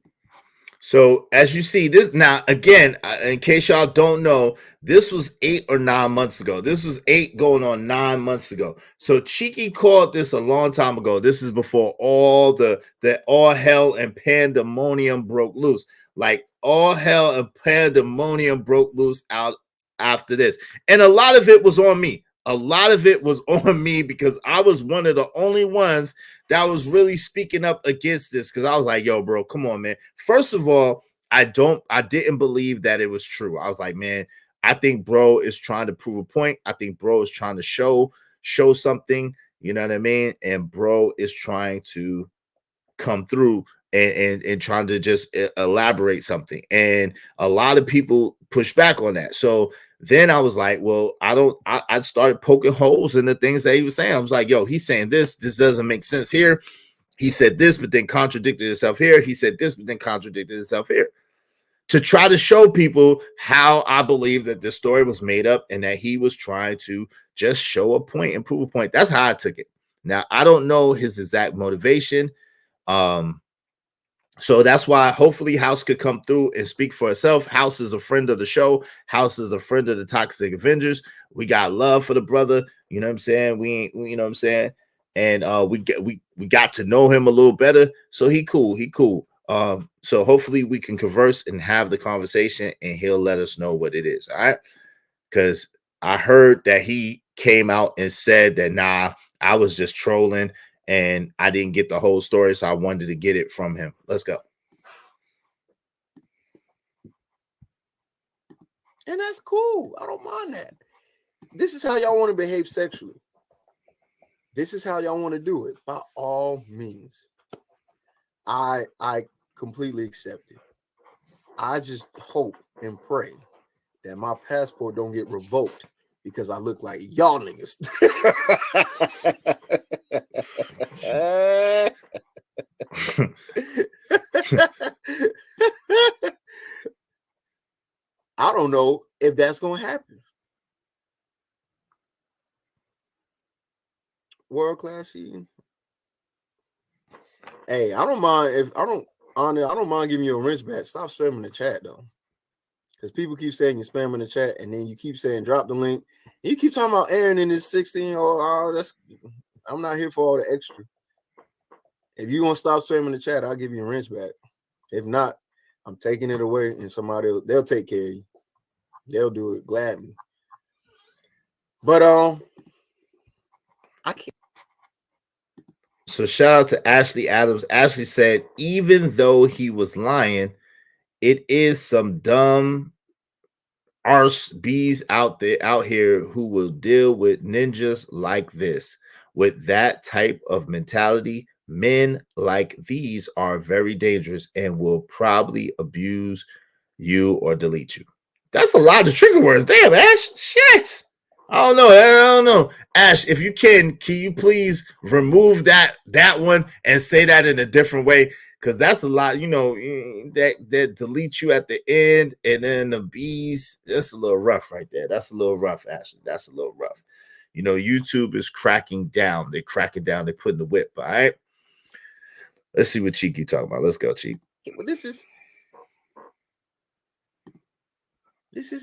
So as you see this now, again, in case y'all don't know, this was 8 or 9 months ago. This was 8 going on 9 months ago. So Cheeky called this a long time ago. This is before all the all hell and pandemonium broke loose. Like all hell and pandemonium broke loose out after this. And a lot of it was on me. A lot of it was on me because I was one of the only ones that was really speaking up against this, because I was like, yo, bro, come on, man. First of all, I didn't believe that it was true. I was like, man, I think bro is trying to prove a point. I think bro is trying to show something, you know what I mean? And bro is trying to come through and trying to just elaborate something. And a lot of people push back on that. So then I was like, well, I started poking holes in the things that he was saying. I was like, yo, he's saying this doesn't make sense here. He said this, but then contradicted himself here. He said this, but then contradicted himself here. To try to show people how I believe that this story was made up and that he was trying to just show a point and prove a point. That's how I took it. Now, I don't know his exact motivation. So that's why hopefully House could come through and speak for herself. House is a friend of the show. House is a friend of the Toxic Avengers. We got love for the brother. You know what I'm saying? You know what I'm saying? And we got to know him a little better. So he cool. So hopefully we can converse and have the conversation, and he'll let us know what it is. All right. Because I heard that he came out and said that, nah, I was just trolling and I didn't get the whole story, so I wanted to get it from him. Let's go. And that's cool. I don't mind that. This is how y'all want to behave sexually. This is how y'all want to do it. By all means. I completely accept it. I just hope and pray that my passport don't get revoked because I look like y'all niggas. I don't know if that's going to happen. World class eating. Hey, I don't mind I don't mind giving you a wrench back. Stop spamming the chat though. Because people keep saying you're spamming the chat, and then you keep saying drop the link. And you keep talking about Aaron in his 16. I'm not here for all the extra. If you're gonna stop spamming the chat, I'll give you a wrench back. If not, I'm taking it away, and they'll take care of you. They'll do it gladly. But I can't. So shout out to Ashley Adams. Ashley said, even though he was lying, it is some dumb arse bees out here who will deal with ninjas like this. With that type of mentality, men like these are very dangerous and will probably abuse you or delete you. That's a lot of trigger words. Damn, Ash. Shit. I don't know. Ash, if you can you please remove that one and say that in a different way? Because that's a lot, you know, that deletes you at the end, and then the bees. That's a little rough right there. That's a little rough, Ashley. That's a little rough. You know, YouTube is cracking down. They're cracking down. They're putting the whip. All right. Let's see what Cheeky talking about. Let's go, Cheeky. Well, this is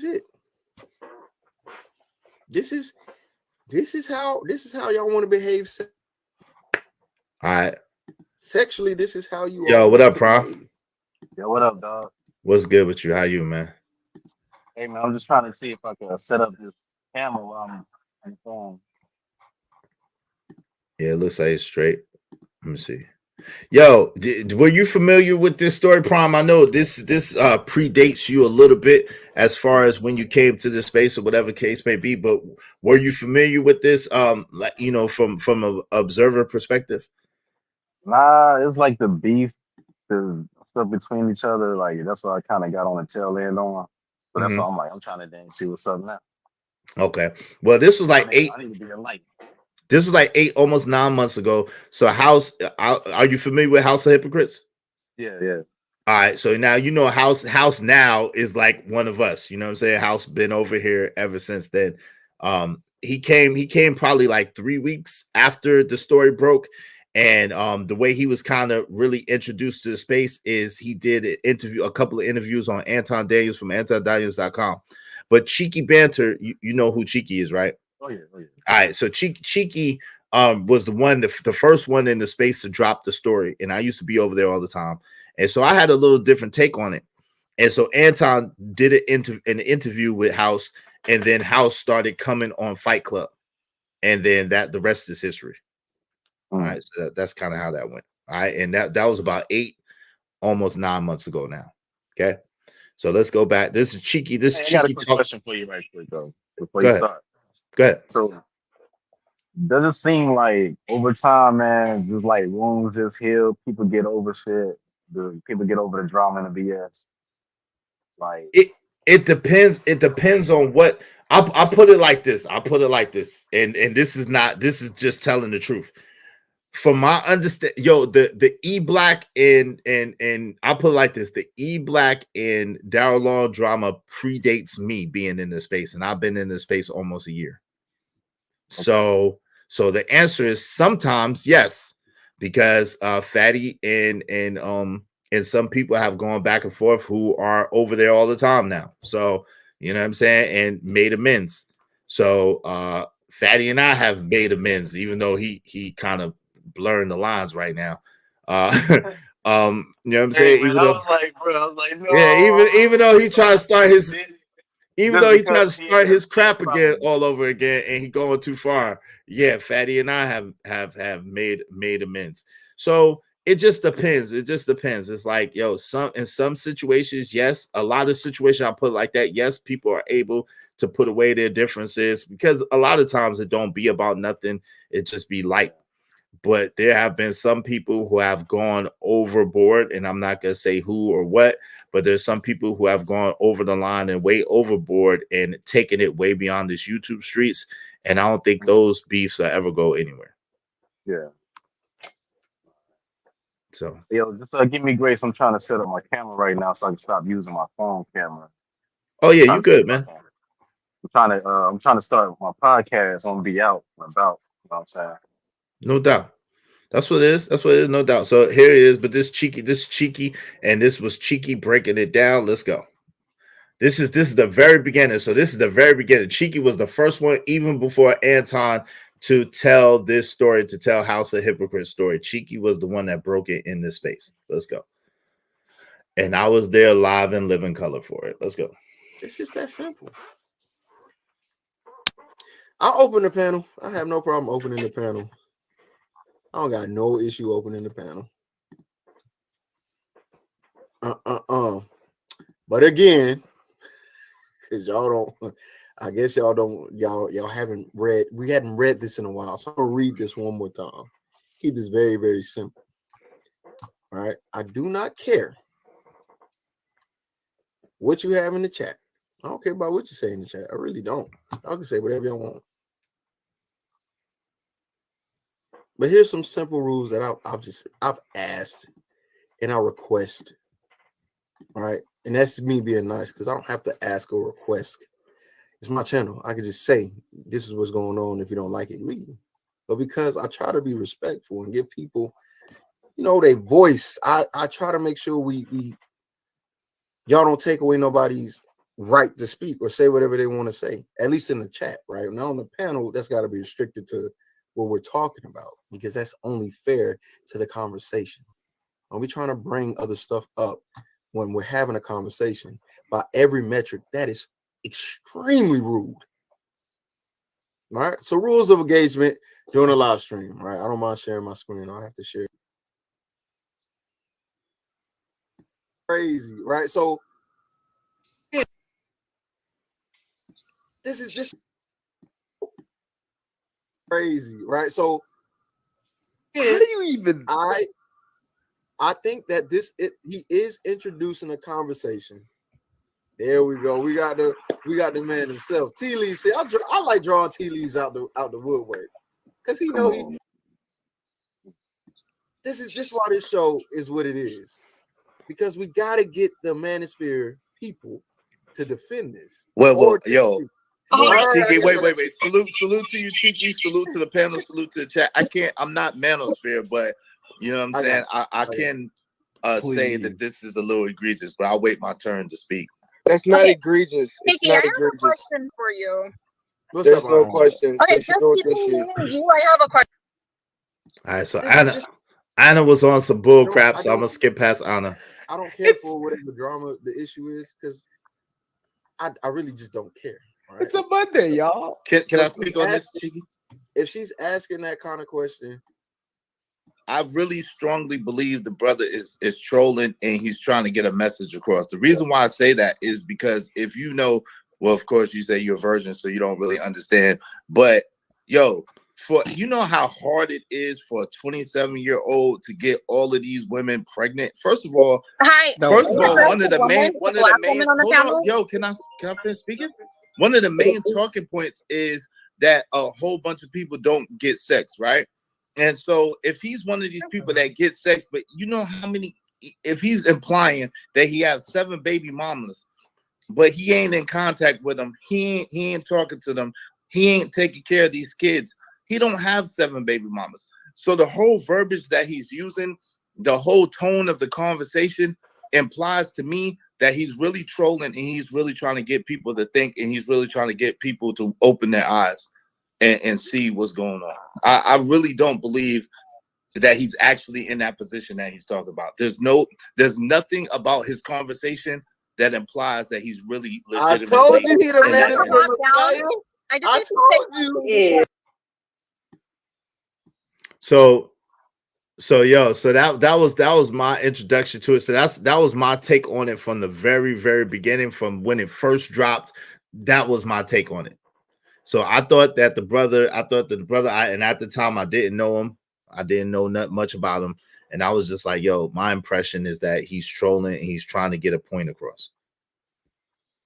it. This is how y'all want to behave. All right. Sexually, this is how you. Yo, what up, Prom? Yo, what up, dog? What's good with you? How you, man? Hey, man, I'm just trying to see if I can set up this camera while I'm on the phone. Yeah, it looks like it's straight. Let me see. Yo, were you familiar with this story, Prime? I know this predates you a little bit as far as when you came to this space or whatever case may be, but were you familiar with this like, you know, from an observer perspective? Nah, it's like the beef, the stuff between each other. Like that's what I kind of got on the tail end on. So that's why I'm like, I'm trying to then see what's up now. Okay. Well, this was like I need to be enlightened. This was like 8, almost 9 months ago. So are you familiar with House of Hypocrites? Yeah. All right, so now you know House now is like one of us. You know what I'm saying? House been over here ever since then. He came probably like 3 weeks after the story broke. And the way he was kind of really introduced to the space is he did a couple of interviews on Anton Daniels from AntonDaniels.com. But Cheeky Banter, you know who Cheeky is, right? Oh yeah. All right, so Cheeky was the first one in the space to drop the story, and I used to be over there all the time, and so I had a little different take on it. And so Anton did an interview with House, and then House started coming on Fight Club, and then the rest is history. All right, so that's kind of how that went. All right, and that was about 8, almost 9 months ago now. Okay, so let's go back. This is Cheeky. This Hey, I Cheeky got a quick talk. question for you right quick though, before Go you ahead. start. Go ahead. So does it seem like over time, man, just like wounds just heal, people get over shit, people get over the drama and the BS? Like it depends. It depends on what I put it like this. And this is just telling the truth. From my understand, the E Black and I put it like this: the E Black and Daryl Long drama predates me being in this space, and I've been in this space almost a year. So the answer is sometimes yes, because Fatty and some people have gone back and forth who are over there all the time now. So you know what I'm saying, and made amends. So Fatty and I have made amends, even though he kind of blurring the lines right now. You know what I'm saying? man, I was like, no. Yeah, even though he tried to start his even Just though he tried to because he start his has crap again problems. all over again and he going too far. Yeah, Fatty and I have made amends. So it just depends. It's like, in some situations, yes, a lot of situations I put like that, yes, people are able to put away their differences because a lot of times it don't be about nothing. It just be light. But there have been some people who have gone overboard, and I'm not going to say who or what, but there's some people who have gone over the line and way overboard and taken it way beyond this YouTube streets. And I don't think those beefs will ever go anywhere. Yeah. So, just give me grace. I'm trying to set up my camera right now so I can stop using my phone camera. oh yeah, you good, man. I'm trying to start my podcast. I'm gonna be out and about. You know what I'm saying? No doubt. That's what it is. That's what it is, no doubt. So here it is, but this cheeky, and this was Cheeky breaking it down. Let's go. This is the very beginning. So this is the very beginning. Cheeky was the first one, even before Anton, to tell this story, to tell House of Hypocrites story. Cheeky was the one that broke it in this space. Let's go. And I was there live and living color for it. Let's go. It's just that simple. I'll open the panel. I have no problem opening the panel. I don't got no issue opening the panel. But again, because y'all don't, I guess y'all don't, y'all haven't read, we hadn't read this in a while. So I'm gonna read this one more time. Keep this very, very simple. All right. I do not care what you have in the chat. I don't care about what you say in the chat. I really don't. Y'all can say whatever y'all want. But here's some simple rules that I've asked and I request. All right. And that's me being nice because I don't have to ask or request. It's my channel. I can just say, this is what's going on. If you don't like it, leave. But because I try to be respectful and give people, their voice, I try to make sure we y'all don't take away nobody's right to speak or say whatever they want to say, at least in the chat, right? Now on the panel, that's got to be restricted to what we're talking about because that's only fair to the conversation. Are we trying to bring other stuff up when we're having a conversation? By every metric, that is extremely rude. All right. So rules of engagement during a live stream. Right. I don't mind sharing my screen. I have to share. Crazy, right? So yeah, this crazy, right? So How do you even? I think that he is introducing a conversation. There we go. We got the man himself. T. Lee said, I like drawing T. Lee's out the woodwork because he know this is why this show is what it is, because we got to get the manosphere people to defend this. Well, yo. All Cheeky, right. wait. Salute to you, Cheeky. Salute to the panel. Salute to the chat. I'm not manosphere, but you know what I'm saying? I can say that this is a little egregious, but I'll wait my turn to speak. That's not egregious. It's Mickey, I not have egregious. a question for you. There's no question. Okay, Since just you know between this me shit. and you, I have a question. All right, so Anna was on some bull crap, so I'm gonna skip past Anna. I don't care for whatever drama the issue is, because I really just don't care. Right? It's a Monday, y'all. Can I speak on this, Cheeky? If she's asking that kind of question, I really strongly believe the brother is trolling and he's trying to get a message across. The reason why I say that is because if you know, well, of course you say you're a virgin, so you don't really understand. But yo, you know how hard it is for a 27-year-old to get all of these women pregnant. First of all, one of the main hold on, yo, can I finish speaking? One of the main talking points is that a whole bunch of people don't get sex, right? And so if he's one of these people that get sex, but you know how many, if he's implying that he has 7 baby mamas, but he ain't in contact with them, he ain't talking to them, he ain't taking care of these kids, he don't have 7 baby mamas. So the whole verbiage that he's using, the whole tone of the conversation implies to me that he's really trolling and he's really trying to get people to think, and he's really trying to get people to open their eyes and see what's going on. I really don't believe that he's actually in that position that he's talking about. There's nothing about his conversation that implies that he's really legitimately. I told you he the man is the I told you. Yeah. So that was my introduction to it. So that was my take on it from the very, very beginning, from when it first dropped. That was my take on it. So I thought that the brother, and at the time I didn't know him. I didn't know not much about him. And I was just like, yo, my impression is that he's trolling and he's trying to get a point across.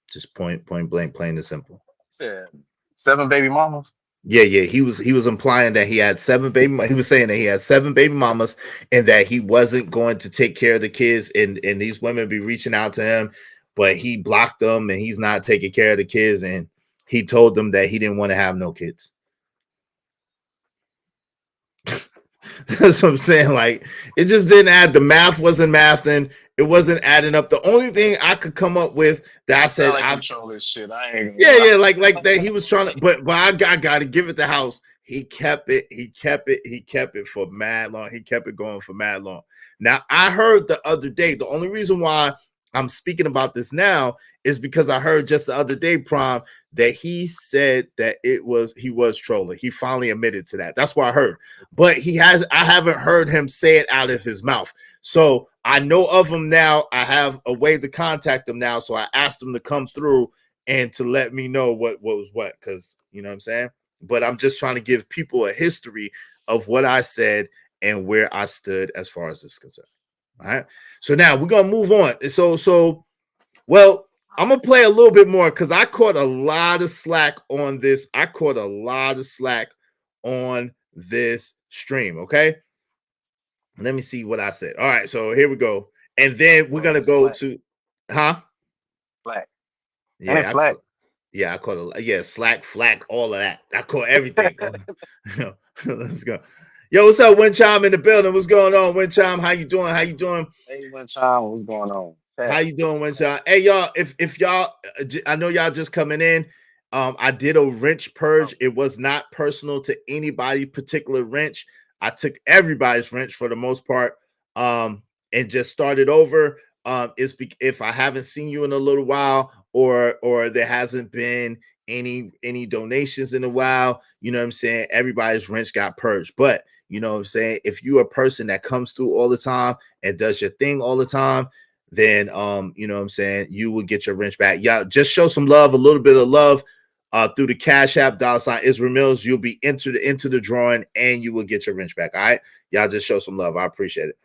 Just point blank, plain and simple. Said 7 baby mamas. Yeah. He was implying that he had 7 baby. He was saying that he had 7 baby mamas and that he wasn't going to take care of the kids, and these women be reaching out to him, but he blocked them and he's not taking care of the kids, and he told them that he didn't want to have no kids. That's what I'm saying. Like, it just didn't add. The math wasn't mathing. It wasn't adding up. The only thing I could come up with that I said, like some trollish shit. I ain't. Yeah, like that. He was trying to, but I got to give it the house. He kept it for mad long. He kept it going for mad long. Now, I heard the other day, the only reason why I'm speaking about this now is because I heard just the other day, Prime, that he said that he was trolling. He finally admitted to that. That's what I heard. But I haven't heard him say it out of his mouth. So I know of him now. I have a way to contact him now. So I asked him to come through and to let me know what was what, because you know what I'm saying? But I'm just trying to give people a history of what I said and where I stood as far as this is concerned. All right. So now we're gonna move on. Well, I'm gonna play a little bit more because I caught a lot of slack on this. On this stream. Okay. Let me see what I said. All right, so here we go. And then we're gonna go to Black. Yeah, Flack. I caught slack, flack, all of that. I caught everything. Let's go. Yo, what's up, Windchime in the building? What's going on, Windchime? How you doing? Hey, Windchime, what's going on? How you doing, Windchime? Hey, y'all, if y'all, I know y'all just coming in. I did a wrench purge. It was not personal to anybody particular wrench. I took everybody's wrench for the most part, and just started over. If I haven't seen you in a little while, or there hasn't been any donations in a while. You know what I'm saying? Everybody's rent got purged. But you know what I'm saying? If you're a person that comes through all the time and does your thing all the time, then you know what I'm saying, you will get your rent back. Yeah, just show some love, a little bit of love through the Cash App, $ Israel Mills. You'll be entered into the drawing and you will get your rent back. All right. Y'all just show some love. I appreciate it.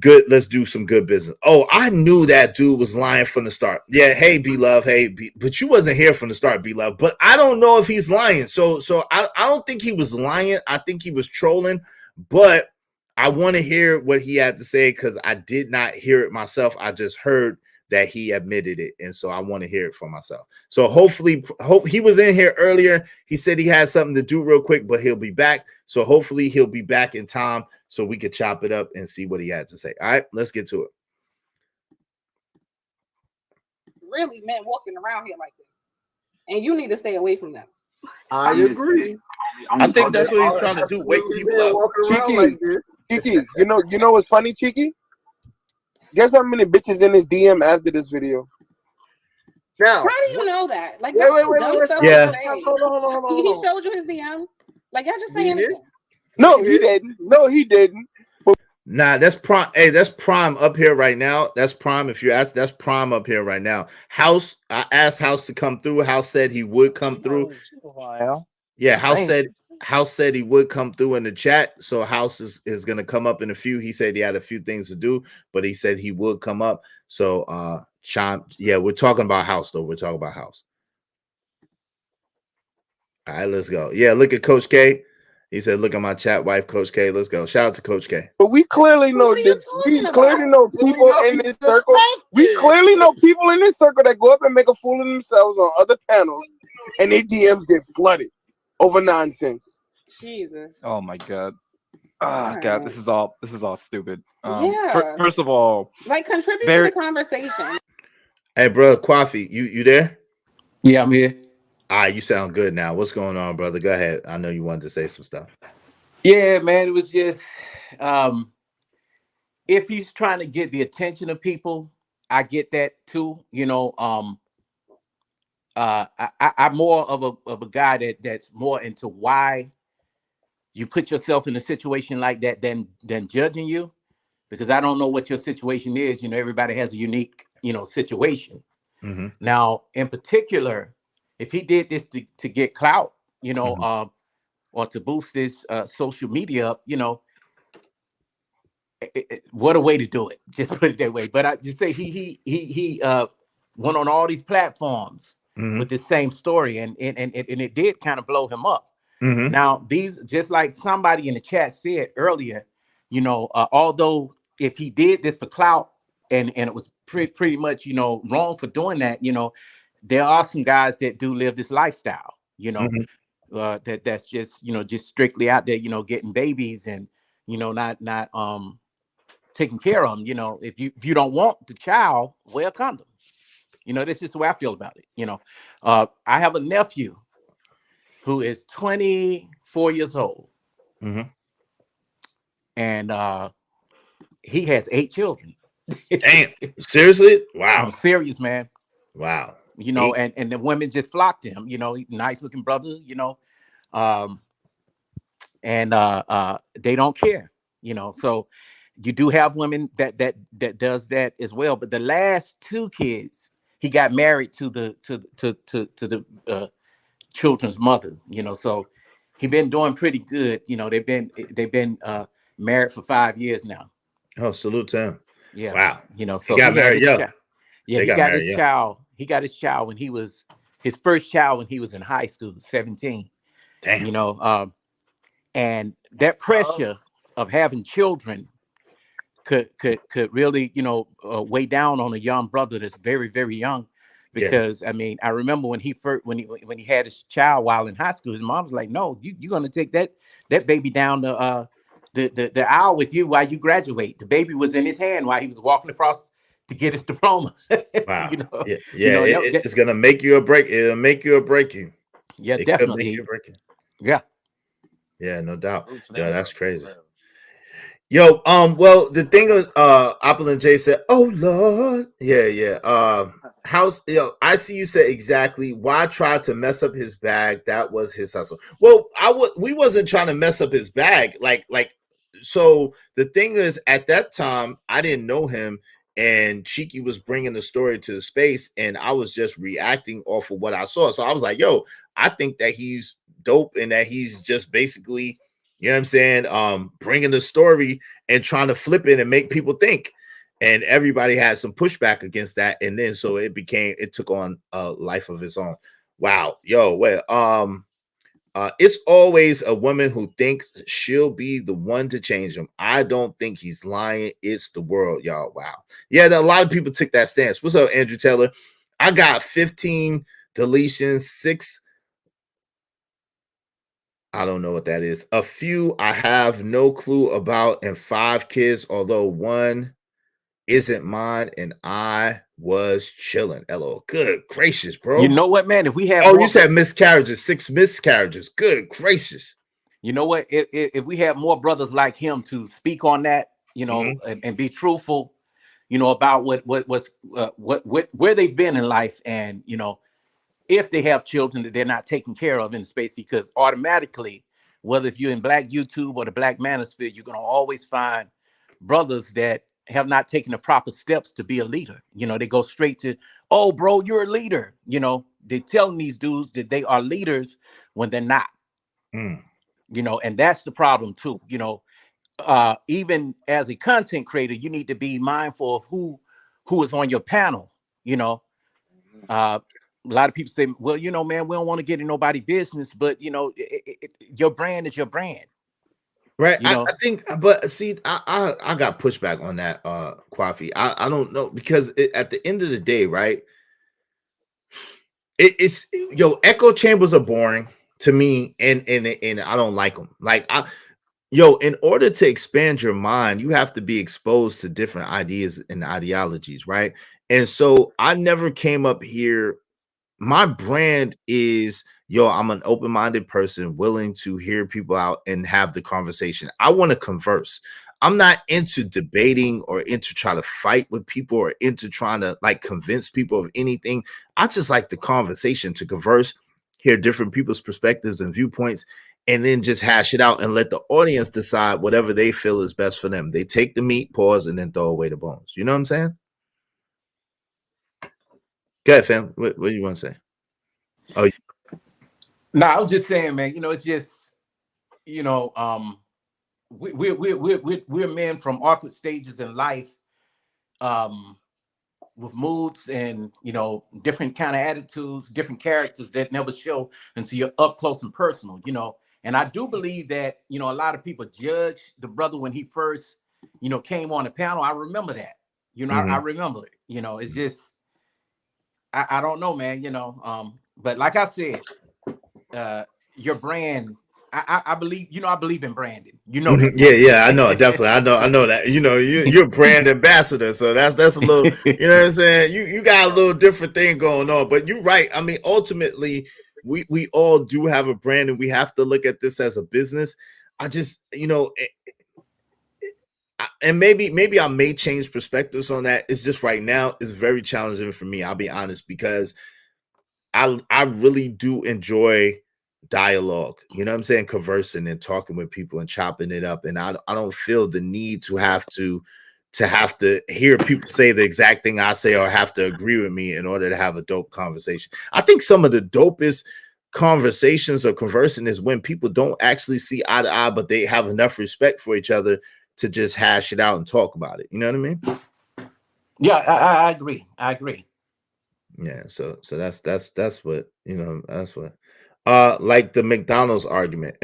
Good. Let's do some good business. Oh, I knew that dude was lying from the start. Yeah. Hey, B Love. Hey, but you wasn't here from the start, B Love. But I don't know if he's lying. So I don't think he was lying. I think he was trolling. But I want to hear what he had to say because I did not hear it myself. I just heard that he admitted it, and so I want to hear it for myself. So hopefully, he was in here earlier. He said he had something to do real quick, but he'll be back. So hopefully he'll be back in time so we could chop it up and see what he had to say. All right, let's get to it. Really, men walking around here like this, and you need to stay away from them. I agree. I think that's what he's trying to do. Wake people up. Cheeky, you know what's funny, Cheeky? Guess how many bitches in his DM after this video? Now, how do you know that? Like, that's some dumb stuff. Yeah. He showed you his DMs. Like, y'all just saying anything. No, he didn't. No, he didn't. Nah, that's prime. Hey, that's prime up here right now. That's prime. If you ask, that's prime up here right now. House, I asked House to come through. House said he would come through. Yeah, House said he would come through in the chat. So House is gonna come up in a few. He said he had a few things to do, but he said he would come up. So yeah, we're talking about House though. We're talking about House. All right, let's go. Yeah, look at Coach K. He said, "Look at my chat wife, Coach K." Let's go. Shout out to Coach K. But we clearly know that we clearly know people in this circle. We clearly know people in this circle that go up and make a fool of themselves on other panels, and their DMs get flooded over nonsense. Jesus. Oh my God. Ah, God, this is all stupid. Yeah. First of all, like, contribute to the conversation. Hey, bro, Kwafi, you there? Yeah, I'm here. All right, you sound good now. What's going on, brother? Go ahead. I know you wanted to say some stuff. Yeah, man, it was just if he's trying to get the attention of people, I get that too. You know, I'm more of a guy that's more into why you put yourself in a situation like that than judging you, because I don't know what your situation is. You know, everybody has a unique, situation. Mm-hmm. Now, in particular, if he did this to get clout, or to boost his social media up, what a way to do it. Just put it that way. But I just say he went on all these platforms with the same story, and it did kind of blow him up. Mm-hmm. Now, these, just like somebody in the chat said earlier, although if he did this for clout and it was pretty much, wrong for doing that, there are some guys that do live this lifestyle, that's just, just strictly out there, getting babies and, not taking care of them. If you don't want the child, wear a condom. That's just the way I feel about it. I have a nephew who is 24 years old. Mm-hmm. And he has 8 children. Damn. Seriously? Wow. I'm serious, man. Wow. And the women just flocked to him, nice looking brother, and they don't care, so you do have women that does that as well. But the last 2 kids, he got married to the children's mother, so he been doing pretty good. They've been married for 5 years now. Oh, salute to him. Yeah. Wow. So he got married young. Yeah, he got his child. He got his child when he was his first child when he was in high school, 17. Damn. And that pressure of having children could really, weigh down on a young brother that's very, very young. Because I mean, I remember when he had his child while in high school, his mom was like, "No, you're gonna take that baby down the aisle with you while you graduate." The baby was in his hand while he was walking across to get his diploma. Wow. It's gonna make you or break. It'll make you or break you. Yeah, definitely. Make you or break you. Yeah. Yeah, no doubt. Yeah, that's crazy. Yo, well, the thing is, Apple and Jay said, "Oh Lord, yeah. House, I see you said exactly why try to mess up his bag. That was his hustle. Well, we wasn't trying to mess up his bag, so the thing is, at that time, I didn't know him, and Cheeky was bringing the story to the space, and I was just reacting off of what I saw. So I was like, yo, I think that he's dope, and that he's just basically, you know what I'm saying, bringing the story and trying to flip it and make people think. And everybody had some pushback against that, and then so it took on a life of its own. Wow, yo, well, it's always a woman who thinks she'll be the one to change him. I don't think he's lying. It's the world, y'all. Wow. Yeah, a lot of people took that stance. What's up, Andrew Taylor? I got 15 deletions, 6. I don't know what that is. A few I have no clue about, and 5 kids, although one isn't mine, and I was chilling. LO. Good gracious, bro. You know what, man? If we had Oh, more, you said miscarriages, 6 miscarriages. Good gracious. you know what? If we had more brothers like him to speak on that, and be truthful, about where they've been in life, and if they have children that they're not taking care of in the space, because automatically, whether if you're in Black YouTube or the Black Manosphere, you're gonna always find brothers that have not taken the proper steps to be a leader. They go straight to, oh, bro, you're a leader. They're telling these dudes that they are leaders when they're not. And that's the problem too. Even as a content creator, you need to be mindful of who is on your panel. A lot of people say, well, man, we don't want to get in nobody's business, but your brand is your brand. Right. I think, but see, I got pushback on that, Kwafi. I don't know, because at the end of the day, right? It's echo chambers are boring to me, and I don't like them. In order to expand your mind, you have to be exposed to different ideas and ideologies, right? And so I never came up here. My brand is, I'm an open-minded person willing to hear people out and have the conversation. I want to converse. I'm not into debating or into trying to fight with people or into trying to convince people of anything. I just like the conversation, to converse, hear different people's perspectives and viewpoints, and then just hash it out and let the audience decide whatever they feel is best for them. They take the meat, pause, and then throw away the bones. You know what I'm saying? Go ahead, fam. What do you want to say? Oh, no, I was just saying, man. It's just, we're men from awkward stages in life, with moods and different kind of attitudes, different characters that never show until you're up close and personal. And I do believe that a lot of people judge the brother when he first came on the panel. I remember that. I remember it. It's just I don't know, man. But like I said, your brand. I believe, I believe in branding. That. Yeah, I know, definitely. I know that. You're a brand ambassador, so that's a little, you know what I'm saying? You got a little different thing going on, but you're right. I mean, ultimately, we all do have a brand, and we have to look at this as a business. I just, and maybe I may change perspectives on that. It's just right now it's very challenging for me. I'll be honest, because I really do enjoy dialogue, you know what I'm saying, conversing and talking with people and chopping it up, and I don't feel the need to have to hear people say the exact thing I say or have to agree with me in order to have a dope conversation. I think some of the dopest conversations or conversing is when people don't actually see eye to eye, but they have enough respect for each other to just hash it out and talk about it. You know what I mean? Yeah, I agree. Yeah, so that's what, that's what like the McDonald's argument.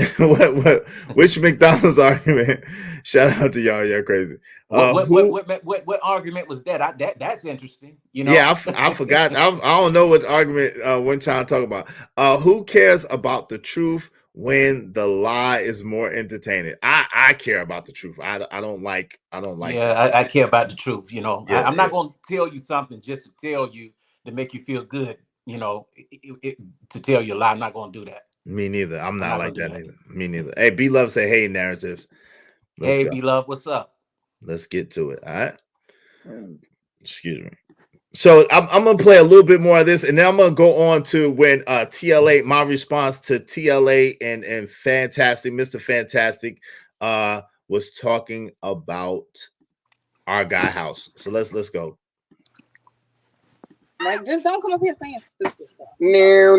Which McDonald's argument? Shout out to y'all crazy. What argument was that? That's interesting. Yeah, I forgot. I don't know what argument we're trying to talk about. Who cares about the truth when the lie is more entertaining? I care about the truth. I don't like Yeah, I care about the truth. Yeah, I'm not going to tell you something just to tell you to make you feel good. To tell you a lie. I'm not going to do that. Me neither. I'm not like that either. Me neither. Hey, B Love say, hey, narratives. Let's Hey, go. beloved, what's up? Let's get to it. All right. Excuse me. So I'm gonna play a little bit more of this, and then I'm gonna go on to when TLA, my response to TLA and Fantastic, Mr. Fantastic, was talking about our guy house. So let's go. Like, just don't come up here saying stupid stuff. No.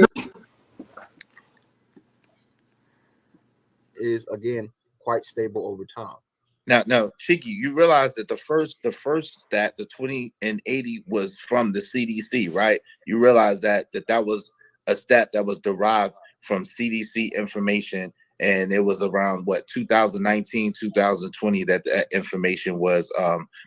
Is again quite stable over time. Now, Shiki, you realize that the first stat, the 20 and 80, was from the CDC, right? You realize that was a stat that was derived from CDC information, and it was around 2019, 2020 that information was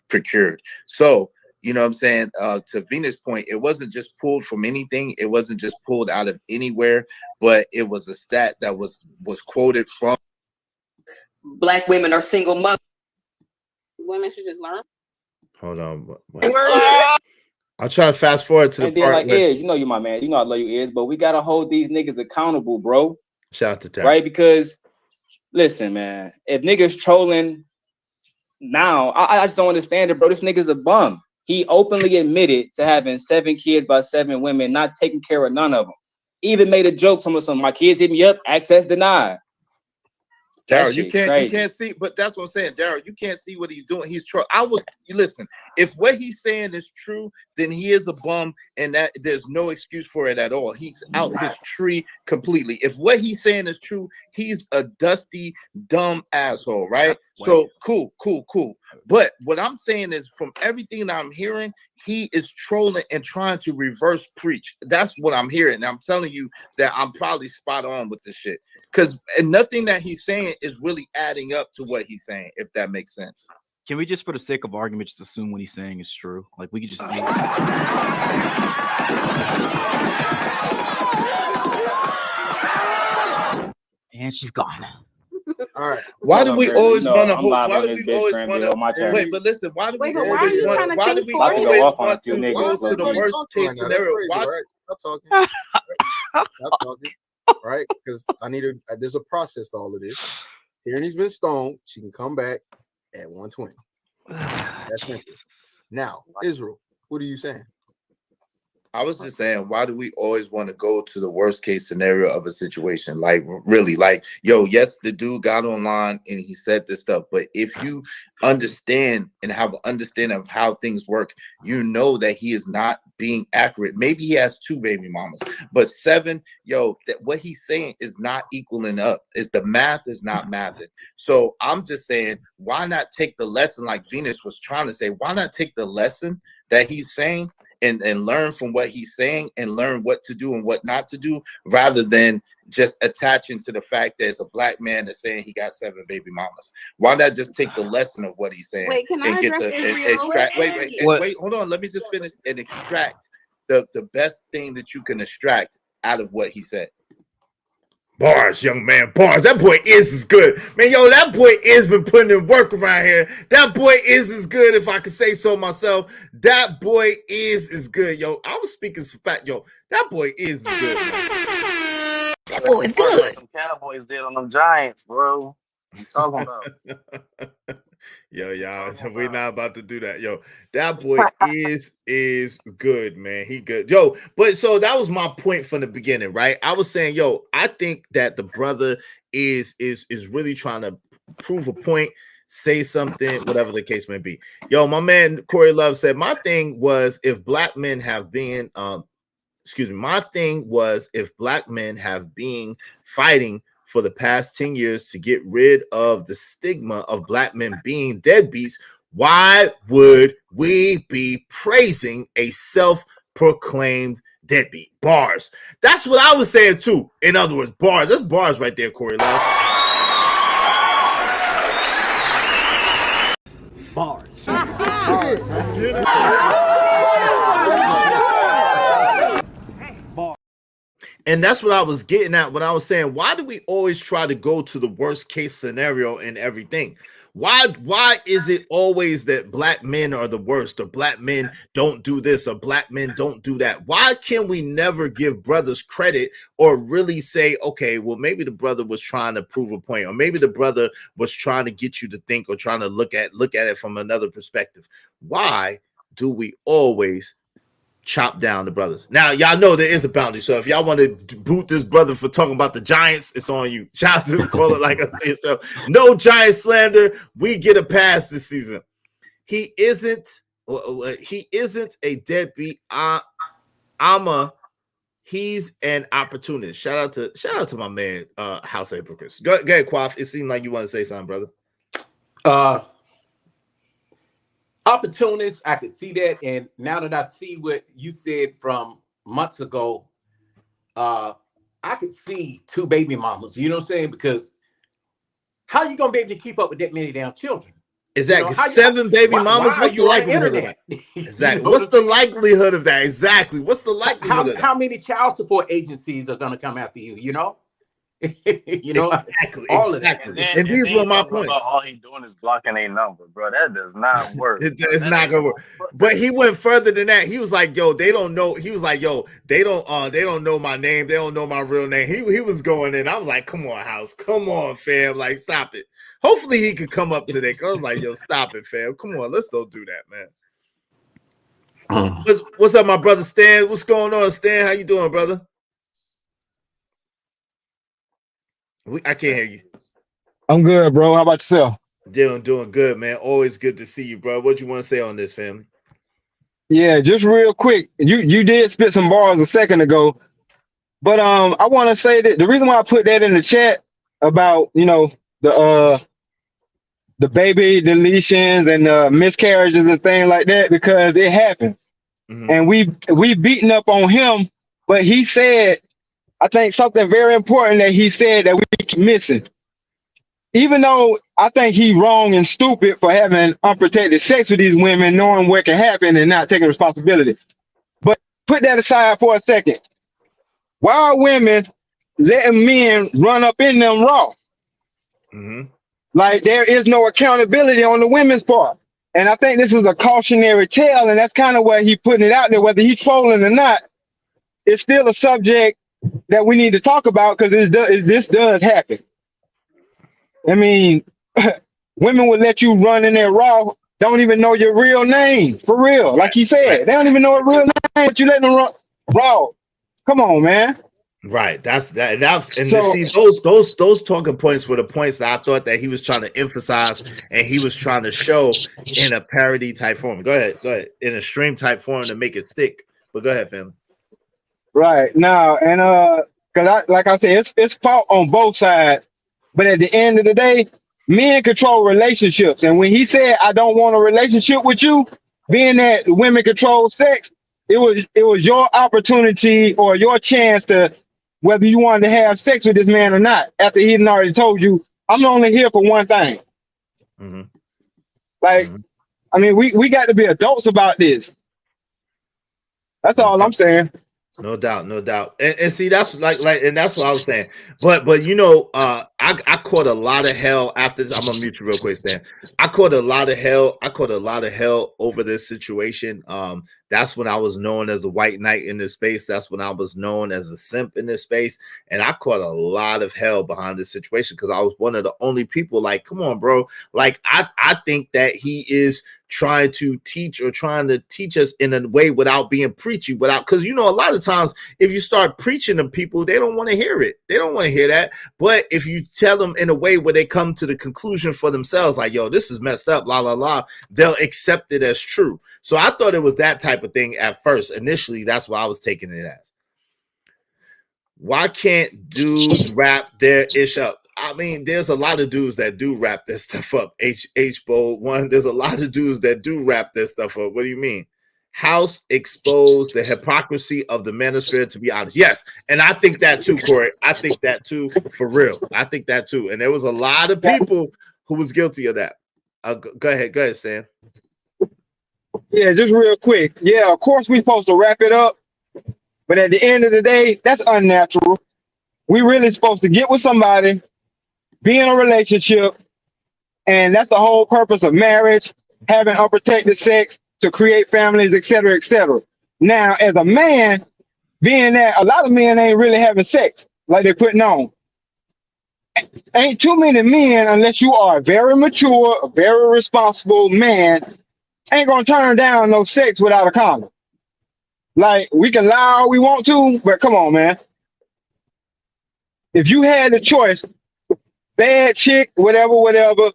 procured. So, you know what I'm saying? To Venus' point, it wasn't just pulled from anything. It wasn't just pulled out of anywhere, but it was a stat that was quoted from. Black women are single mothers. Women should just learn. Hold on. I'll try to fast forward to the and then part like where, Iz, you know you my man. You know I love you, Iz, but we gotta hold these niggas accountable, bro. shout out to Terry. Right? Because listen, man, if niggas trolling now, I just don't understand it, bro. This nigga's a bum. He openly admitted to having 7 kids by 7 women, not taking care of none of them. Even made a joke, some my kids hit me up, access denied. Daryl, you can't see, but that's what I'm saying, Daryl. You can't see what he's doing. He's listen. If what he's saying is true, then he is a bum, and that there's no excuse for it at all. He's out his tree completely. If what he's saying is true, he's a dusty, dumb asshole, right? So cool. But what I'm saying is, from everything that I'm hearing, he is trolling and trying to reverse preach. That's what I'm hearing. And I'm telling you that I'm probably spot on with this shit. Because nothing that he's saying is really adding up to what he's saying, if that makes sense. Can we just, for the sake of argument, just assume what he's saying is true? Like, we could just. And she's gone. All right. Why do we always want to? Why do we always want to? Wait, but listen. Why do we why are always you want? trying to Why do think we for it? always off on want a few to niggas, go to the but- worst case That's crazy, scenario? Why? right? Stop talking. Stop talking. Right? Because I need there's a process to all of this. Tierney's been stoned. She can come back at 120. That's simple. Now, Israel, what are you saying? I was just saying, why do we always want to go to the worst case scenario of a situation? Like, really, like, yo, yes, the dude got online and he said this stuff, but if you understand and have an understanding of how things work, you know that he is not being accurate. Maybe he has 2 baby mamas, but 7, yo, that what he's saying is not equaling up. Is the math is not mathing. So I'm just saying, why not take the lesson, like Venus was trying to say? Why not take the lesson that he's saying and learn from what he's saying and learn what to do and what not to do, rather than just attaching to the fact that it's a black man that's saying he got 7 baby mamas? Why not just take the lesson of what he's saying? Wait, can I and get address the and Israel? extract? Wait, hold on. Let me just finish and extract the best thing that you can extract out of what he said. Bars, young man, bars. That boy is good. Man, yo, that boy is been putting in work around here. That boy is good, if I could say so myself. That boy is good, yo. I was speaking some fact, yo. That boy is good, man. That boy is good. Some Cowboys did on them Giants, bro. What you talking about? Yo, y'all, we're not about to do that. Yo, that boy is good, man. He good. Yo, but so that was my point from the beginning, right? I was saying, yo, I think that the brother is really trying to prove a point, say something, whatever the case may be. Yo, my man Corey Love said, my thing was if black men have been my thing was if black men have been fighting for the past 10 years to get rid of the stigma of black men being deadbeats, why would we be praising a self-proclaimed deadbeat? Bars. That's what I was saying too. In other words, bars. That's bars right there, Corey Love. Bars. And that's what I was getting at when I was saying, why do we always try to go to the worst case scenario in everything? Why is it always that black men are the worst, or black men don't do this, or black men don't do that? Why can we never give brothers credit, or really say, okay, well, maybe the brother was trying to prove a point, or maybe the brother was trying to get you to think, or trying to look at it from another perspective? Why do we always chop down the brothers? Now, y'all know there is a boundary. So if y'all want to boot this brother for talking about the Giants, it's on you. Shout out to Call It Like I Say So. No Giant slander. We get a pass this season. He isn't a deadbeat. He's an opportunist. Shout out to my man, House of Hypocrites. Go ahead, Quaff. It seemed like you want to say something, brother. Opportunist, I could see that, and now that I see what you said from months ago, I could see 2 baby mamas. You know what I'm saying? Because how you gonna be able to keep up with that many damn children? Exactly. 7 baby mamas. What's the likelihood of that? Exactly. What's the likelihood of that? Exactly. What's the likelihood of that? How many child support agencies are gonna come after you? You know? You know, exactly. All of that. And these were my points. All he doing is blocking a number, bro. That does not work. It's not gonna work. But he went further than that. He was like, "Yo, they don't know." He was like, "Yo, they don't know my name. They don't know my real name." He was going in. I was like, "Come on, House. Come on, fam. Like, stop it." Hopefully, he could come up today. Cause I was like, "Yo, stop it, fam. Come on, let's don't do that, man." What's up, my brother Stan? What's going on, Stan? How you doing, brother? I can't hear you. I'm good, bro. How about yourself? Doing good, man. Always good to see you, bro. What you want to say on this, family? Yeah, just real quick. You did spit some bars a second ago, but I want to say that the reason why I put that in the chat about the baby deletions and the miscarriages and things like that, because it happens, and we beating up on him, but he said, I think something very important that he said that we keep missing. Even though I think he's wrong and stupid for having unprotected sex with these women, knowing what can happen and not taking responsibility. But put that aside for a second. Why are women letting men run up in them raw? Like, there is no accountability on the women's part. And I think this is a cautionary tale, and that's kind of why he's putting it out there. Whether he's trolling or not, it's still a subject that we need to talk about, because this does happen. I mean, women would let you run in there raw, don't even know your real name, for real. Like he said, they don't even know a real name, but you let them run raw. Come on, man. Right. That's see, those talking points were the points that I thought that he was trying to emphasize, and he was trying to show in a parody type form. Go ahead. In a stream type form to make it stick. But go ahead, family. Right now, and because like I said, it's fault on both sides. But at the end of the day, men control relationships. And when he said, I don't want a relationship with you, being that women control sex, it was your opportunity or your chance to, whether you wanted to have sex with this man or not, after he had already told you, I'm only here for one thing. Like, I mean, we got to be adults about this. That's all I'm saying. No doubt. And see, that's like, and that's what I was saying. But I caught a lot of hell after this. I'm gonna mute you real quick, Stan. I caught a lot of hell over this situation. That's when I was known as the white knight in this space. That's when I was known as a simp in this space. And I caught a lot of hell behind this situation because I was one of the only people like, come on, bro. Like, I think that he is trying to teach us in a way without being preachy, because a lot of times if you start preaching to people, they don't want to hear it. They don't want to hear that. But if you tell them in a way where they come to the conclusion for themselves, like, yo, this is messed up, la la la, they'll accept it as true. So I thought it was that type of thing at first. Initially, that's what I was taking it as. Why can't dudes wrap their ish up? I mean, there's a lot of dudes that do wrap their stuff up. H-Bold one. There's a lot of dudes that do wrap their stuff up. What do you mean? House exposed the hypocrisy of the manosphere, to be honest. Yes, and I think that too, Corey. I think that too, for real. I think that too. And there was a lot of people who was guilty of that. Go ahead, Stan. Yeah, just real quick. Yeah, of course we're supposed to wrap it up. But at the end of the day, that's unnatural. We really supposed to get with somebody, be in a relationship, and that's the whole purpose of marriage, having unprotected sex to create families, etc., etc. Now, as a man, being that a lot of men ain't really having sex like they're putting on. Ain't too many men, unless you are a very mature, a very responsible man, ain't gonna turn down no sex without a condom. Like, we can lie all we want to, but come on, man. If you had the choice, bad chick, whatever, whatever,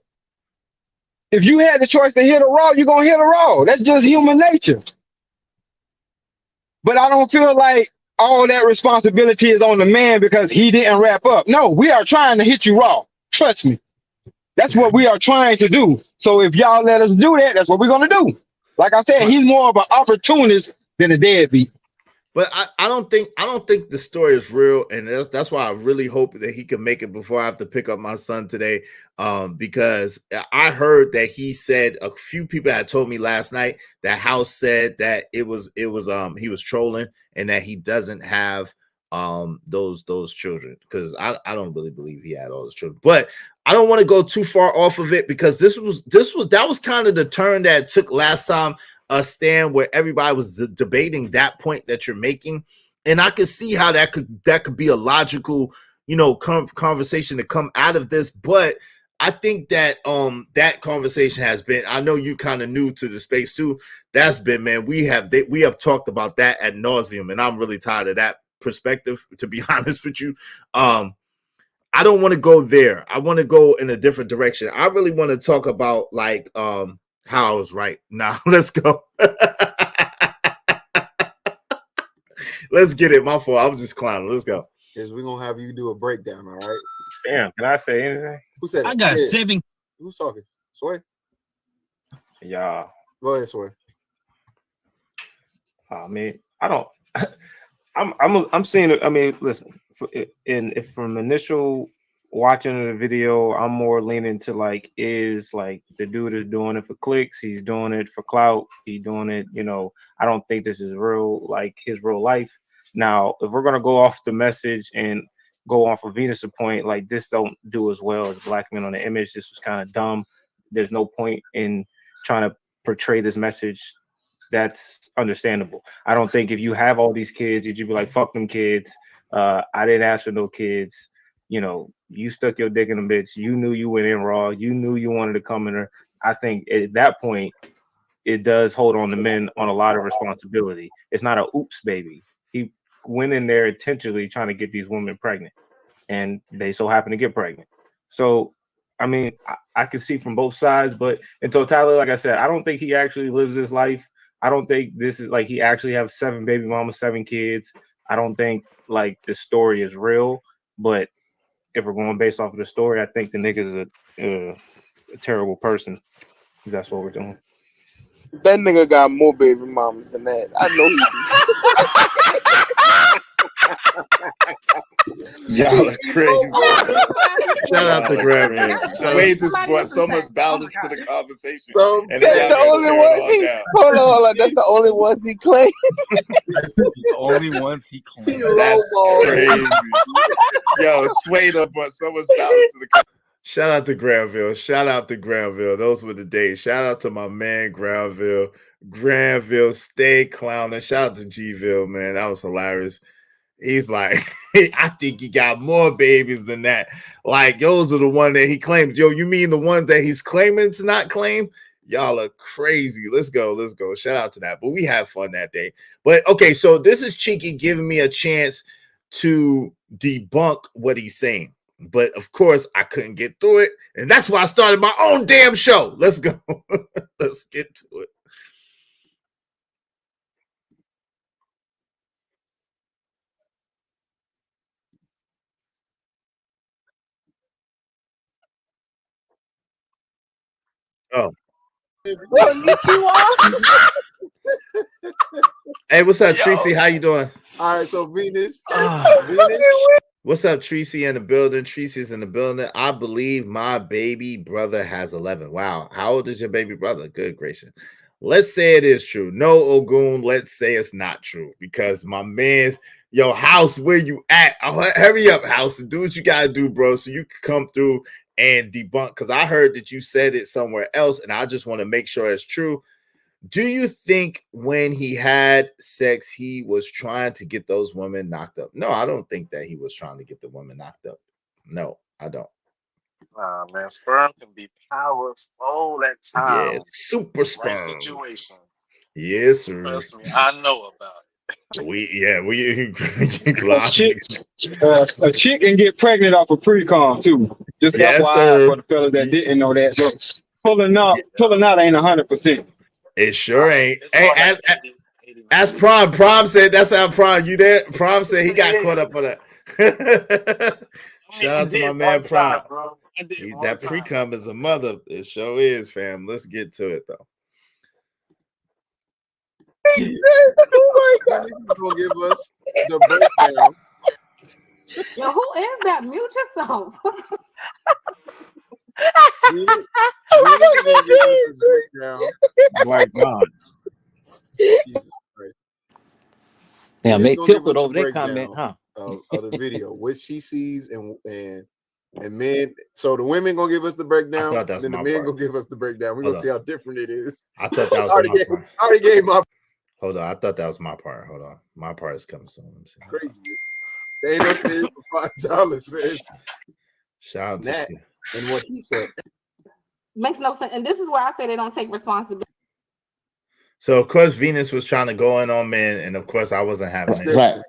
if you had the choice to hit a raw, you're gonna hit a raw. That's just human nature. But I don't feel like all that responsibility is on the man because he didn't wrap up. No, we are trying to hit you raw. Trust me. That's what we are trying to do. So if y'all let us do that, that's what we're gonna do. Like I said, he's more of an opportunist than a deadbeat. But I don't think the story is real, and that's why I really hope that he can make it before I have to pick up my son today. Because I heard that he said a few people had told me last night that House said that it was he was trolling and that he doesn't have those children, because I don't really believe he had all those children. But I don't want to go too far off of it, because that was kind of the turn that it took last time. A stand where everybody was debating that point that you're making, and I could see how that could be a logical, conversation to come out of this. But I think that that conversation has been, I know you kind of new to the space too. That's been, man, we have talked about that ad nauseum, and I'm really tired of that perspective, to be honest with you. I don't want to go there. I want to go in a different direction. I really want to talk about like how I was right. Now let's go. Let's get it. My fault. I was just clowning. Let's go. Is we're gonna have you do a breakdown, all right? Damn, can I say anything? Who said it? I got Yeah. 7. Who's talking? Sway? Yeah. Go ahead, Sway. I mean, I don't. I'm seeing it. I mean, listen. If from initial watching of the video, I'm more leaning to like, is like the dude is doing it for clicks. He's doing it for clout. He's doing it. I don't think this is real, like his real life. Now, if we're gonna go off the message and go off of Venus' point, like this don't do as well as black men on the image. This was kind of dumb. There's no point in trying to portray this message. That's understandable. I don't think if you have all these kids, you'd be like, fuck them kids. I didn't ask for no kids. You stuck your dick in a bitch. You knew you went in raw. You knew you wanted to come in her. I think at that point, it does hold on the men on a lot of responsibility. It's not a oops baby. He went in there intentionally trying to get these women pregnant, and they so happen to get pregnant. So, I mean, I can see from both sides, but in totality, like I said, I don't think he actually lives this life. I don't think this is like he actually has 7 baby mamas, 7 kids. I don't think like the story is real, but if we're going based off of the story, I think the nigga's a terrible person. That's what we're doing. That nigga got more baby mamas than that. I know he do. Y'all are crazy. Shout out to Graham. Sway just brought so much balance to the conversation. So And that's then the y'all only tear it ones all he down. hold on. That's the only ones he claimed. The only ones he claimed. That's crazy. Yo, Sway done brought so much balance to the conversation. Shout out to Granville. Shout out to Granville. Those were the days. Shout out to my man Granville. Granville, stay clowning. Shout out to G-Ville, man. That was hilarious. He's like, I think he got more babies than that. Like, those are the one that he claimed. Yo, you mean the ones that he's claiming to not claim? Y'all are crazy. Let's go. Let's go. Shout out to that. But we had fun that day. But okay, so this is Cheeky giving me a chance to debunk what he's saying. But of course, I couldn't get through it. And that's why I started my own damn show. Let's go. Let's get to it. Oh. Hey, what's up, Tracy? How you doing? All right, so Venus. What's up, Tracy in the building? Tracy's in the building. I believe my baby brother has 11. Wow. How old is your baby brother? Good gracious. let's say it is true. No, Ogun, let's say it's not true because my man's yo House, where you at? Hurry up, House, and do what you gotta do, bro, so you can come through and debunk. Because I heard that you said it somewhere else, and I just want to make sure it's true. Do you think when he had sex, he was trying to get those women knocked up? No, I don't think that he was trying to get the women knocked up. No, I don't. Man, sperm can be powerful at Yeah, times. super Right sperm. situations. Yes, sir. Trust me, I know about it. We A chick can get pregnant off of pre-com too. Just yes, FYI sir. for the fellas that didn't know that. So pulling out ain't 100%. It sure ain't. Hey, as Prom said, that's how Prom. You there? Prom said he got caught up on that. Shout out to my man Prom. That pre-com is a mother. It sure is, fam. Let's get to it though. Oh my God! Gonna give us the breakdown. Yo, who is that? Mute yourself. Right, God. Jesus Christ. Damn, He's they gonna give us tickled the over their breakdown comment, huh? of the video, what she sees and men. So the women gonna give us the breakdown, thought that was then the my men part. gonna give us the breakdown. We're Hold gonna see on. how different it is. I thought that was I already my gave, part. I already gave my Hold on. I thought that was my part. Hold on. My part is coming soon. Let me see. crazy. They ain't no staying for $5, sis. Shout out to That you. and what he said. Makes no sense. And this is where I say they don't take responsibility. So of course Venus was trying to go in on men, and of course I wasn't having it. Right.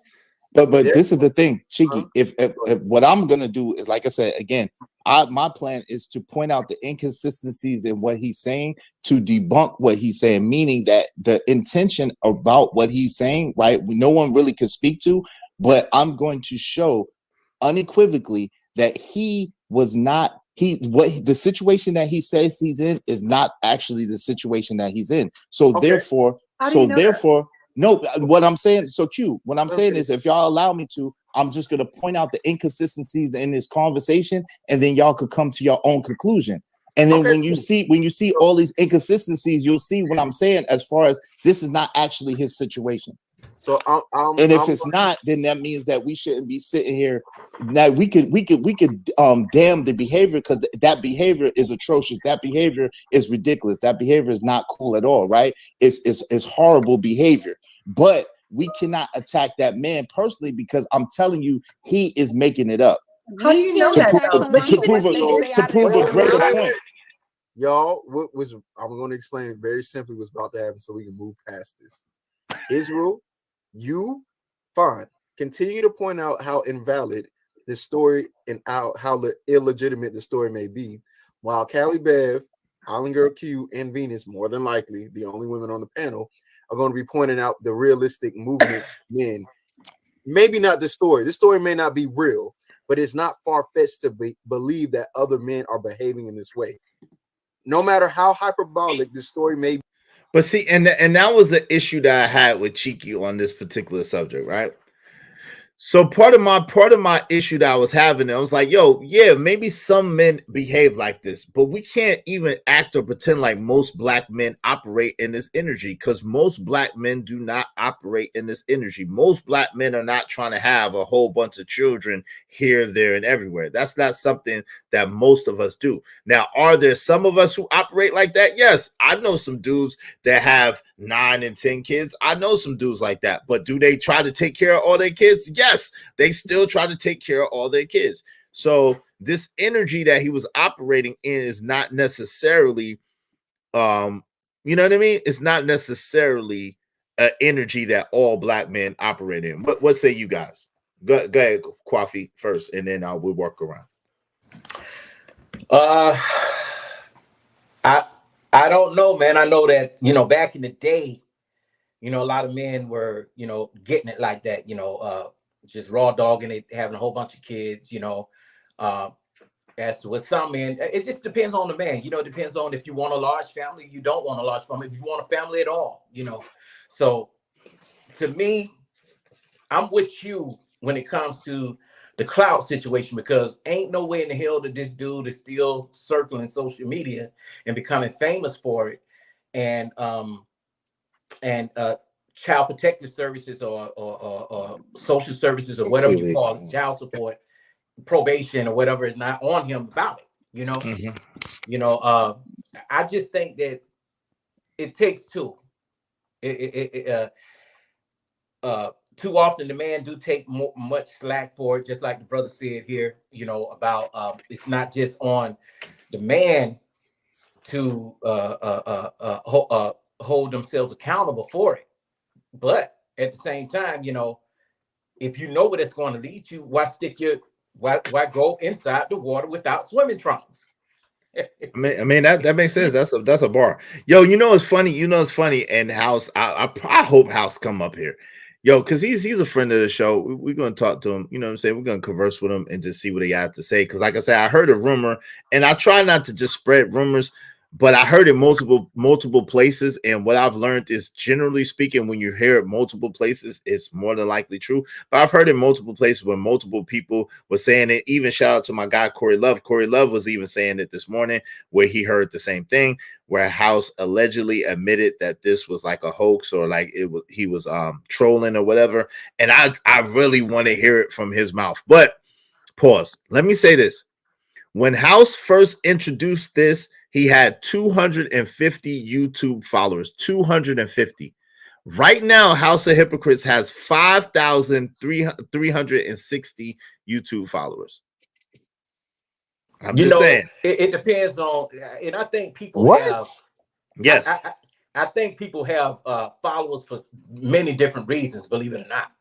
But this is the thing, Cheeky. If what I'm gonna do is, like I said again, my plan is to point out the inconsistencies in what he's saying, to debunk what he's saying, meaning that the intention about what he's saying, right? No one really could speak to, but I'm going to show unequivocally that he was not the situation that he says he's in is not actually the situation that he's in. So therefore, no, what I'm saying, so Q, what I'm saying is, if y'all allow me to, I'm just going to point out the inconsistencies in this conversation, and then y'all could come to your own conclusion. And then when you see all these inconsistencies, you'll see what I'm saying as far as this is not actually his situation. So if it's not, then that means that we shouldn't be sitting here. Now we could damn the behavior, because that behavior is atrocious. That behavior is ridiculous. That behavior is not cool at all, right? It's horrible behavior. But we cannot attack that man personally, because I'm telling you, he is making it up. How do you know that? To prove a greater point. Y'all, what was I'm going to explain it very simply what's about to happen so we can move past this. Israel, you fine. Continue to point out how invalid this story and how illegitimate the story may be, while Callie Bev, Island Girl Q, and Venus, more than likely the only women on the panel, are going to be pointing out the realistic movements of men. Maybe not the story. This story may not be real, but it's not far-fetched to believe that other men are behaving in this way. No matter how hyperbolic this story may be. But see, and that was the issue that I had with Cheeky on this particular subject, right? So part of my issue that I was having, I was like, yo, yeah, maybe some men behave like this, but we can't even act or pretend like most black men operate in this energy, because most black men do not operate in this energy. Most black men are not trying to have a whole bunch of children here, there, and everywhere. That's not something that most of us do. Now, are there some of us who operate like that? Yes, I know some dudes that have 9 and 10 kids. I know some dudes like that, but do they try to take care of all their kids? Yes, they still try to take care of all their kids. So this energy that he was operating in is not necessarily, you know what I mean? It's not necessarily an energy that all black men operate in. What say you guys? Go ahead, Kwafi first, and then we'll work around. I don't know, man. I know that, back in the day, a lot of men were, getting it like that, just raw dogging it, having a whole bunch of kids, as to with some men, it just depends on the man. It depends on if you want a large family, you don't want a large family, if you want a family at all, So to me, I'm with you when it comes to the clout situation, because ain't no way in the hell that this dude is still circling social media and becoming famous for it and child protective services or social services or whatever you call it, child support, probation or whatever is not on him about it. You know, I just think that it takes two. Too often the man do take much slack for it, just like the brother said here. You know about it's not just on the man to hold themselves accountable for it, but at the same time, you know, if you know what it's going to lead you, why why go inside the water without swimming trunks? I mean that makes sense. That's a bar. Yo, you know it's funny. You know it's funny. And House, I hope House come up here, yo, because he's a friend of the show. We're gonna talk to him. You know what I'm saying? We're gonna converse with him and just see what he had to say. Because like I said, I heard a rumor, and I try not to just spread rumors, but I heard it multiple places. And what I've learned is, generally speaking, when you hear it multiple places, it's more than likely true. But I've heard it multiple places where multiple people were saying it. Even shout out to my guy Corey Love. Corey Love was even saying it this morning, where he heard the same thing, where House allegedly admitted that this was like a hoax, or like he was trolling or whatever. And I really want to hear it from his mouth. But pause. Let me say this. When House first introduced this, he had 250 YouTube followers. 250. Right now, House of Hypocrites has 5,360 YouTube followers. I'm just saying. It depends on, and I think people have. Yes. I think people have followers for many different reasons, believe it or not.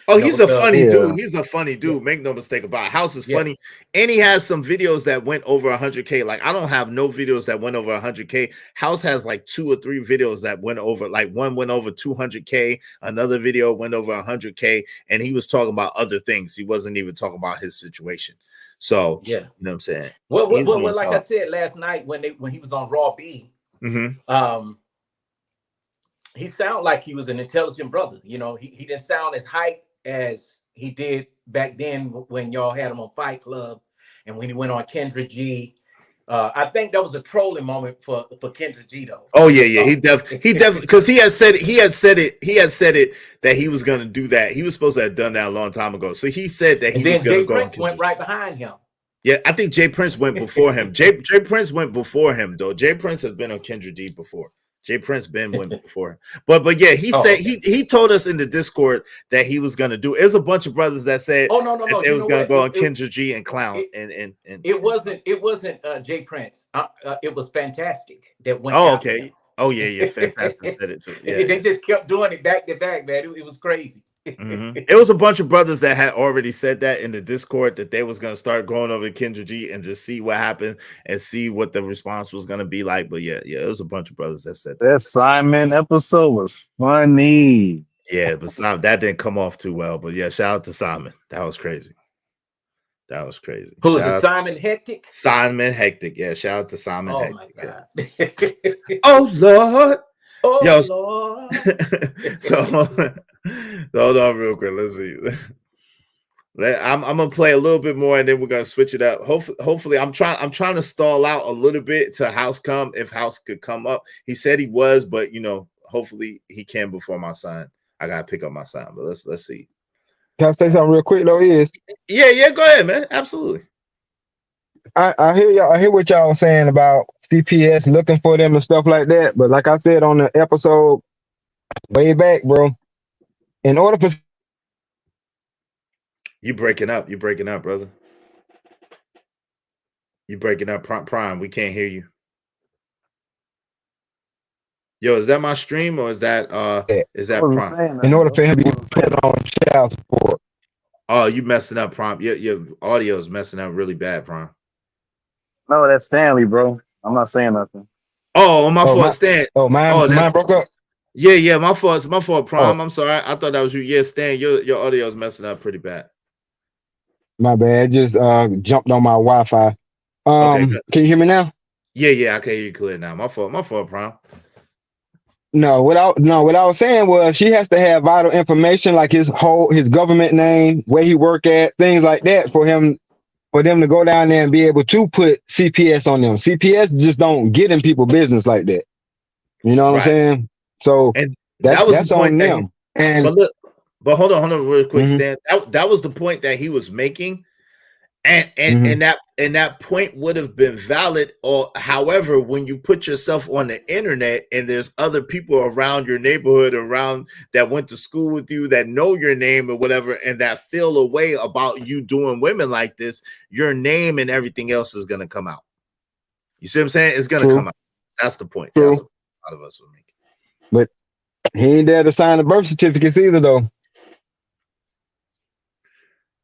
Oh, he's a funny dude. He's a funny dude. Make no mistake about it. House is funny. And he has some videos that went over 100K. Like, I don't have no videos that went over 100K. House has like 2 or 3 videos that went over, like one went over 200K. Another video went over 100K. And he was talking about other things. He wasn't even talking about his situation. So, you know what I'm saying? Well, like I said last night when he was on Raw B, he sounded like he was an intelligent brother. You know, he didn't sound as hype as he did back then when y'all had him on Fight Club and when he went on Kendra G. I think that was a trolling moment for Kendra G though. Oh yeah. He definitely because he had said it that he was gonna do that. He was supposed to have done that a long time ago. So he said that he was gonna go. Prince went right behind him. Yeah, I think Jay Prince went before him. Jay Prince went before him though. Jay Prince has been on Kendra G before. Jay Prince went before him. But yeah, he said he told us in the Discord that he was gonna do. There's a bunch of brothers that said that they was gonna go on Kendra G and clown and it wasn't Jay Prince. It was Fantastic that went. Oh, okay. Oh yeah. Fantastic said it too. Yeah. They just kept doing it back to back, man. It was crazy. It was a bunch of brothers that had already said that in the Discord that they was gonna start going over to Kendra G and just see what happened and see what the response was gonna be like. But yeah, it was a bunch of brothers that said that Simon episode was funny. Yeah, but Simon, that didn't come off too well. But yeah, shout out to Simon. That was crazy. Who was it? Simon Hectic? Simon Hectic. Yeah, shout out to Simon Oh Hectic. my God. Yeah. Oh Lord. Oh Yo, Lord. So hold on real quick. Let's see. I'm gonna play a little bit more and then we're gonna switch it up. Hopefully, I'm trying to stall out a little bit to House come if House could come up. He said he was, but you know, hopefully he can before my son. I gotta pick up my son, but let's see. Can I say something real quick though? Yeah, go ahead, man. Absolutely. I hear y'all. I hear what y'all saying about CPS looking for them and stuff like that. But like I said on the episode way back, bro, in order for You breaking up, brother. You breaking up, Prime. We can't hear you. Yo, is that my stream or is that Prime? In order for him to be put on child support. Oh, you messing up, Prime. Your audio is messing up really bad, Prime. No, that's Stanley, bro. I'm not saying nothing. Oh, my fault, Stan. Mine broke up. Yeah, my fault. It's my fault, Prime. I'm sorry. I thought that was you. Yeah, Stan, your audio is messing up pretty bad. My bad. Just jumped on my Wi-Fi. Okay, can you hear me now? Yeah, I can hear you clear now. My fault, Prime. No, what I was saying was she has to have vital information like his government name, where he work at, things like that for them to go down there and be able to put CPS on them. CPS just don't get in people business like that. You know what I'm saying? So And that was the that's point on that he, them. And but look, but hold on real quick, Mhm. Stan. That was the point that he was making. And Mhm. that point would have been valid, or however, when you put yourself on the internet and there's other people around your neighborhood, around that went to school with you, that know your name or whatever, and that feel a way about you doing women like this, your name and everything else is gonna come out. You see what I'm saying? It's gonna True. come out. that's the point. True. That's what a lot of us will make. But he ain't there to sign the birth certificates either, though.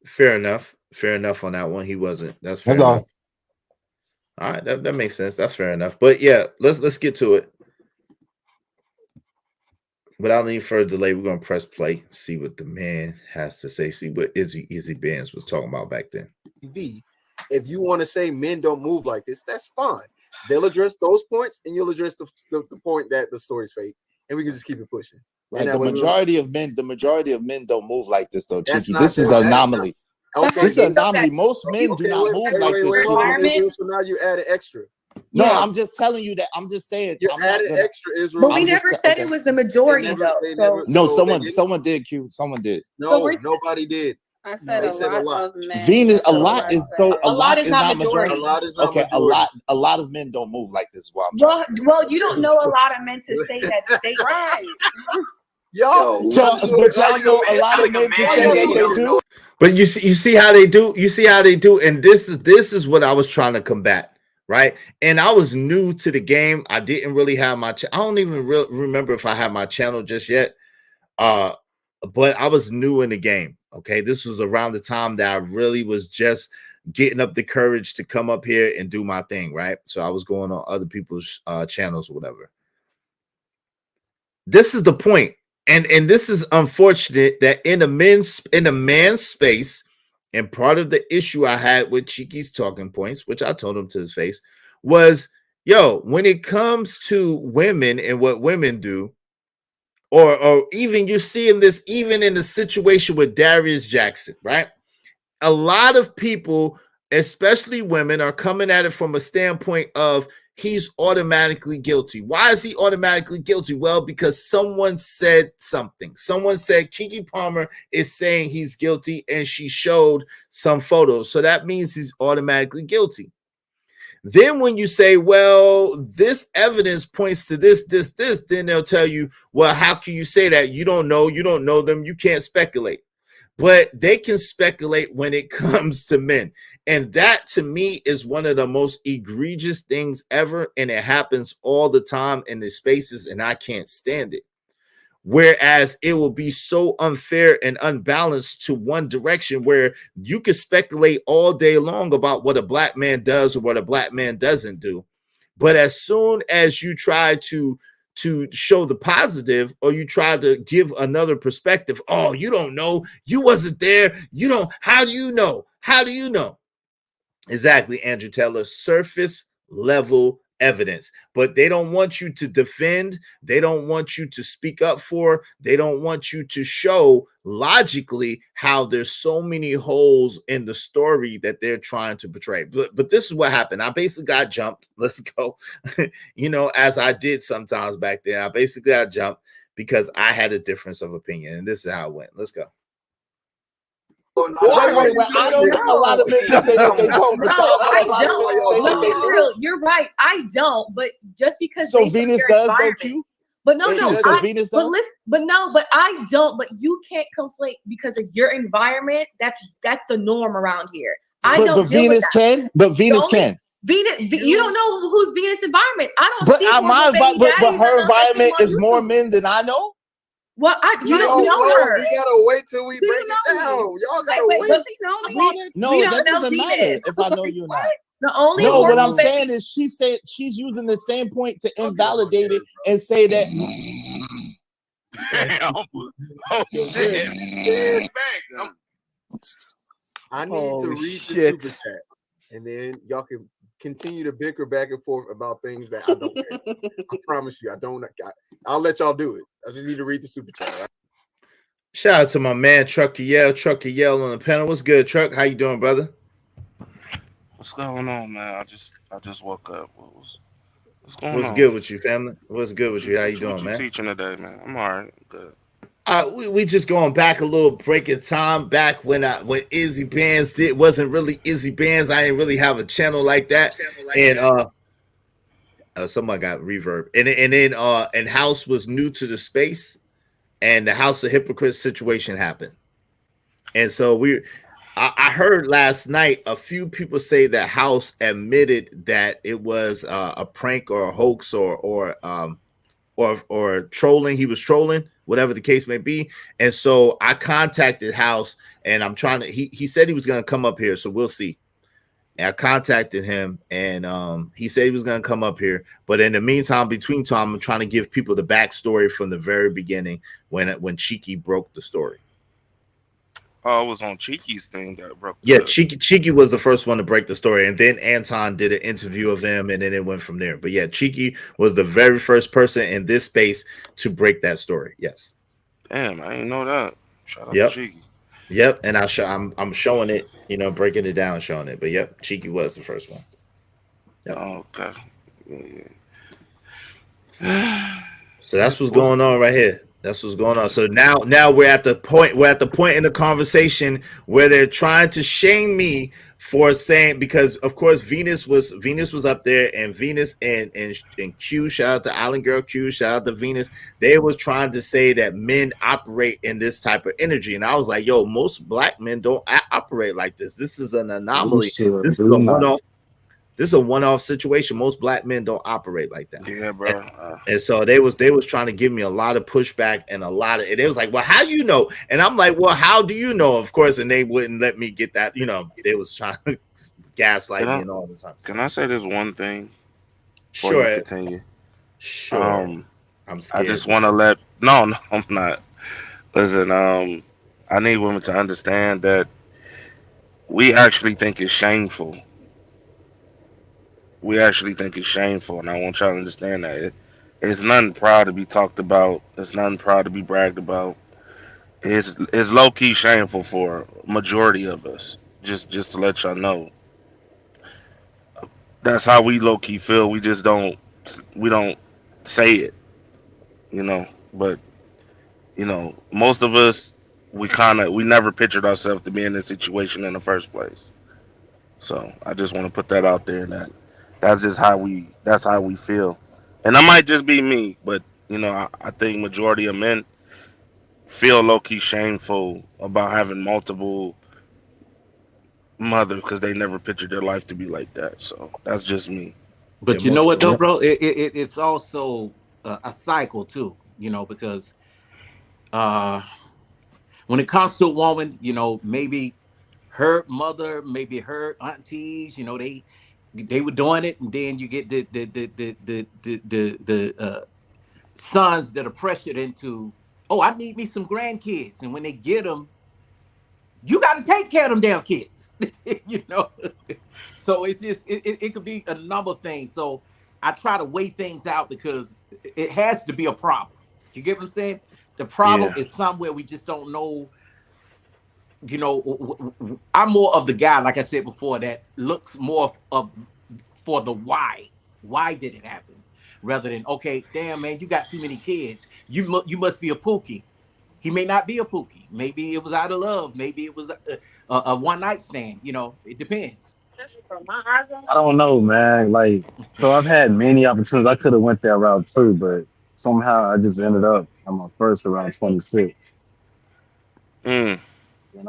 Fair enough. Fair enough on that one. He wasn't. That's fair That's enough. all. All right, that makes sense. That's fair enough. But yeah, let's get to it. Without any further delay, we're gonna press play, see what the man has to say, see what Izzy Benz was talking about back then. If you want to say men don't move like this, that's fine. They'll address those points, and you'll address the point that the story's fake, and we can just keep it pushing. Right. The majority of men don't move like this, though, That's Cheeky. not This is the- an anomaly. Okay, this is an anomaly. Most men do not move like this, Cheeky. Israel, so now you added extra. No, I'm just telling you that. I'm just saying. You're I'm not adding gonna, extra, Israel. But we never said it was the majority, though. No, someone did, Q. Someone did. No, nobody did. I said, They a said lot a lot. of men. Venus, That's a all lot I is said. so. A lot is not majority. A lot is not Okay, majority. a lot of men don't move like this. Is what I'm trying Well, to say. well, you don't know a lot of men to say that they Right. Y'all, but y'all know a lot of men to say that they do. But you see how they do. You see how they do, and this is what I was trying to combat, right? And I was new to the game. I didn't really have my. I don't even remember if I had my channel just yet. But I was new in the game. Okay, this was around the time that I really was just getting up the courage to come up here and do my thing, right? So I was going on other people's channels or whatever. This is the point. And this is unfortunate that in a man's space, and part of the issue I had with Cheeky's talking points, which I told him to his face, was when it comes to women and what women do, or even you see in this, even in the situation with Darius Jackson, right? A lot of people, especially women, are coming at it from a standpoint of he's automatically guilty. Why is he automatically guilty? Well, because someone said something. Someone said Keke Palmer is saying he's guilty, and she showed some photos. So that means he's automatically guilty. Then when you say, well, this evidence points to this, then they'll tell you, well, how can you say that? You don't know them. You can't speculate. But they can speculate when it comes to men. And that, to me, is one of the most egregious things ever. And it happens all the time in the spaces, and I can't stand it. Whereas it will be so unfair and unbalanced to one direction, where you can speculate all day long about what a black man does or what a black man doesn't do. But as soon as you try to show the positive, or you try to give another perspective, oh, you don't know, you wasn't there, you don't, how do you know? How do you know? Exactly, Andrew Taylor, surface level evidence. But they don't want you to defend, they don't want you to speak up for, they don't want you to show logically how there's so many holes in the story that they're trying to portray. But this is what happened. I basically got jumped. Let's go. As I did sometimes back then. I basically got jumped because I had a difference of opinion, and this is how it went. Let's go. Wait. I don't know a lot of men to say that they don't. No, I don't. No, Israel, you're right. I don't. But just because so Venus does, don't you? But no, So Venus does. But listen, but I don't. But you can't conflate because of your environment. That's the norm around here. But Venus can. But Venus can. Venus, you don't know who's Venus' environment. I don't. But see but her environment is more men than I know. Well, you don't know her. We gotta wait till we break it down. Y'all gotta wait. No, that doesn't matter if I know you or not. The only what I'm saying is she said she's using the same point to invalidate it and say that. I need to read the super chat, and then y'all can continue to bicker back and forth about things that I don't care. I promise you, I don't. I'll let y'all do it. I just need to read the super chat. Right? Shout out to my man Trucker Yell on the panel. What's good, Truck? How you doing, brother? What's going on, man? I just woke up. What's going What's on? good with you, family? What's good with you? How you What doing, you man? teaching today, man? I'm all right. Good. We just going back a little break in time, back when Izzy Bands wasn't really Izzy Bands. I didn't really have a channel like that, and someone got reverb, and House was new to the space, and the House of Hypocrites situation happened, and so I heard last night a few people say that House admitted that it was a prank or a hoax or trolling. He was trolling, whatever the case may be. And so I contacted House, and I'm trying to. He said he was going to come up here, so we'll see. And I contacted him, and he said he was going to come up here. But in the meantime, between time, I'm trying to give people the backstory from the very beginning when Cheeky broke the story. Oh, it was on Cheeky's thing that broke. Yeah, Cheeky was the first one to break the story, and then Anton did an interview of him, and then it went from there. But yeah, Cheeky was the very first person in this space to break that story. Yes. Damn, I didn't know that. Shout out Yep. to Cheeky. Yep. And I'm showing it, breaking it down, showing it. But yep, Cheeky was the first one. Yep. Oh, okay. So that's what's going on right here. That's what's going on. So now we're at the point in the conversation where they're trying to shame me for saying, because of course Venus was up there, and Venus and Q, shout out to Island Girl Q, shout out to Venus. They was trying to say that men operate in this type of energy, and I was like, yo, most black men don't operate like this. This is an anomaly. This is a one-off. This is a one-off situation. Most black men don't operate like that. Yeah, bro. And so they was trying to give me a lot of pushback and and it was like, well, how you know? And I'm like, well, how do you know? Of course, and they wouldn't let me get that. They was trying to gaslight me and all the time. Can I say this one thing? Before Sure. you continue. Sure. I'm scared. I just want to let. No, I'm not. Listen, I need women to understand that we actually think it's shameful. We actually think it's shameful, and I want y'all to understand that it's nothing proud to be talked about. It's nothing proud to be bragged about. It's low key shameful for majority of us. Just to let y'all know, that's how we low key feel. We don't say it, But most of us, we never pictured ourselves to be in this situation in the first place. So I just want to put that out there, that that's how we feel. And that might just be me, but I think majority of men feel low key shameful about having multiple mothers because they never pictured their life to be like that. So that's just me. But you know what though, bro? It's also a cycle too, because when it comes to a woman, maybe her mother, maybe her aunties, they were doing it, and then you get the sons that are pressured into, oh, I need me some grandkids, and when they get them, you got to take care of them damn kids, So it's just it could be a number of things. So I try to weigh things out because it has to be a problem. You get what I'm saying? The problem is somewhere we just don't know. I'm more of the guy, like I said before, that looks more for the why. Why did it happen? Rather than, okay, damn, man, you got too many kids. You must be a pookie. He may not be a pookie. Maybe it was out of love. Maybe it was a one-night stand. It depends. I don't know, man. So I've had many opportunities. I could have went that route too, but somehow I just ended up on my first around 26.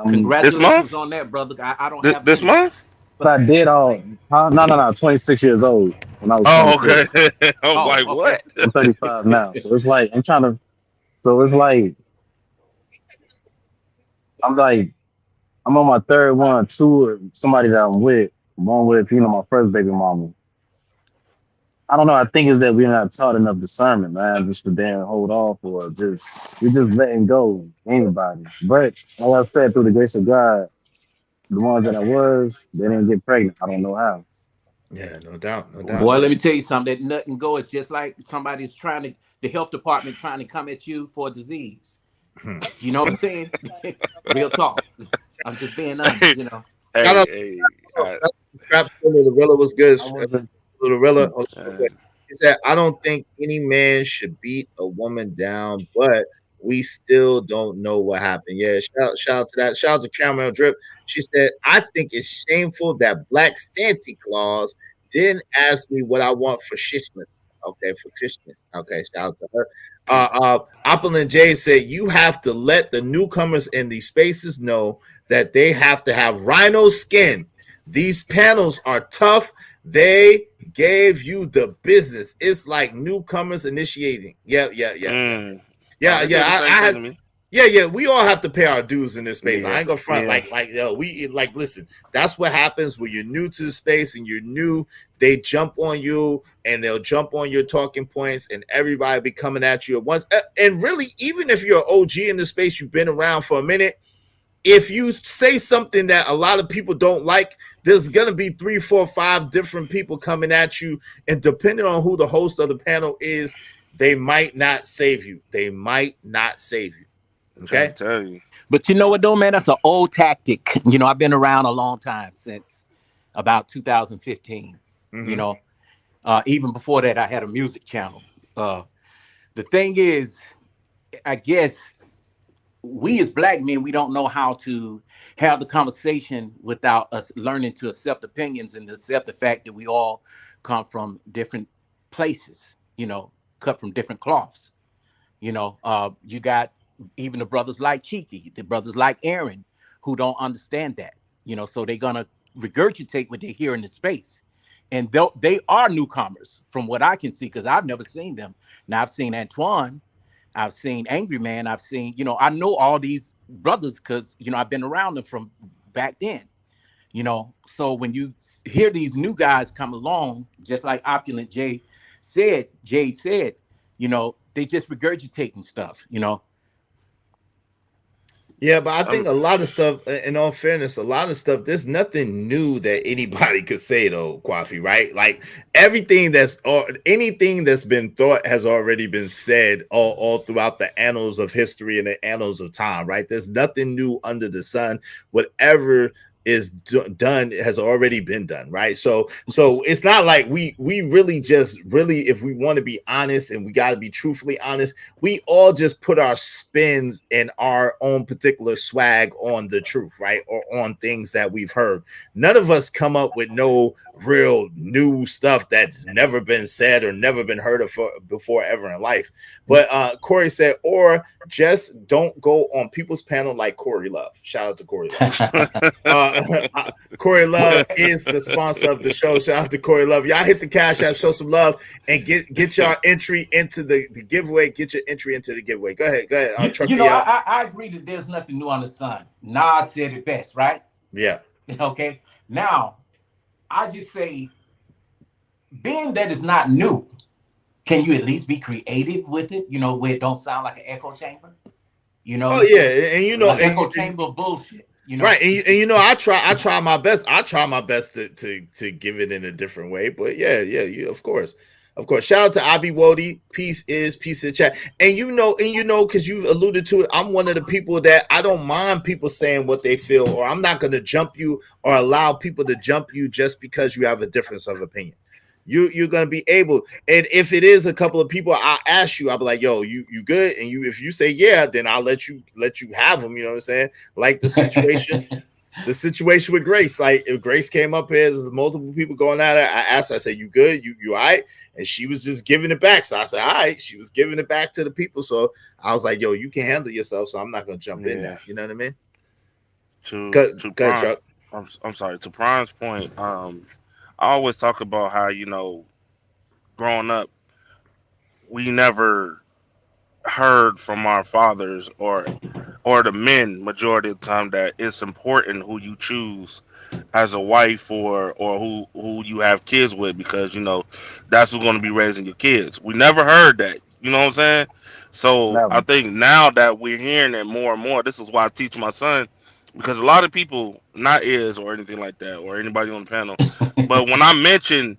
Congratulations on that, brother. I don't have this month. But I did all. No, 26 years old when I was 26. Okay. I'm like, what? I'm 35 now, so it's like I'm trying to. So it's like I'm on my third one, two, somebody that I'm with. One with, my first baby mama. I don't know. I think it's that we're not taught enough discernment, man. Just to damn hold off, or we're just letting go anybody. But like I said, through the grace of God, the ones that they didn't get pregnant. I don't know how. Yeah, no doubt. Boy, let me tell you something. That nut and go is just like somebody's the health department trying to come at you for a disease. You know what I'm saying? Real talk. I'm just being honest, Scrap Lorilla was good. Lorilla. He said, I don't think any man should beat a woman down, but we still don't know what happened. Yeah, shout out to that. Shout out to Caramel Drip. She said, I think it's shameful that Black Santa Claus didn't ask me what I want for Christmas. Okay, for Christmas. Okay, shout out to her. Apple and Jay said, you have to let the newcomers in these spaces know that they have to have rhino skin. These panels are tough. They gave you the business. It's like newcomers initiating. Yeah. Oh, Yeah. they did the I same thing had. to me. Yeah. We all have to pay our dues in this space. I Yeah, ain't gonna front yeah. we like. Listen, that's what happens when you're new to the space and you're new. They jump on you and they'll jump on your talking points, and everybody be coming at you at once. And really, even if you're an OG in the space, you've been around for a minute. If you say something that a lot of people don't like, there's gonna be 3, 4, 5 different people coming at you, and depending on who the host of the panel is, they might not save you. They might not save you. I'm trying to Okay. tell you. But you know what though, man? That's an old tactic. You know, I've been around a long time, since about 2015. You know, even before that, I had a music channel. The thing is, I guess we as Black men, we don't know how to have the conversation without us learning to accept opinions and accept the fact that we all come from different places, you know, cut from different cloths. You know, you got even the brothers like Cheeky, the brothers like Aaron, who don't understand that, you know, so they're gonna regurgitate what they hear in the space. And they are newcomers from what I can see, because I've never seen them. Now I've seen Antoine, I've seen Angry Man, I've seen, you know, I know all these brothers because, you know, I've been around them from back then, you know. So when you hear these new guys come along, just like Opulent Jade said, you know, they just regurgitating stuff, you know. Yeah, but I think a lot of stuff, in all fairness, a lot of stuff, there's nothing new that anybody could say though, Kwafi, right? Like everything or anything that's been thought has already been said all throughout the annals of history and the annals of time, right? There's nothing new under the sun. Whatever is done has already been done, right? So it's not like we really just really, if we want to be honest and we got to be truthfully honest, we all just put our spins and our own particular swag on the truth, right? Or on things that we've heard. None of us come up with no real new stuff that's never been said or never been heard of before ever in life. But Corey said, or just don't go on people's panel like Corey Love. Shout out to Corey Love. Corey Love is the sponsor of the show. Shout out to Corey Love. Y'all hit the Cash App, show some love, and get your entry into the giveaway. Get your entry into the giveaway. Go ahead. You know, I agree that there's nothing new on the sun. Nas said it best, right? Yeah. Okay. Now, I just say, being that it's not new, can you at least be creative with it? You know, where it don't sound like an echo chamber. You know. Oh yeah, and you know, an echo chamber bullshit. You know? Right, and you know, I try my best. I try my best to give it in a different way. But yeah, of course. Shout out to Abi Wodi. Peace in chat. And you know, because you alluded to it, I'm one of the people that I don't mind people saying what they feel, or I'm not going to jump you or allow people to jump you just because you have a difference of opinion. You're gonna be able, and if it is a couple of people, I'll ask you. I'll be like, "Yo, you good?" And if you say yeah, then I'll let you have them. You know what I'm saying? Like the situation with Grace. Like if Grace came up here, there's multiple people going at it. I asked her, I said, "You good? You all right?" And she was just giving it back. So I said, "All right." She was giving it back to the people. So I was like, "Yo, you can handle yourself." So I'm not gonna jump in there. You know what I mean? To Prime, I'm sorry. To Prime's point, I always talk about how, you know, growing up, we never heard from our fathers or the men majority of the time that it's important who you choose as a wife or who you have kids with, because you know that's who's going to be raising your kids. We never heard that. You know what I'm saying? So I think now that we're hearing it more and more, this is why I teach my son, because a lot of people, not is or anything like that or anybody on the panel, but when I mention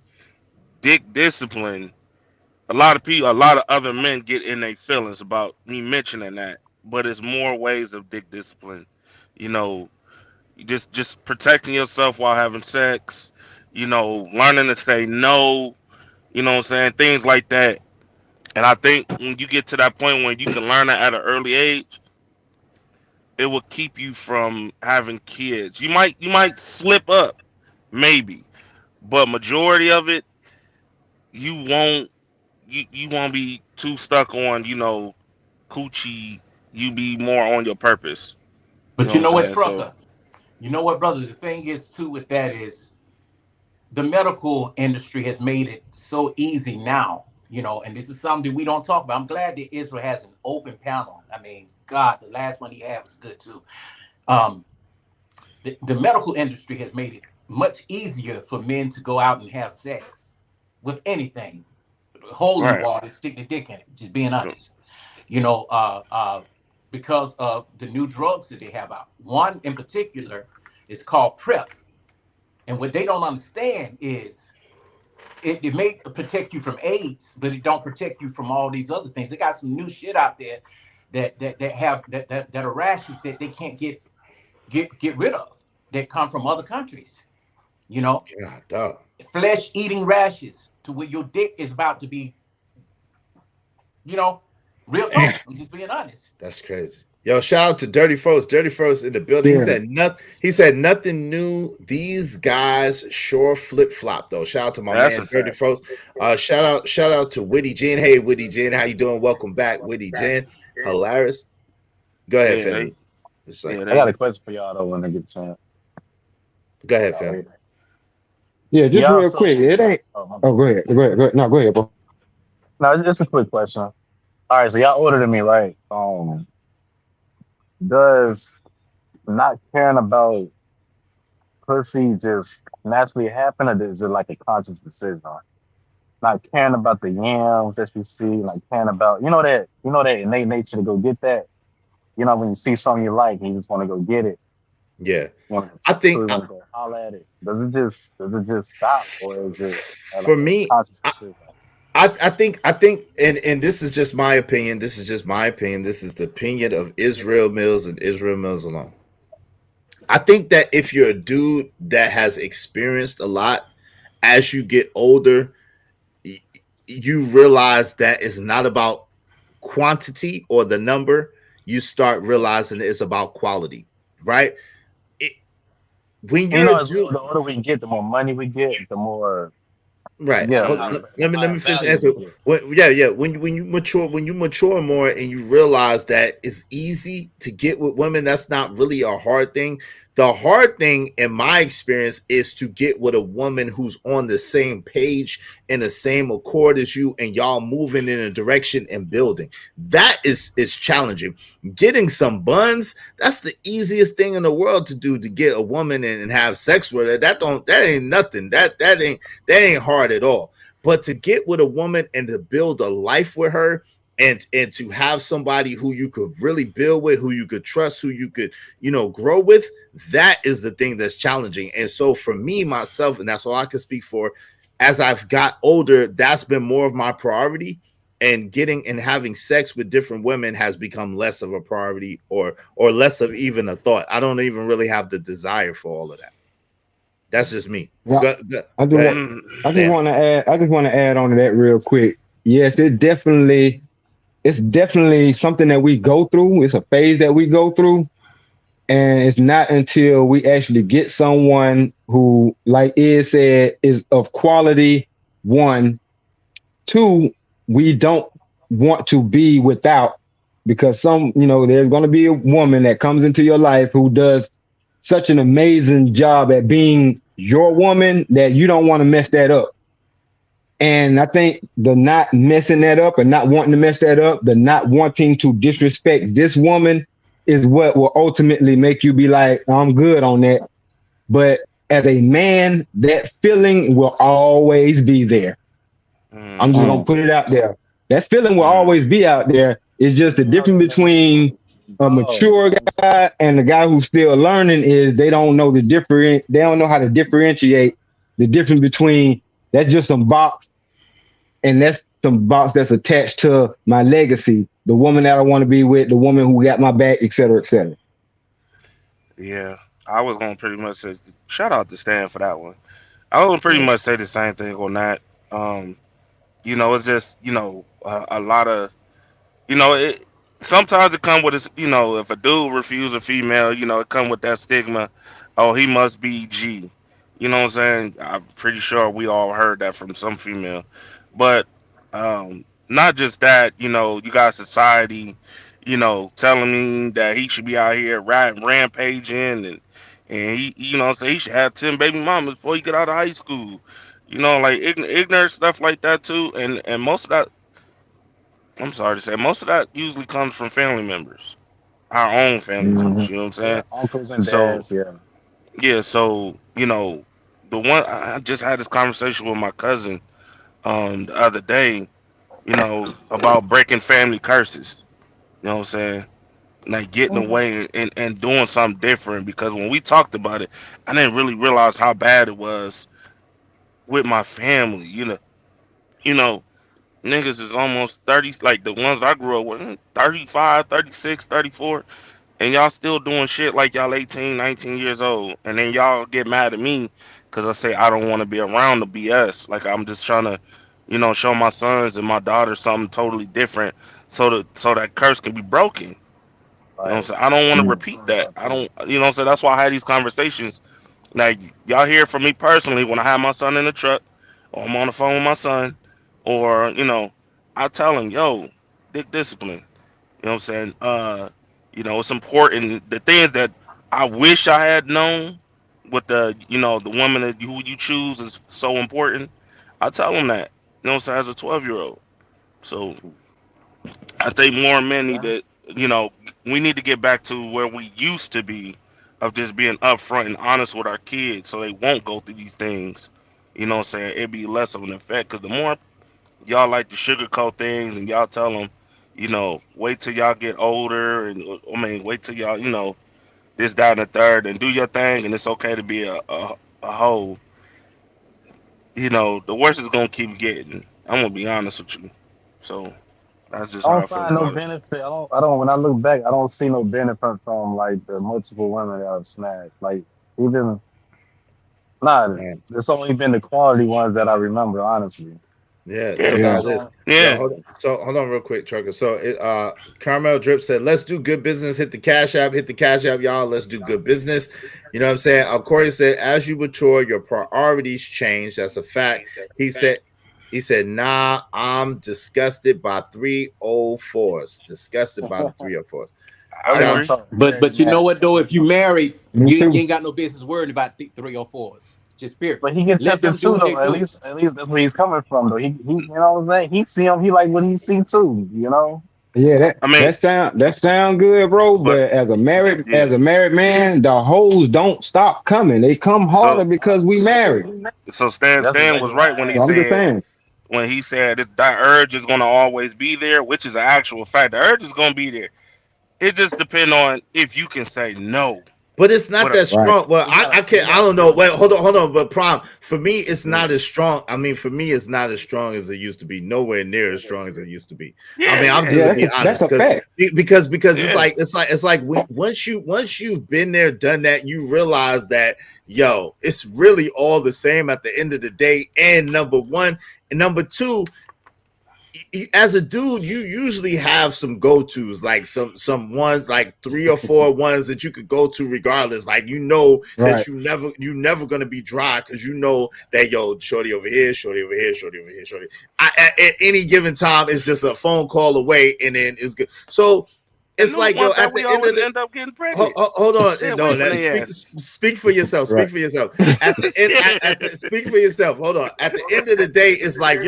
dick discipline, a lot of other men get in their feelings about me mentioning that. But it's more ways of dick discipline. You know, just protecting yourself while having sex. You know, learning to say no. You know what I'm saying? Things like that. And I think when you get to that point when you can learn it at an early age, it will keep you from having kids. You might slip up, maybe, but majority of it, you won't. You won't be too stuck on coochie. You be more on your purpose. You But know you what know I'm what, saying? So trucker? You know what, brother? The thing is too with that is the medical industry has made it so easy now, and this is something we don't talk about. I'm glad that Israel has an open panel. I mean, God, the last one he had was good too. Um, the medical industry has made it much easier for men to go out and have sex with anything. Hole in the right. wall to stick the dick in it, just being honest. Because of the new drugs that they have out. One in particular is called PrEP. And what they don't understand is it may protect you from AIDS, but it don't protect you from all these other things. They got some new shit out there that are rashes that they can't get rid of that come from other countries. God, dog. Flesh eating rashes to where your dick is about to be, real talk. I'm just being honest. That's crazy. Yo, shout out to Dirty Frost. Dirty Frost in the building. He Yeah. said nothing. He said nothing new. These guys sure flip flop though. Shout out to my That's a man Dirty fact. Frost. Shout out to Witty Jen. Hey, Witty Jen, how you doing? Welcome back, Witty Jen. Hilarious. Go ahead, Yeah, family. It's like, I got a question for y'all though when I get a chance. go ahead, fam. Yeah, just Y'all real so quick. It ain't. oh, my Oh, bad. go ahead. Go ahead. Go ahead. No, go ahead, bro. No, it's a quick question. All right, so y'all older than me, right? Does not caring about pussy just naturally happen, or is it like a conscious decision? Not caring about the yams that you see, like caring about that innate nature to go get that. When you see something you like, you just want to go get it. Yeah. You want I to think want to go holler at it. Does it just stop, or is it like for a me, conscious decision? I think and this is just my opinion. This is just my opinion. This is the opinion of Israel Mills and Israel Mills alone. I think that if you're a dude that has experienced a lot, as you get older, you realize that it's not about quantity or the number. You start realizing it's about quality, right? It, when And you're a as dude, the older we get, the more money we get, the more right. Hmm. Let me finish the value answer. we get. Yeah. When you mature more and you realize that it's easy to get with women, that's not really a hard thing. The hard thing, in my experience, is to get with a woman who's on the same page and the same accord as you, and y'all moving in a direction and building. That is challenging. Getting some buns, that's the easiest thing in the world to do, to get a woman and have sex with her. That ain't nothing. That ain't hard at all. But to get with a woman and to build a life with her, and to have somebody who you could really build with, who you could trust, who you could grow with, that is the thing that's challenging. And so for me, myself, and that's all I can speak for, as I've got older, that's been more of my priority. And getting and having sex with different women has become less of a priority, or less of even a thought. I don't even really have the desire for all of that. That's just me. Yeah, I Go just ahead, want. Mm, I just Stan. want to add. I just want to add on to that real quick. Yes, it's definitely something that we go through. It's a phase that we go through, and it's not until we actually get someone who, like Ed said, is of quality. One, two, we don't want to be without, because there's going to be a woman that comes into your life who does such an amazing job at being your woman that you don't want to mess that up. And I think the not messing that up and not wanting to mess that up, the not wanting to disrespect this woman is what will ultimately make you be like, I'm good on that. But as a man, that feeling will always be there. I'm just gonna hmm put it out there. That feeling will hmm always be out there. It's just the difference between a Oh, mature guy and the guy who's still learning is they don't know they don't know how to differentiate the difference between that's just some box and that's some box that's attached to my legacy, the woman that I want to be with, the woman who got my back, et cetera, et cetera. Yeah, I was gonna pretty much say shout out to Stan for that one. I would pretty Yeah. much say the same thing on that. Um, it's just a lot of it. Sometimes it come with this. If a dude refuse a female, it come with that stigma. Oh, he must be G. You know what I'm saying? I'm pretty sure we all heard that from some female, but not just that. You got society, telling me that he should be out here rampaging and he, so he should have 10 baby mamas before he get out of high school. Like ignorant stuff like that too, and most of that. I'm sorry to say, most of that usually comes from family members, our own family members. Mhm. You know what I'm Yeah, saying? uncles and So dads. Yeah. yeah, so the one I just had this conversation with my cousin the other day. About breaking family curses. You know what I'm saying? Like getting away and doing something different because when we talked about it, I didn't really realize how bad it was with my family. You know, niggas is almost 30, like the ones I grew up with, 35, 36, 34, and y'all still doing shit like y'all 18, 19 years old. And then y'all get mad at me because I say I don't want to be around the BS. Like I'm just trying to, show my sons and my daughters something totally different so that curse can be broken. You know what I'm Right. saying? I don't want to That's repeat what I'm that. about I to. don't, what I'm saying? That's why I had these conversations. Like y'all hear from me personally when I have my son in the truck or I'm on the phone with my son or, I tell him, yo, dick discipline. You know what I'm saying? It's important. The things that I wish I had known with the woman who you choose is so important. I tell them that. You know what I'm saying? As a 12-year-old. So I think more men need Yeah. to, we need to get back to where we used to be of just being upfront and honest with our kids so they won't go through these things. You know what I'm saying? It'd be less of an effect because the more y'all like to sugarcoat things and y'all tell them, wait till y'all get older and I mean, wait till y'all, this, that, and the third and do your thing and it's okay to be a hoe. The worse it's gonna keep getting. I'm gonna be honest with you. So that's just I how I don't feel find no about it. benefit. I don't. When I look back, I don't see no benefit from like the multiple women that I've smashed. Like even nah, Man. it's only been the quality ones that I remember. Honestly, Yeah, Yeah, no it's Yeah. doubt just it is. on. Yo, yeah. hold on real quick, trucker. So Carmel Drip said, let's do good business. Hit the cash app, y'all. Let's do good business. You know what I'm saying? Corey said, as you mature, your priorities change. That's a fact. He said, nah, I'm disgusted by 304s. Disgusted by the 304s. I That's what Shout I'm agree. talking. Yeah, But you know man. what That's though? what I'm If you talking. married, Me you too. ain't got no business worrying about 304s. Just period. But he get Let tempted them do too, what they though. At do. least, that's where he's coming from, though. He you know what I'm saying? He see him. He like what he see too. You know. Yeah, I mean, that sound good, bro. but But yeah. as a married man, the hoes don't stop coming. They come harder So because we married. so Stan was right when he So I'm just said saying. that urge is gonna always be there, which is an actual fact. The urge is gonna be there. It just depends on if you can say no. But it's not With a, that Right. strong. Well, He I gotta. He can't. I gotta don't know. tell Wait, yes. hold on. But prom for me, it's not yeah, as strong. I mean, for me, it's not as strong as it used to be. Nowhere near as strong as it used to be. I yeah, mean, I'm yeah, just Yeah, to yeah, be that's honest, a fact. because it's yeah. like once you've been there, done that, you realize that it's really all the same at the end of the day. And number one, and number two, as a dude, you usually have some go-tos, like some ones, like 3 or 4 ones that you could go to regardless. Like that Right. you never gonna be dry because you know that shorty over here, shorty over here, shorty over here, shorty. At any given time, it's just a phone call away, and then it's good. So And it's the like ones that at we the end always of the end up getting pregnant. hold on. Stay away No, from that their asses. speak for yourself. Speak Right. for yourself. At the end, speak for yourself. Hold on. At the end of the day, it's like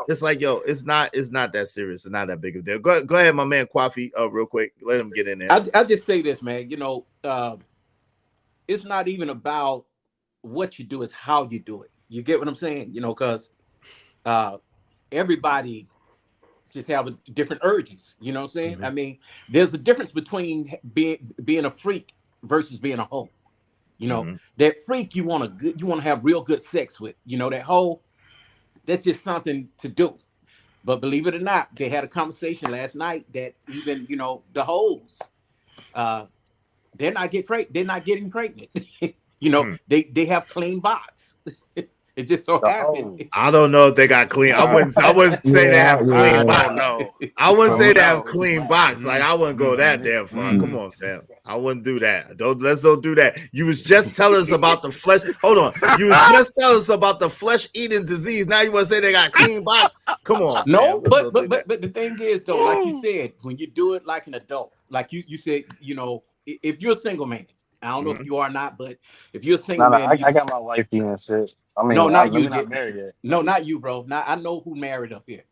it's not that serious. It's not that big of a deal. Go ahead, my man Kwafi. Real quick, let him get in there. I'll just say this, man. It's not even about what you do; it's how you do it. You get what I'm saying? Because uh, everybody just have different urges. You know what I'm saying? Mhm. I mean, there's a difference between being a freak versus being a hoe. Mhm. That freak you want to have real good sex with. That hoe, that's just something to do. But believe it or not, they had a conversation last night that even the hoes, uh, they're not getting pregnant. Hmm. They have clean box. It just so happened. I don't know if they got clean. I wouldn't say they have a clean I box. don't know. I wouldn't say they have a know. clean box. Like I wouldn't go that damn far. Come on, fam. I wouldn't do that. Don't do that. You was just telling us about the flesh. Hold on. You was just telling us about the flesh eating disease. Now you want to say they got clean box? Come on, fam. No, Let's but not do the thing is though, like you said, when you do it like an adult, like you said, you know, if you're a single man, I don't know if you are not, but if you're a single No, man, I got my wife and shit. I mean, no, not we're you. not married yet. No, not you, bro. Not I know who married up here.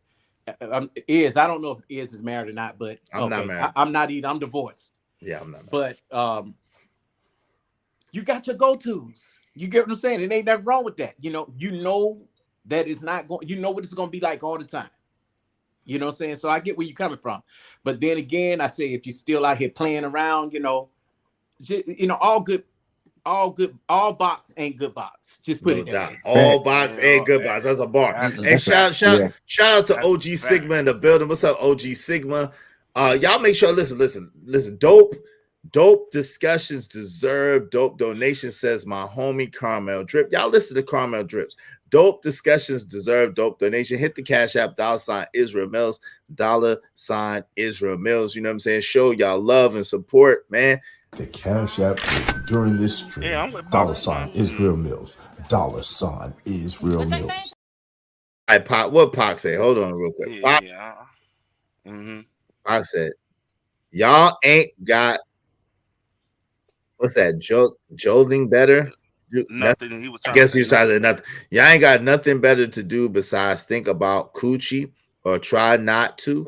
I don't know if is married or not, but I'm not married. I'm not either. I'm divorced. Yeah, I'm not married. But you got your go-tos. You get what I'm saying? It ain't nothing wrong with that. You know that it's not going. You know what it's going to be like all the time. You know what I'm saying? So I get where you're coming from. But then again, I say if you're still out here playing around, all box ain't good box. Just put it that way. All box ain't good box. That's a bar. And shout out to OG Sigma in the building. What's up, OG Sigma? Y'all make sure listen. Dope discussions deserve dope donations, says my homie Carmel Drip. Y'all listen to Carmel Drips. Dope discussions deserve dope donation. Hit the Cash App, $ Israel Mills, $ Israel Mills. You know what I'm saying? Show y'all love and support, man. The Cash App during this stream, $ Israel Mills, $ Israel Mills. I Pac, what Pac say? Hold on real quick. Pac, Pac said, y'all ain't got what's that? Jolting better? Nothing. He was. I guess he was trying to say nothing. Y'all ain't got nothing better to do besides think about coochie or try not to.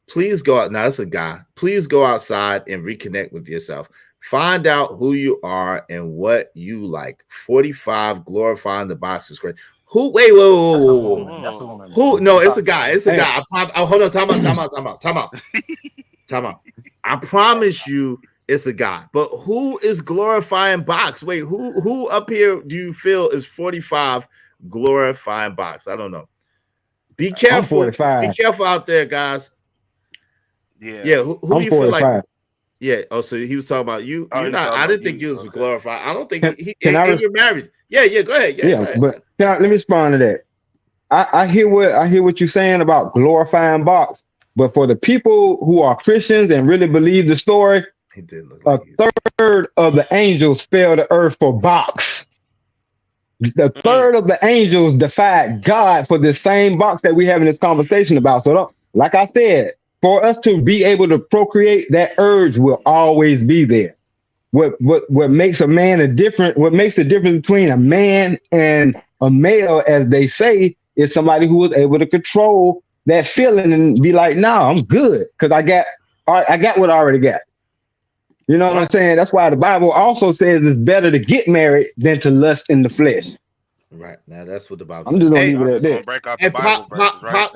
Please go out. Now that's a guy. Please go outside and reconnect with yourself. Find out who you are and what you like. 45 glorifying the box is great. Who? Wait. That's a woman. Who? No, it's a guy. It's a guy. Hold on. Time out. I promise you, it's a guy. But who is glorifying box? Wait, who up here do you feel is 45 glorifying box? I don't know. Be careful. Be careful out there, guys. Yeah. Who do you feel like? Yeah. Oh, so he was talking about you. You're not. I didn't think you was glorified. I don't think you're married. Yeah. Go ahead. Go ahead. But let me respond to that. I hear what you're saying about glorifying box, but for the people who are Christians and really believe the story, a third of the angels fell to earth for box. The third of the angels defied God for the same box that we having this conversation about. So, like I said, for us to be able to procreate, that urge will always be there. What makes a man what makes the difference between a man and a male, as they say, is somebody who is able to control that feeling and be like, "No, I'm good because I got what I already got." You know what I'm saying? That's why the Bible also says it's better to get married than to lust in the flesh. Right. Now that's what the Bible says. I'm just gonna leave it at that. Break out the Bible verses, right?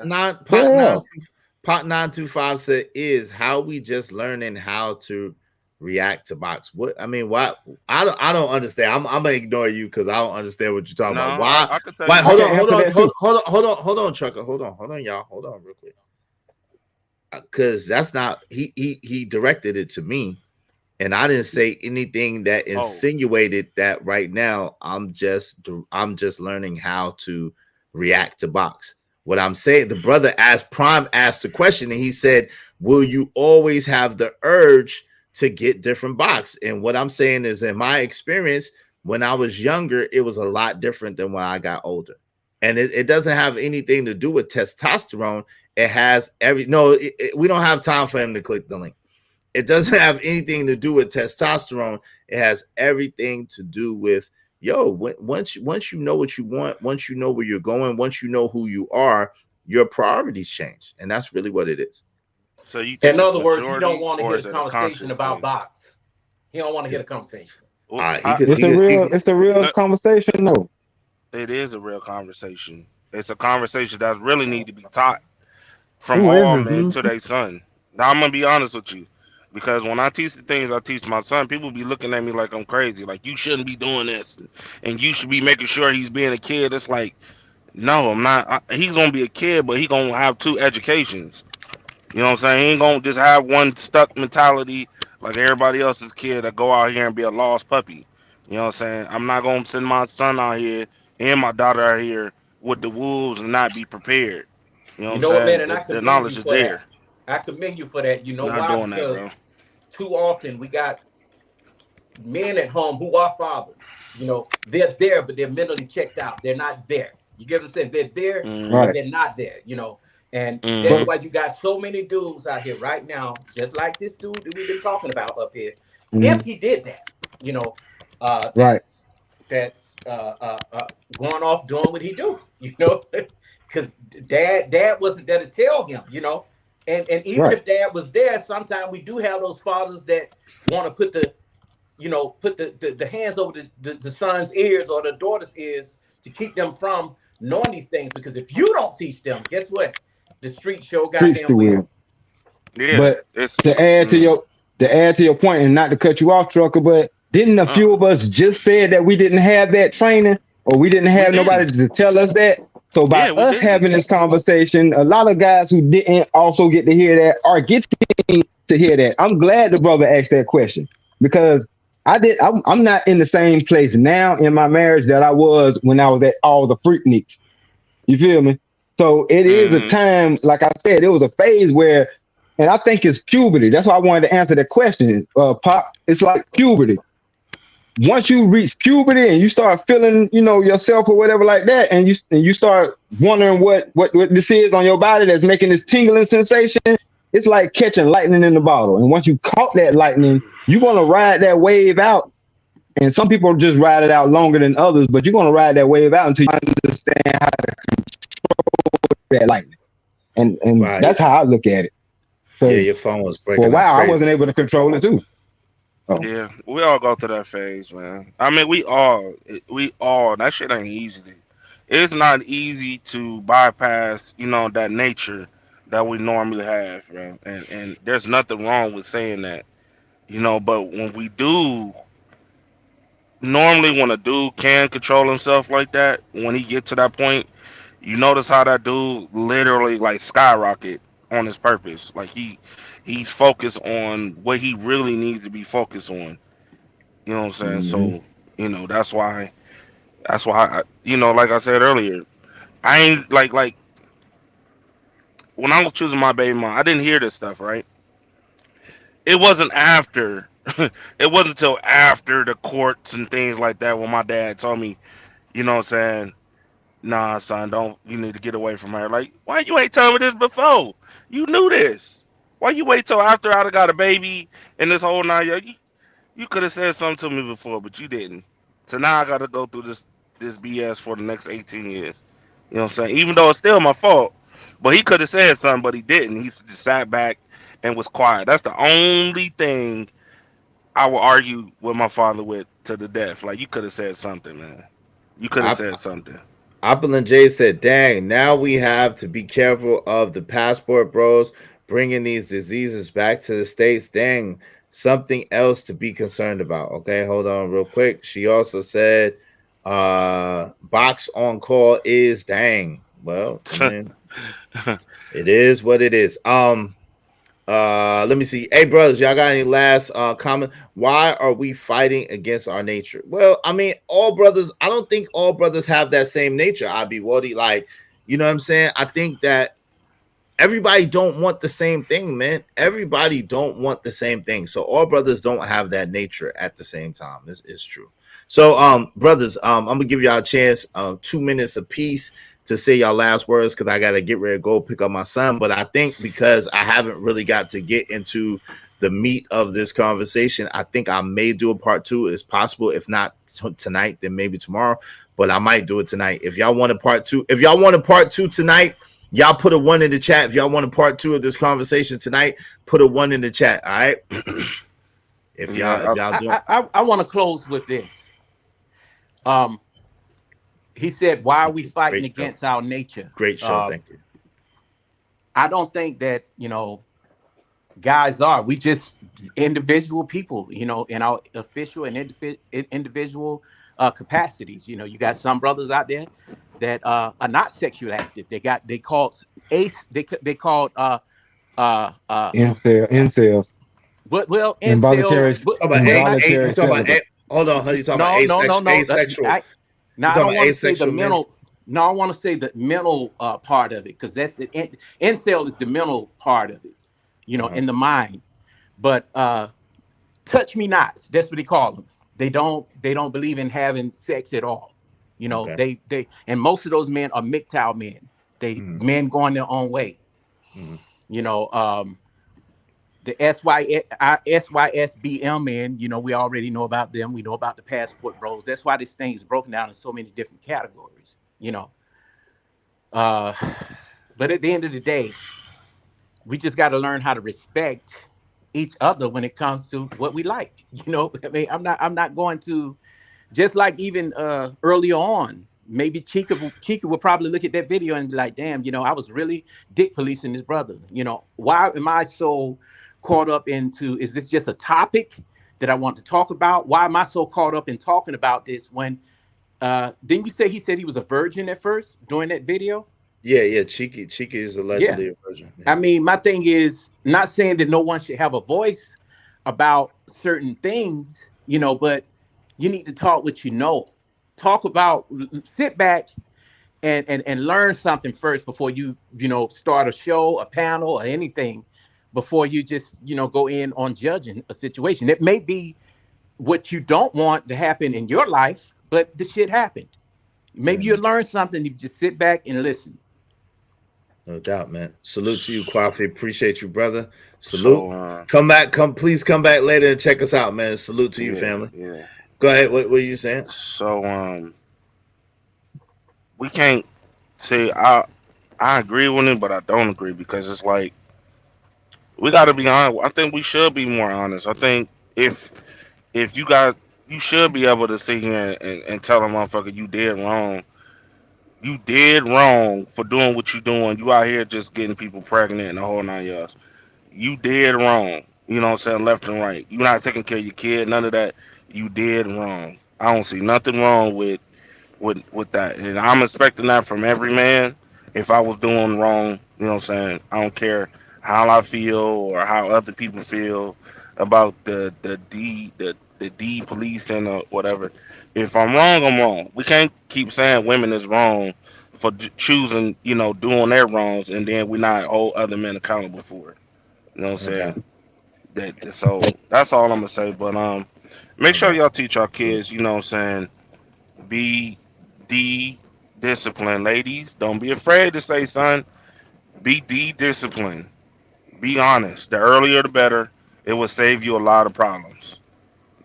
Pot 925 said, "Is how we just learning how to react to box." What I mean, why? I don't understand. I'm gonna ignore you because I don't understand what you're talking about. Why? Why? Hold on, trucker. Hold on, y'all. Hold on, real quick. Because that's not he directed it to me, and I didn't say anything that insinuated that. Right now, I'm just learning how to react to box. What I'm saying, the brother Prime asked the question, and he said, "Will you always have the urge to get different box?" And what I'm saying is, in my experience, when I was younger, it was a lot different than when I got older. And it doesn't have anything to do with testosterone. It has we don't have time for him to click the link. It doesn't have anything to do with testosterone. It has everything to do with, once you know what you want, once you know where you're going, once you know who you are, your priorities change. And that's really what it is. So you in other words, you don't want to hear a conversation about box. He don't want to hear the conversation. It's a real conversation, though. It is a real conversation. It's a conversation that really need to be taught from all men to their son. Now I'm gonna be honest with you, because when I teach the things I teach my son, people be looking at me like I'm crazy. Like, you shouldn't be doing this, and you should be making sure he's being a kid. It's like, no, I'm not. He's gonna be a kid, but he gonna have two educations. You know what I'm saying? He ain't gonna just have one stuck mentality like everybody else's kid that go out here and be a lost puppy. You know what I'm saying? I'm not gonna send my son out here and my daughter out here with the wolves and not be prepared. You know what You I'm know what, man, saying? and I The commend you knowledge is for that. there. I commend you for that. You know Not why? doing that, bro. Because too often we got men at home who are fathers. You know, they're there, but they're mentally checked out. They're not there. You get what I'm saying? They're there, but Right. they're not there. You know, and that's Mm-hmm. But why you got so many dudes out here right now, just like this dude that we've been talking about up here. If mhm, he did that, you know, right. that's going off doing what he do. You know, because dad wasn't there to tell him. You know, and even Right. if dad was there, sometimes we do have those fathers that want to put the hands over the son's ears or the daughter's ears to keep them from knowing these things. Because if you don't teach them, guess what? The street show Preach goddamn the will. will. Yeah, But it's to add to your point, and not to cut you off, Trucker, but didn't a few uh, of us just say that we didn't have that training or we didn't we have nobody didn't. to tell us that? So by Yeah, we us didn't. having this conversation, a lot of guys who didn't also get to hear that are getting to hear that. I'm glad the brother asked that question because I'm not in the same place now in my marriage that I was when I was at all the Freakniks. You feel me? So it is a Mm-hmm. time, like I said, it was a phase where, and I think it's puberty. That's why I wanted to answer that question, Pop. It's like puberty. Once you reach puberty and you start feeling, yourself or whatever like that, and you start wondering what this is on your body that's making this tingling sensation, it's like catching lightning in the bottle. And once you caught that lightning, you're gonna ride that wave out. And some people just ride it out longer than others, but you're gonna ride that wave out until you understand how to that lightning. And Right. that's how I look at it. Yeah, Because your phone was for a breaking up while I crazy. wasn't able to control it too. Oh, Yeah, we all go through that phase, man. I mean, we all. That shit ain't easy. It's not easy to bypass, that nature that we normally have, bro. And there's nothing wrong with saying that, But when we do, normally when a dude can control himself like that, when he get to that point, you notice how that dude literally like skyrocket on his purpose. Like he's focused on what he really needs to be focused on. You know what I'm saying? hmm So, that's why like I said earlier, I ain't like when I was choosing my baby mom, I didn't hear this stuff, right? It wasn't after it wasn't until after the courts and things like that when my dad told me, what I'm saying, nah, son, don't you need to get away from her. Like, why you ain't telling me this before? You knew this. Why you wait till after I got a baby and this whole nine? You could have said something to me before, but you didn't. So now I got to go through this BS for the next 18 years. You know what I'm saying? Even though it's still my fault, but he could have said something, but he didn't. He just sat back and was quiet. That's the only thing I will argue with my father with to the death. Like you could have said something, man. You could have I, said something. Apple and Jay said, "Dang, now we have to be careful of the passport bros bringing these diseases back to the states. Dang, something else to be concerned about." Okay, hold on real quick. She also said, "Box on call is dang." Well, I mean, it is what it is. Let me see. Hey, brothers, y'all got any last comment? Why are we fighting against our nature? Well, I mean, all brothers, I don't think all brothers have that same nature. I'd be worried, like, you know what I'm saying? I think that everybody don't want the same thing, man. Everybody don't want the same thing. So all brothers don't have that nature at the same time. It's true. So, brothers, I'm gonna give y'all a chance, 2 minutes apiece to say y'all last words because I gotta get ready to go pick up my son. But I think because I haven't really got to get into the meat of this conversation, I think I may do a part two. It's possible, if not tonight, then maybe tomorrow. But I might do it tonight. If y'all want a part two, tonight, y'all put a 1 in the chat. If y'all want a part two of this conversation tonight, put a 1 in the chat. All right. If y'all don't, I want to close with this. He said, "Why are we fighting against our nature?" Great show. Thank you. I don't think that guys are. We just individual people, in our official and individual capacities. You got some brothers out there that are not sexually active. They called incels, well, involuntary, incels, but About not. you involuntary talking about celibate. hold on, honey. You talking No, about no. asexual? Now I don't want to say the mental. No, I want to say the mental part of it, because that's the incel is the mental part of it, you know, in the mind. But touch me nots, that's what they call them. They don't believe in having sex at all. You know, they and most of those men are MGTOW men. They men going their own way. You know, the SYSBM men, you know, we already know about them. We know about the passport bros. That's why this thing is broken down in so many different categories, you know. But at the end of the day, we just got to learn how to respect each other when it comes to what we like. You know, I mean, I'm not going to, just like even earlier on, maybe Chica will probably look at that video and be like, damn, you know, I was really dick policing this brother. You know, why am I so caught up into, is this just a topic that I want to talk about? Why am I so caught up in talking about this when, didn't you say he said he was a virgin at first during that video? Yeah, Cheeky is allegedly a virgin. Yeah. I mean, my thing is not saying that no one should have a voice about certain things, you know, but you need to talk what you know. Talk about, sit back and learn something first before you know, start a show, a panel, or anything, before you just, you know, go in on judging a situation. It may be what you don't want to happen in your life, but the shit happened. Maybe you learn something, you just sit back and listen. No doubt, man. Salute to you, Kwafi. Appreciate you, brother. Salute. So, please come back later and check us out, man. Salute to you, family. Yeah. Go ahead. What are you saying? So, we can't say I agree with him, but I don't agree, because it's like we got to be honest. I think we should be more honest. I think if you should be able to sit here and tell a motherfucker you did wrong. You did wrong for doing what you doing. You out here just getting people pregnant and the whole 9 yards. You did wrong. You know what I'm saying? Left and right. You're not taking care of your kid. None of that. You did wrong. I don't see nothing wrong with that. And I'm expecting that from every man. If I was doing wrong, you know what I'm saying? I don't care how I feel or how other people feel about the D policing or whatever. If I'm wrong, I'm wrong. We can't keep saying women is wrong for choosing, you know, doing their wrongs, and then we not hold other men accountable for it. You know what I'm saying? So that's all I'm gonna say. But make sure y'all teach our kids. You know what I'm saying? Be disciplined, ladies. Don't be afraid to say, son. Be disciplined. Be honest. The earlier the better. It will save you a lot of problems.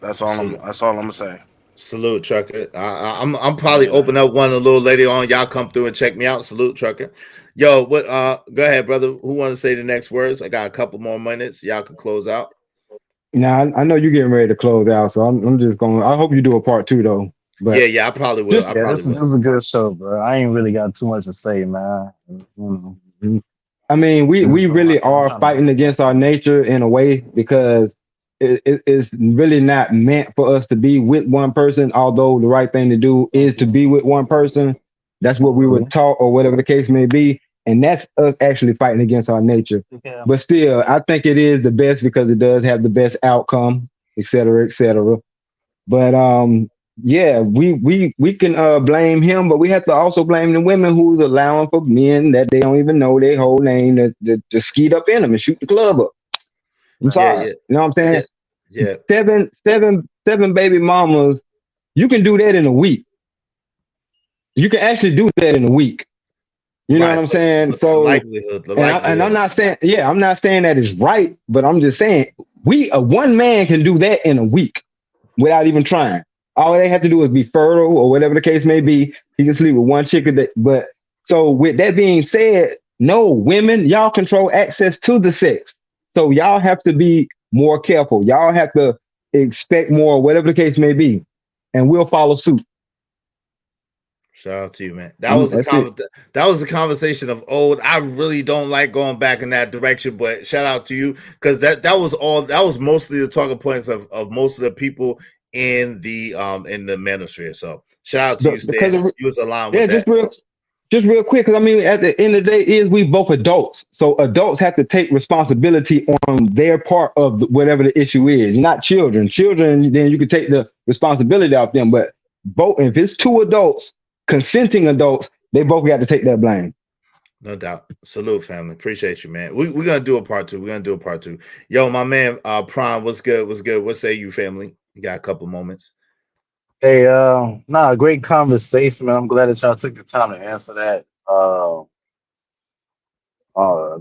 That's all I'm gonna say. Salute, Trucker. I'm probably open up one a little later on. Y'all come through and check me out. Salute, Trucker. Yo, what? Go ahead, brother. Who want to say the next words? I got a couple more minutes. Y'all can close out. Now I know you're getting ready to close out, so I'm just going. I hope you do a part 2 though. But yeah, I probably will. This is a good show, bro. I ain't really got too much to say, man. I mean, we really are fighting against our nature in a way, because it's really not meant for us to be with one person, although the right thing to do is to be with one person. That's what we were taught, or whatever the case may be. And that's us actually fighting against our nature. Yeah. But still, I think it is the best because it does have the best outcome, et cetera, et cetera. But yeah, we can blame him, but we have to also blame the women who's allowing for men that they don't even know their whole name to skeet up in them and shoot the club up. I'm sorry. Yeah. You know what I'm saying? Yeah. Seven baby mamas, you can do that in a week. You can actually do that in a week. You know what I'm saying? So, and I'm not saying, I'm not saying that it's right, but I'm just saying one man can do that in a week without even trying. All they have to do is be fertile or whatever the case may be. He can sleep with one chick a day. But so with that being said, no, women, y'all control access to the sex. So y'all have to be more careful. Y'all have to expect more, whatever the case may be, and we'll follow suit. Shout out to you, man. That was a conversation of old. I really don't like going back in that direction, but shout out to you, because that was mostly the talking points of most of the people in the manosphere. So shout out to you, Stan. You was aligned with that. Just real quick, because I mean, at the end of the day, we both adults, so adults have to take responsibility on their part of whatever the issue is. Not children. Children, then you can take the responsibility off them, but both if it's two adults, consenting adults, they both got to take that blame. No doubt. Salute, family. Appreciate you, man. We're gonna do a part two. We're gonna do a part two. Yo, my man, Prime, what's good? What's good? What say you, family? You got a couple moments. Hey, nah, great conversation, man. I'm glad that y'all took the time to answer that.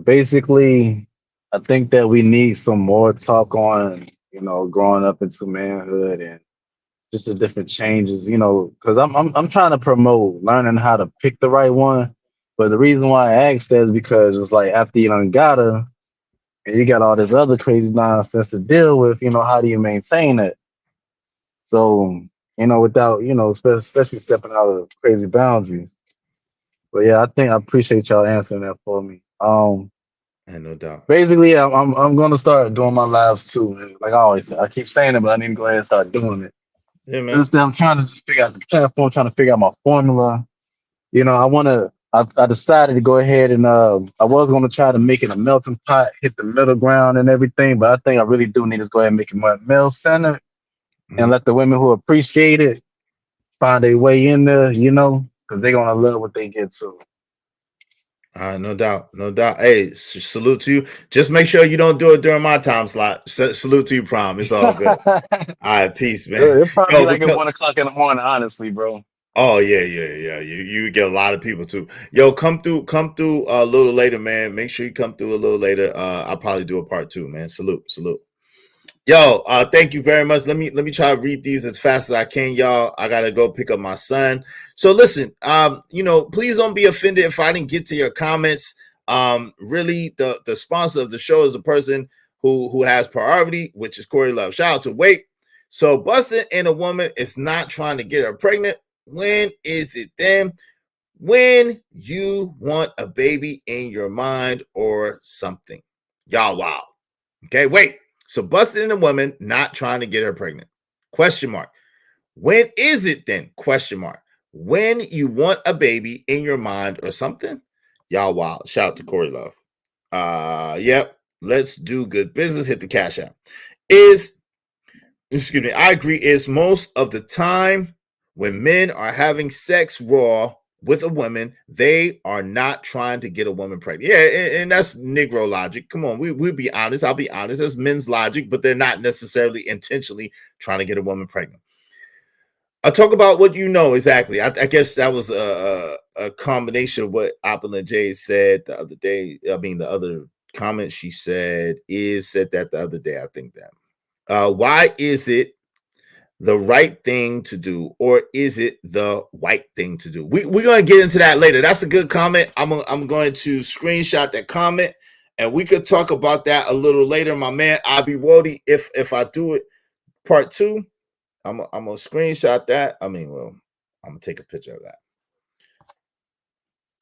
Basically, I think that we need some more talk on, growing up into manhood and just the different changes, because I'm trying to promote learning how to pick the right one. But the reason why I asked that is because it's like after you done got her and you got all this other crazy nonsense to deal with, how do you maintain it? So, without, especially stepping out of crazy boundaries. But yeah, I appreciate y'all answering that for me. And no doubt. Basically, I'm gonna start doing my lives too. Man. Like I always say, I keep saying it, but I need to go ahead and start doing it. Yeah, man. This I'm trying to just figure out the platform, trying to figure out my formula. I decided to go ahead and I was gonna try to make it a melting pot, hit the middle ground and everything, but I think I really do need to go ahead and make it more male centered and let the women who appreciate it find their way in there, because they're gonna love what they get to. No doubt, no doubt. Hey, salute to you. Just make sure you don't do it during my time slot. Salute to you, Prom. It's all good. All right, peace, man. It'll probably Yo, be like at 1 o'clock in the morning, honestly, bro. Oh yeah. You get a lot of people too. Yo, come through a little later, man. Make sure you come through a little later. I'll probably do a part 2, man. Salute. Yo, thank you very much. Let me try to read these as fast as I can, y'all. I gotta go pick up my son. So listen, please don't be offended if I didn't get to your comments. Really, the sponsor of the show is a person who has priority, which is Corey Love. Shout out to Wait. So busting in a woman is not trying to get her pregnant. When is it then? When you want a baby in your mind or something. Y'all wow. Okay, wait. So busting in a woman, not trying to get her pregnant. Question mark. When is it then? Question mark. When you want a baby in your mind or something? Y'all wild. Shout out to Corey Love. Yep. Let's do good business. Hit the cash app. I agree. Is most of the time when men are having sex raw with a woman, they are not trying to get a woman pregnant. Yeah, and that's Negro logic. Come on, we'll be honest. I'll be honest. That's men's logic, but they're not necessarily intentionally trying to get a woman pregnant. I'll talk about what you know exactly. I guess that was a combination of what Opulent Jay said the other day. I mean, the other comment she said that the other day. I think that. Why is it the right thing to do, or is it the white thing to do? We're going to get into that later. That's a good comment. I'm going to screenshot that comment, and we could talk about that a little later. My man, Abi Wody, if I do it part 2, I'm going to screenshot that. I'm going to take a picture of that.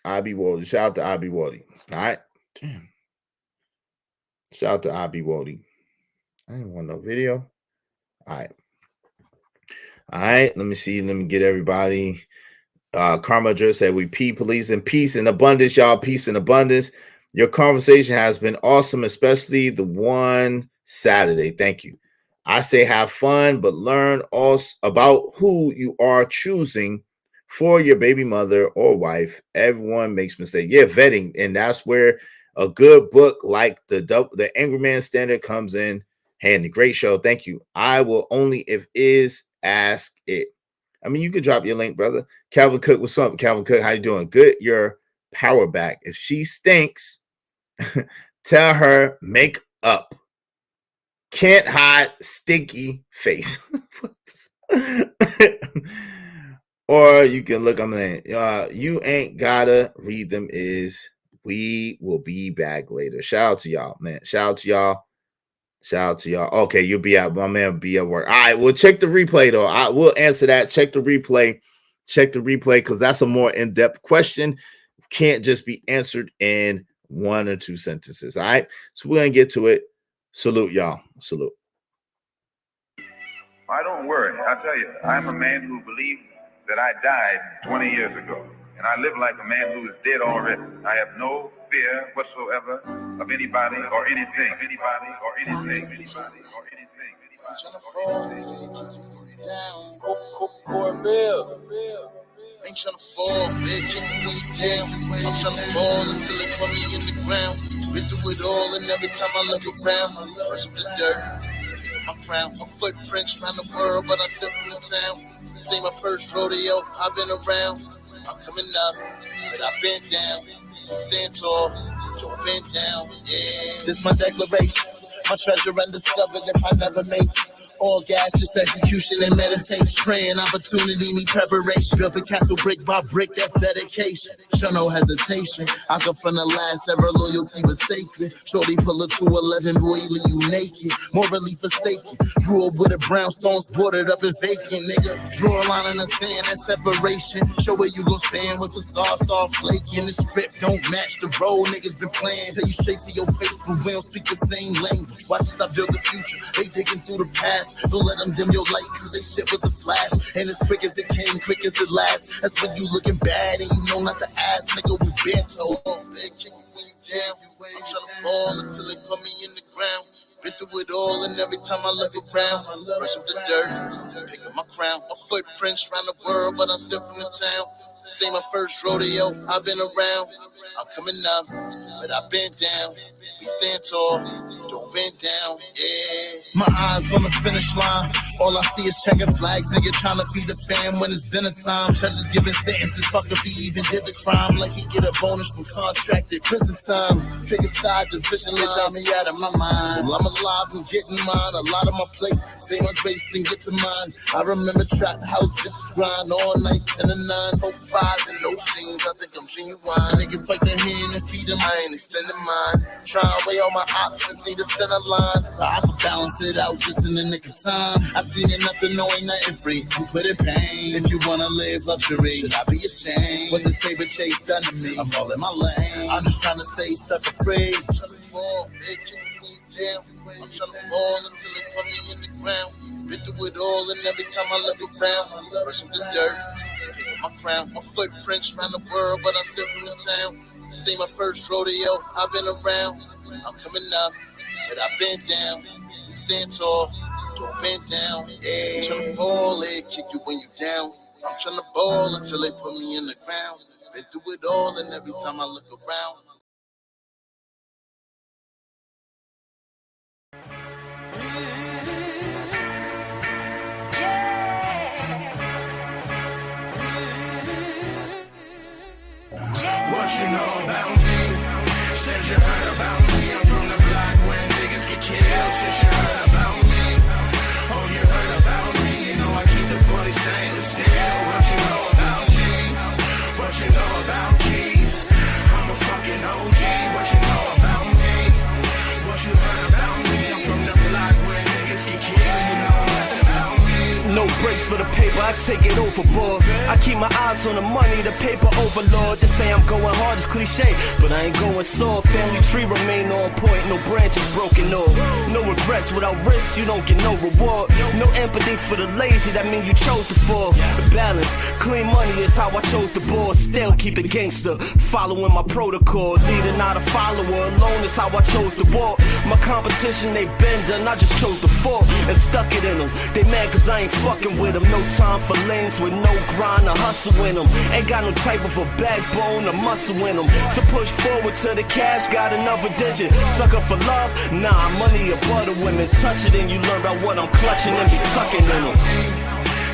Abi Wody. Shout out to Abi Wody. All right. Damn. Shout out to Abi Wody. I didn't want no video. All right. Let me see. Let me get everybody. Karma just said we pee police and peace and abundance, y'all. Peace and abundance. Your conversation has been awesome, especially the one Saturday. Thank you. I say have fun, but learn also about who you are choosing for your baby mother or wife. Everyone makes mistakes. Yeah, vetting, and that's where a good book like the Angry Man Standard comes in handy. Great show. Thank you. I will only if is ask it. I mean, you could drop your link, brother. Calvin Cook, what's up? Calvin Cook, how you doing? Good. Your power back. If she stinks, tell her make up. Can't hide stinky face. Or you can look on the you ain't gotta read them is we will be back later. Shout out to y'all, man. Shout out to y'all. Shout out to y'all. Okay, you'll be out. My man will be at work. All right, we'll check the replay though. I will answer that. Check the replay. Check the replay because that's a more in-depth question. Can't just be answered in 1 or 2 sentences. All right. So we're gonna get to it. Salute, y'all. Salute. I don't worry. I tell you, I'm a man who believes that I died 20 years ago. And I live like a man who is dead already. I have no fear whatsoever of anybody or anything. Anybody or anything. Anybody or anything. down. Cornmeal. Ain't tryna fall, man. Kick me when you down. I'm tryna fall until they put me in the ground. Been through it all, and every time I look around, brush up the dirt, pick up my crown. My footprints around the world, but I'm still in town. This ain't my first rodeo, I've been around. I'm coming up, but I've been down. Stand tall, don't bend down, yeah. This my declaration, my treasure undiscovered if I never make it. All gas, just execution and meditation. Praying opportunity, need preparation. Built the castle brick by brick, that's dedication. Show no hesitation. I come from the last ever, loyalty was sacred. Shorty pull a 211, boy, leave you naked. Morally forsaken. Grew up with a brownstones, boarded up and vacant, nigga. Draw a line in the sand, that's separation. Show where you gon' stand with the sauce, start flaking. The script don't match the role niggas been playing. Tell you straight to your face, but we don't speak the same language. Watch us, I build the future. They digging through the past. Don't let them dim your light, cause they shit was a flash. And as quick as it came, quick as it lasts. That's when you looking bad and you know not to ask. Nigga, we been told. They kick you when you down. I'm tryna fall until they put me in the ground. Been through it all, and every time I look around, brush up the dirt, pick up my crown. My footprints around the world, but I'm still from the town. This ain't my first rodeo, I've been around. I'm coming up, but I've been down. We stand tall, don't bend down, yeah. My eyes on the finish line, all I see is checking flags. Nigga trying to feed the fam when it's dinner time. Judges giving sentences, fuck if he even did the crime. Like he get a bonus from contracted prison time. Pick a side, division line, got me out of my mind. Well, I'm alive and getting mine, a lot on my plate. Say my grace, then get to mine. I remember trap house, bitches grind all night, 10 to 9, 5 and no jeans. I think I'm genuine. Niggas fight their hand and feed them, I ain't extending mine. Try to weigh all my options, need a center line. So I can balance it out just in the nick of time. I seen enough to know ain't nothing free. You put in pain if you wanna live luxury. Should I be ashamed what this paper chase done to me? I'm all in my lane. I'm just trying to stay sucker free. I'm trying to fall, they kick me down. I'm trying to fall until they put me in the ground. Been through it all, and every time I look around, brush up the dirt, pick up my crown. My footprints around the world, but I'm still from the town. This ain't my first rodeo, I've been around. I'm coming up, but I've been down. We stand tall, don't bend down. Yeah. I'm trying to fall, they kick you when you down. I'm trying to ball until they put me in the ground. Been through it all, and every time I look around. What you know about me? Said you heard about me. I'm from the block when niggas get killed. Since you heard about me, oh, you heard about me. You know I keep the 40 stainless steel. What you know about me? What you know about keys? I'm a fucking OG. What you know about me? What you heard about me? I'm from the block when niggas get killed. You know nothing about me. No breaks for the paper, I take it overboard. I keep my eyes on the money, the paper overlord. Just say I'm going hard is cliche, but I ain't going soft. Family tree remain on point, no branches broken off. No regrets, without risks, you don't get no reward. No empathy for the lazy, that mean you chose to fall. The balance, clean money is how I chose to board. Still keep it gangster, following my protocol. Leading out a follower, alone is how I chose to walk. My competition, they bend and I just chose to fall. And stuck it in them, they mad cause I ain't fucking with them. No time for lanes with no grind or hustle in them. Ain't got no type of a backbone or muscle in them. To push forward to the cash, got another digit. Sucker for love? Nah, money or butter women. Touch it and you learn about what I'm clutching and be tucking in them.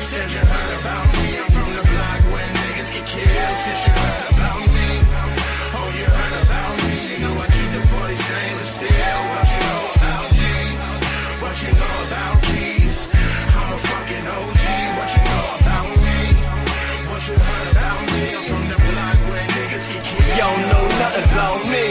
Said you heard about me. I'm from the block when niggas get killed. Since you heard about me, oh, you heard about me. You know I keep the 40 stainless steel. What you know about me? What you know about keys? I'm a fucking OG. What you know about me? What you heard about me? I'm from the block where niggas get killed. Y'all know nothing about me.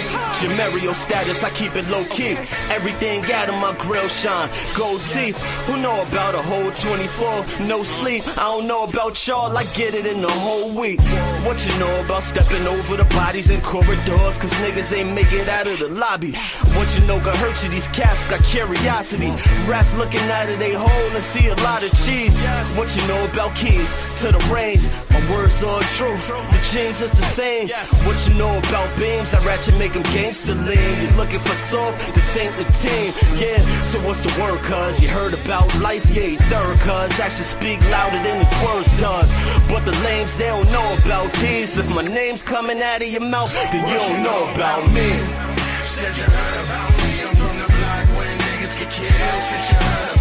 Jamario status, I keep it low key. Everything out of my grill shine. Gold teeth, who know about a whole 24? No sleep, I don't know about y'all. I get it in the whole week. What you know about stepping over the bodies in corridors? Cause niggas ain't make it out of the lobby. What you know gon' hurt you? These cats got curiosity. Rats looking out of they hole and see a lot of cheese. What you know about keys to the range? My words are true. The jeans is the same. What you know about beams? I ratchet make them gangsta. gangster lean. You looking for soft, this ain't the team. Yeah, so what's the word, cuz? You heard about life, you ain't third, cuz. Actions speak louder than his words does. But the lames, they don't know about these. If my name's coming out of your mouth, then you don't know about me. Said you heard about me, I'm from the block where niggas get killed. Since you heard